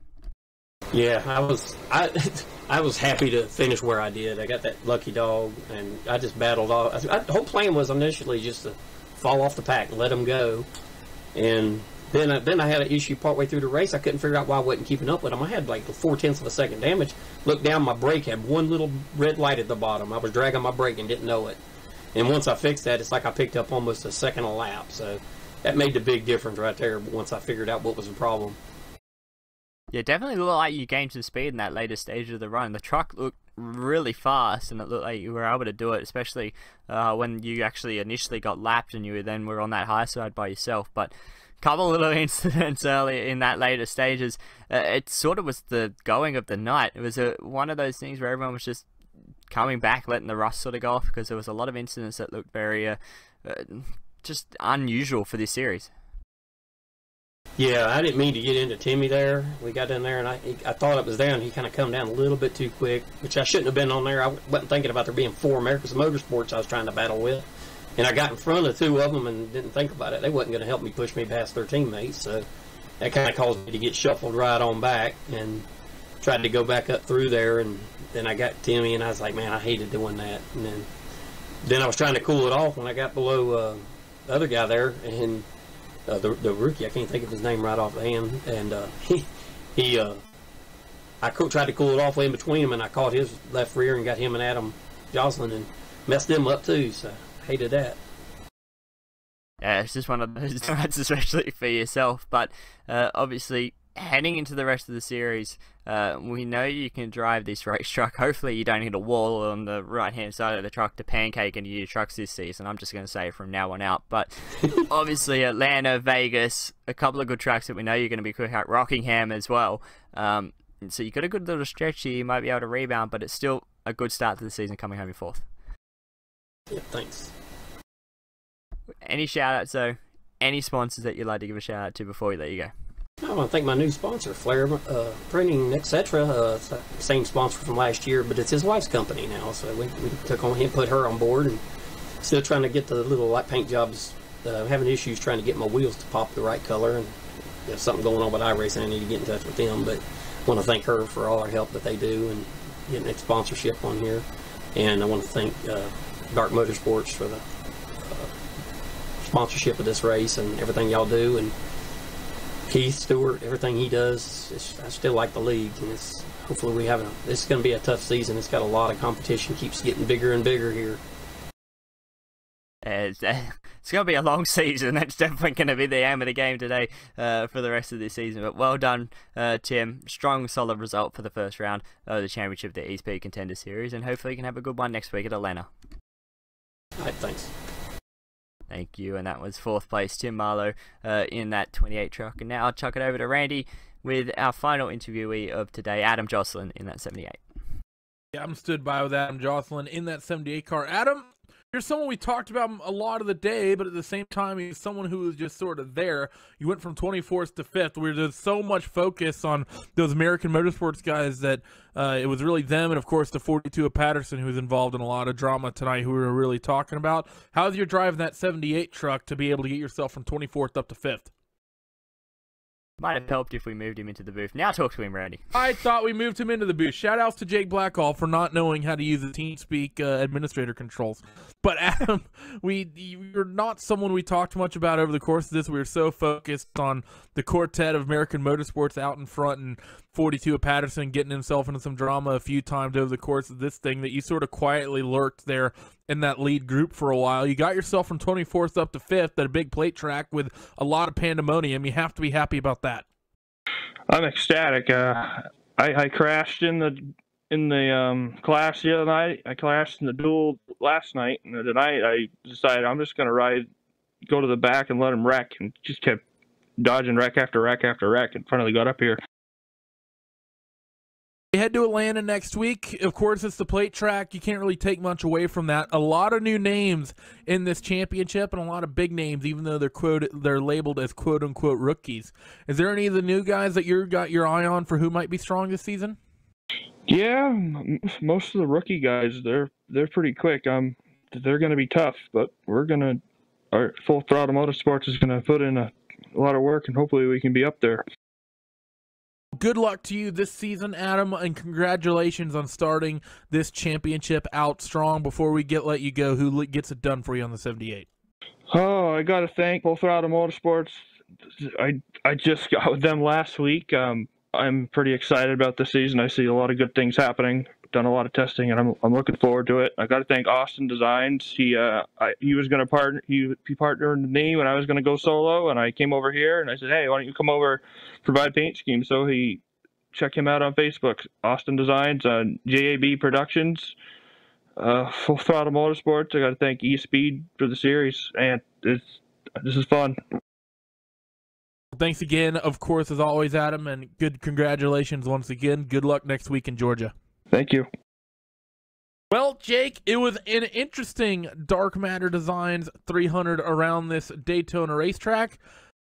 Yeah, I was happy to finish where I did. I got that lucky dog, and I just battled off. The whole plan was initially just to fall off the pack and let them go, and then I had an issue partway through the race. I couldn't figure out why I wasn't keeping up with them. I had like 0.4 of a second damage. Looked down, my brake had one little red light at the bottom. I was dragging my brake and didn't know it. And once I fixed that, it's like I picked up almost a second a lap. So that made the big difference right there once I figured out what was the problem. Yeah, definitely looked like you gained some speed in that later stage of the run. The truck looked really fast, and it looked like you were able to do it, especially when you actually initially got lapped and you then were on that high side by yourself. But a couple of little incidents early in that later stages, it sort of was the going of the night. It was one of those things where everyone was just coming back, letting the rust sort of go off, because there was a lot of incidents that looked very just unusual for this series. Yeah, I didn't mean to get into Timmy there. We got in there, and I thought it was down. He kind of come down a little bit too quick, which I shouldn't have been on there. I wasn't thinking about there being 4 America's Motorsports I was trying to battle with. And I got in front of 2 of them and didn't think about it. They wasn't going to help me push me past their teammates, so that kind of caused me to get shuffled right on back and tried to go back up through there. And then I got Timmy, and I was like, man, I hated doing that. And then I was trying to cool it off when I got below the other guy there, and the rookie, I can't think of his name right off the hand, and I tried to cool it off in between him, and I caught his left rear and got him and Adam Jocelyn and messed them up too, so I hated that. Yeah, it's just one of those nights, especially for yourself, but obviously heading into the rest of the series, we know you can drive this race truck. Hopefully you don't hit a wall on the right hand side of the truck to pancake into your trucks this season. I'm just going to say from now on out. But obviously Atlanta, Vegas, a couple of good tracks that we know you're going to be quick at. Rockingham as well. So you got a good little stretch here. You might be able to rebound, but it's still a good start to the season coming home in 4th. Yeah, thanks. Any shout outs though? Any sponsors that you'd like to give a shout out to before we let you go? I want to thank my new sponsor, Flair Printing, etc. Same sponsor from last year, but it's his wife's company now. So we took on him, put her on board, and still trying to get the little light paint jobs. Having issues trying to get my wheels to pop the right color, and there's something going on with iRacing. I need to get in touch with them, but I want to thank her for all her help that they do and getting that sponsorship on here. And I want to thank Dark Motorsports for the sponsorship of this race and everything y'all do. And Keith Stewart, everything he does, I still like the league, and hopefully this is going to be a tough season. It's got a lot of competition, keeps getting bigger and bigger here. It's going to be a long season. That's definitely going to be the aim of the game today for the rest of this season. But well done, Tim. Strong, solid result for the first round of the championship, the Espeed Contender Series, and hopefully you can have a good one next week at Atlanta. All right, thanks. Thank you, and that was 4th place, Tim Marlowe, in that 28 truck. And now I'll chuck it over to Randy with our final interviewee of today, Adam Jocelyn, in that 78. Yeah, I'm stood by with Adam Jocelyn in that 78 car. Adam, you're someone we talked about a lot of the day, but at the same time, he's someone who was just sort of there. You went from 24th to 5th, where there's so much focus on those American Motorsports guys that it was really them, and of course the 42 of Patterson, who was involved in a lot of drama tonight, who we were really talking about. How's your drive in that 78 truck to be able to get yourself from 24th up to 5th? Might have helped if we moved him into the booth. Now talk to him, Randy. I thought we moved him into the booth. Shout outs to Jake Blackhall for not knowing how to use the TeamSpeak administrator controls. But Adam, you're not someone we talked much about over the course of this. We were so focused on the quartet of American Motorsports out in front and 42 of Patterson getting himself into some drama a few times over the course of this thing that you sort of quietly lurked there in that lead group for a while. You got yourself from 24th up to 5th at a big plate track with a lot of pandemonium. You have to be happy about that. I'm ecstatic. I crashed in the class the other night. I crashed in the duel last night, and tonight I decided I'm just going to go to the back and let him wreck, and just kept dodging wreck after wreck after wreck, and finally got up here. We head to Atlanta next week. Of course, it's the plate track. You can't really take much away from that. A lot of new names in this championship and a lot of big names, even though they're labeled as quote-unquote rookies. Is there any of the new guys that you got your eye on for who might be strong this season? Yeah, most of the rookie guys, they're pretty quick. They're going to be tough, but our Full Throttle Motorsports is going to put in a lot of work, and hopefully we can be up there. Good luck to you this season, Adam, and congratulations on starting this championship out strong. Before we let you go, who gets it done for you on the 78? Oh, I got to thank Full Throttle Motorsports. I just got with them last week. I'm pretty excited about this season. I see a lot of good things happening. Done a lot of testing, and I'm looking forward to it. I got to thank Austin Designs. He was going to partner. He partnered with me when I was going to go solo, and I came over here and I said, "Hey, why don't you come over, provide paint schemes?" So he check him out on Facebook. Austin Designs on JAB Productions. Full Throttle Motorsports. I got to thank Espeed for the series, and this is fun. Thanks again, of course, as always, Adam, and good congratulations once again. Good luck next week in Georgia. Thank you. Well, Jake, it was an interesting Dark Matter Designs 300 around this Daytona racetrack.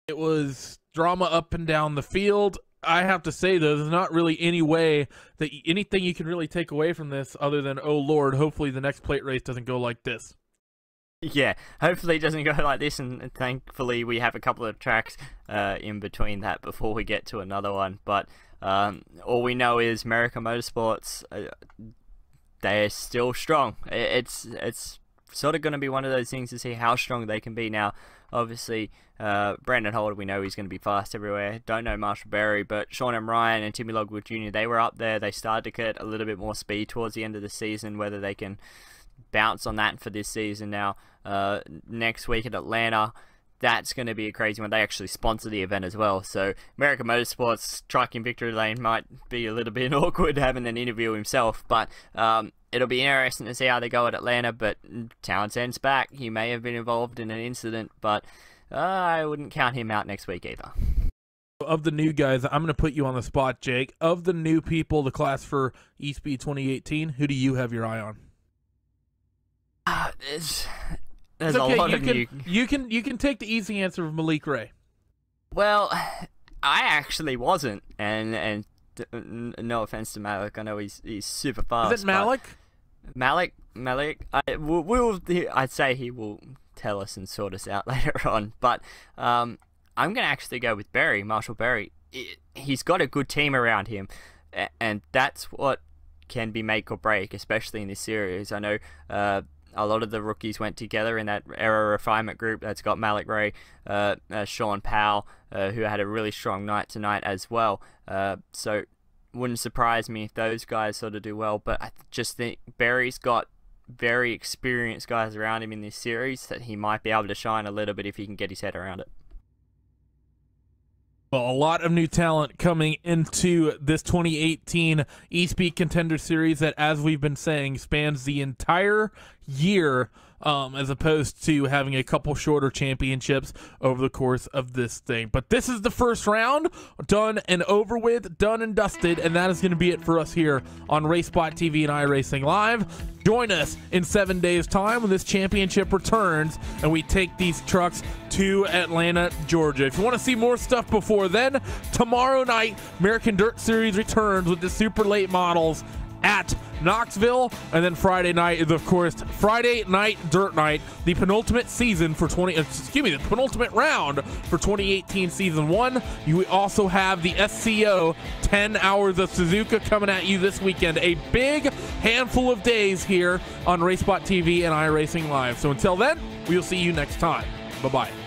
It was drama up and down the field. I have to say, though, there's not really any way that anything you can really take away from this other than, oh, Lord, hopefully the next plate race doesn't go like this. Yeah, hopefully it doesn't go like this, and thankfully we have a couple of tracks in between that before we get to another one. But all we know is America Motorsports, they're still strong. It's sort of going to be one of those things to see how strong they can be now. Obviously, Brandon Holder, we know he's going to be fast everywhere. Don't know Marshall Berry, but Sean M. Ryan and Timmy Logwood Jr., they were up there. They started to get a little bit more speed towards the end of the season, whether they can bounce on that for this season now. Next week at Atlanta, that's going to be a crazy one. They actually sponsor the event as well, so America Motorsports truck in victory lane might be a little bit awkward having an interview himself, but it'll be interesting to see how they go at Atlanta. But Townsend's back. He may have been involved in an incident, but I wouldn't count him out next week either. Of the new guys, I'm going to put you on the spot, Jake. Of the new people, the class for Espeed 2018, who do you have your eye on? There's okay. a lot of new. You can take the easy answer of Malik Ray. Well, I actually wasn't, and no offense to Malik, I know he's super fast. Is it Malik? Malik. I'd say he will tell us and sort us out later on. But I'm gonna actually go with Berry, Marshall Berry. He's got a good team around him, and that's what can be make or break, especially in this series. I know a lot of the rookies went together in that Aero Refinement group that's got Malik Ray, Sean Powell, who had a really strong night tonight as well. So wouldn't surprise me if those guys sort of do well, but I just think Barry's got very experienced guys around him in this series that he might be able to shine a little bit if he can get his head around it. Well, a lot of new talent coming into this 2018 Espeed Contender Series that, as we've been saying, spans the entire year, as opposed to having a couple shorter championships over the course of this thing. But this is the first round, done and over with, done and dusted, and that is going to be it for us here on RaceSpot TV and iRacing Live. Join us in 7 days' time when this championship returns and we take these trucks to Atlanta, Georgia. If you want to see more stuff before then, tomorrow night, American Dirt Series returns with the super late models at Knoxville, and then Friday night is, of course, Friday Night Dirt Night, the penultimate season for the penultimate round for 2018 Season 1. You also have the SCO 10 Hours of Suzuka coming at you this weekend. A big handful of days here on RaceSpot TV and iRacing Live. So until then, we'll see you next time. Bye-bye.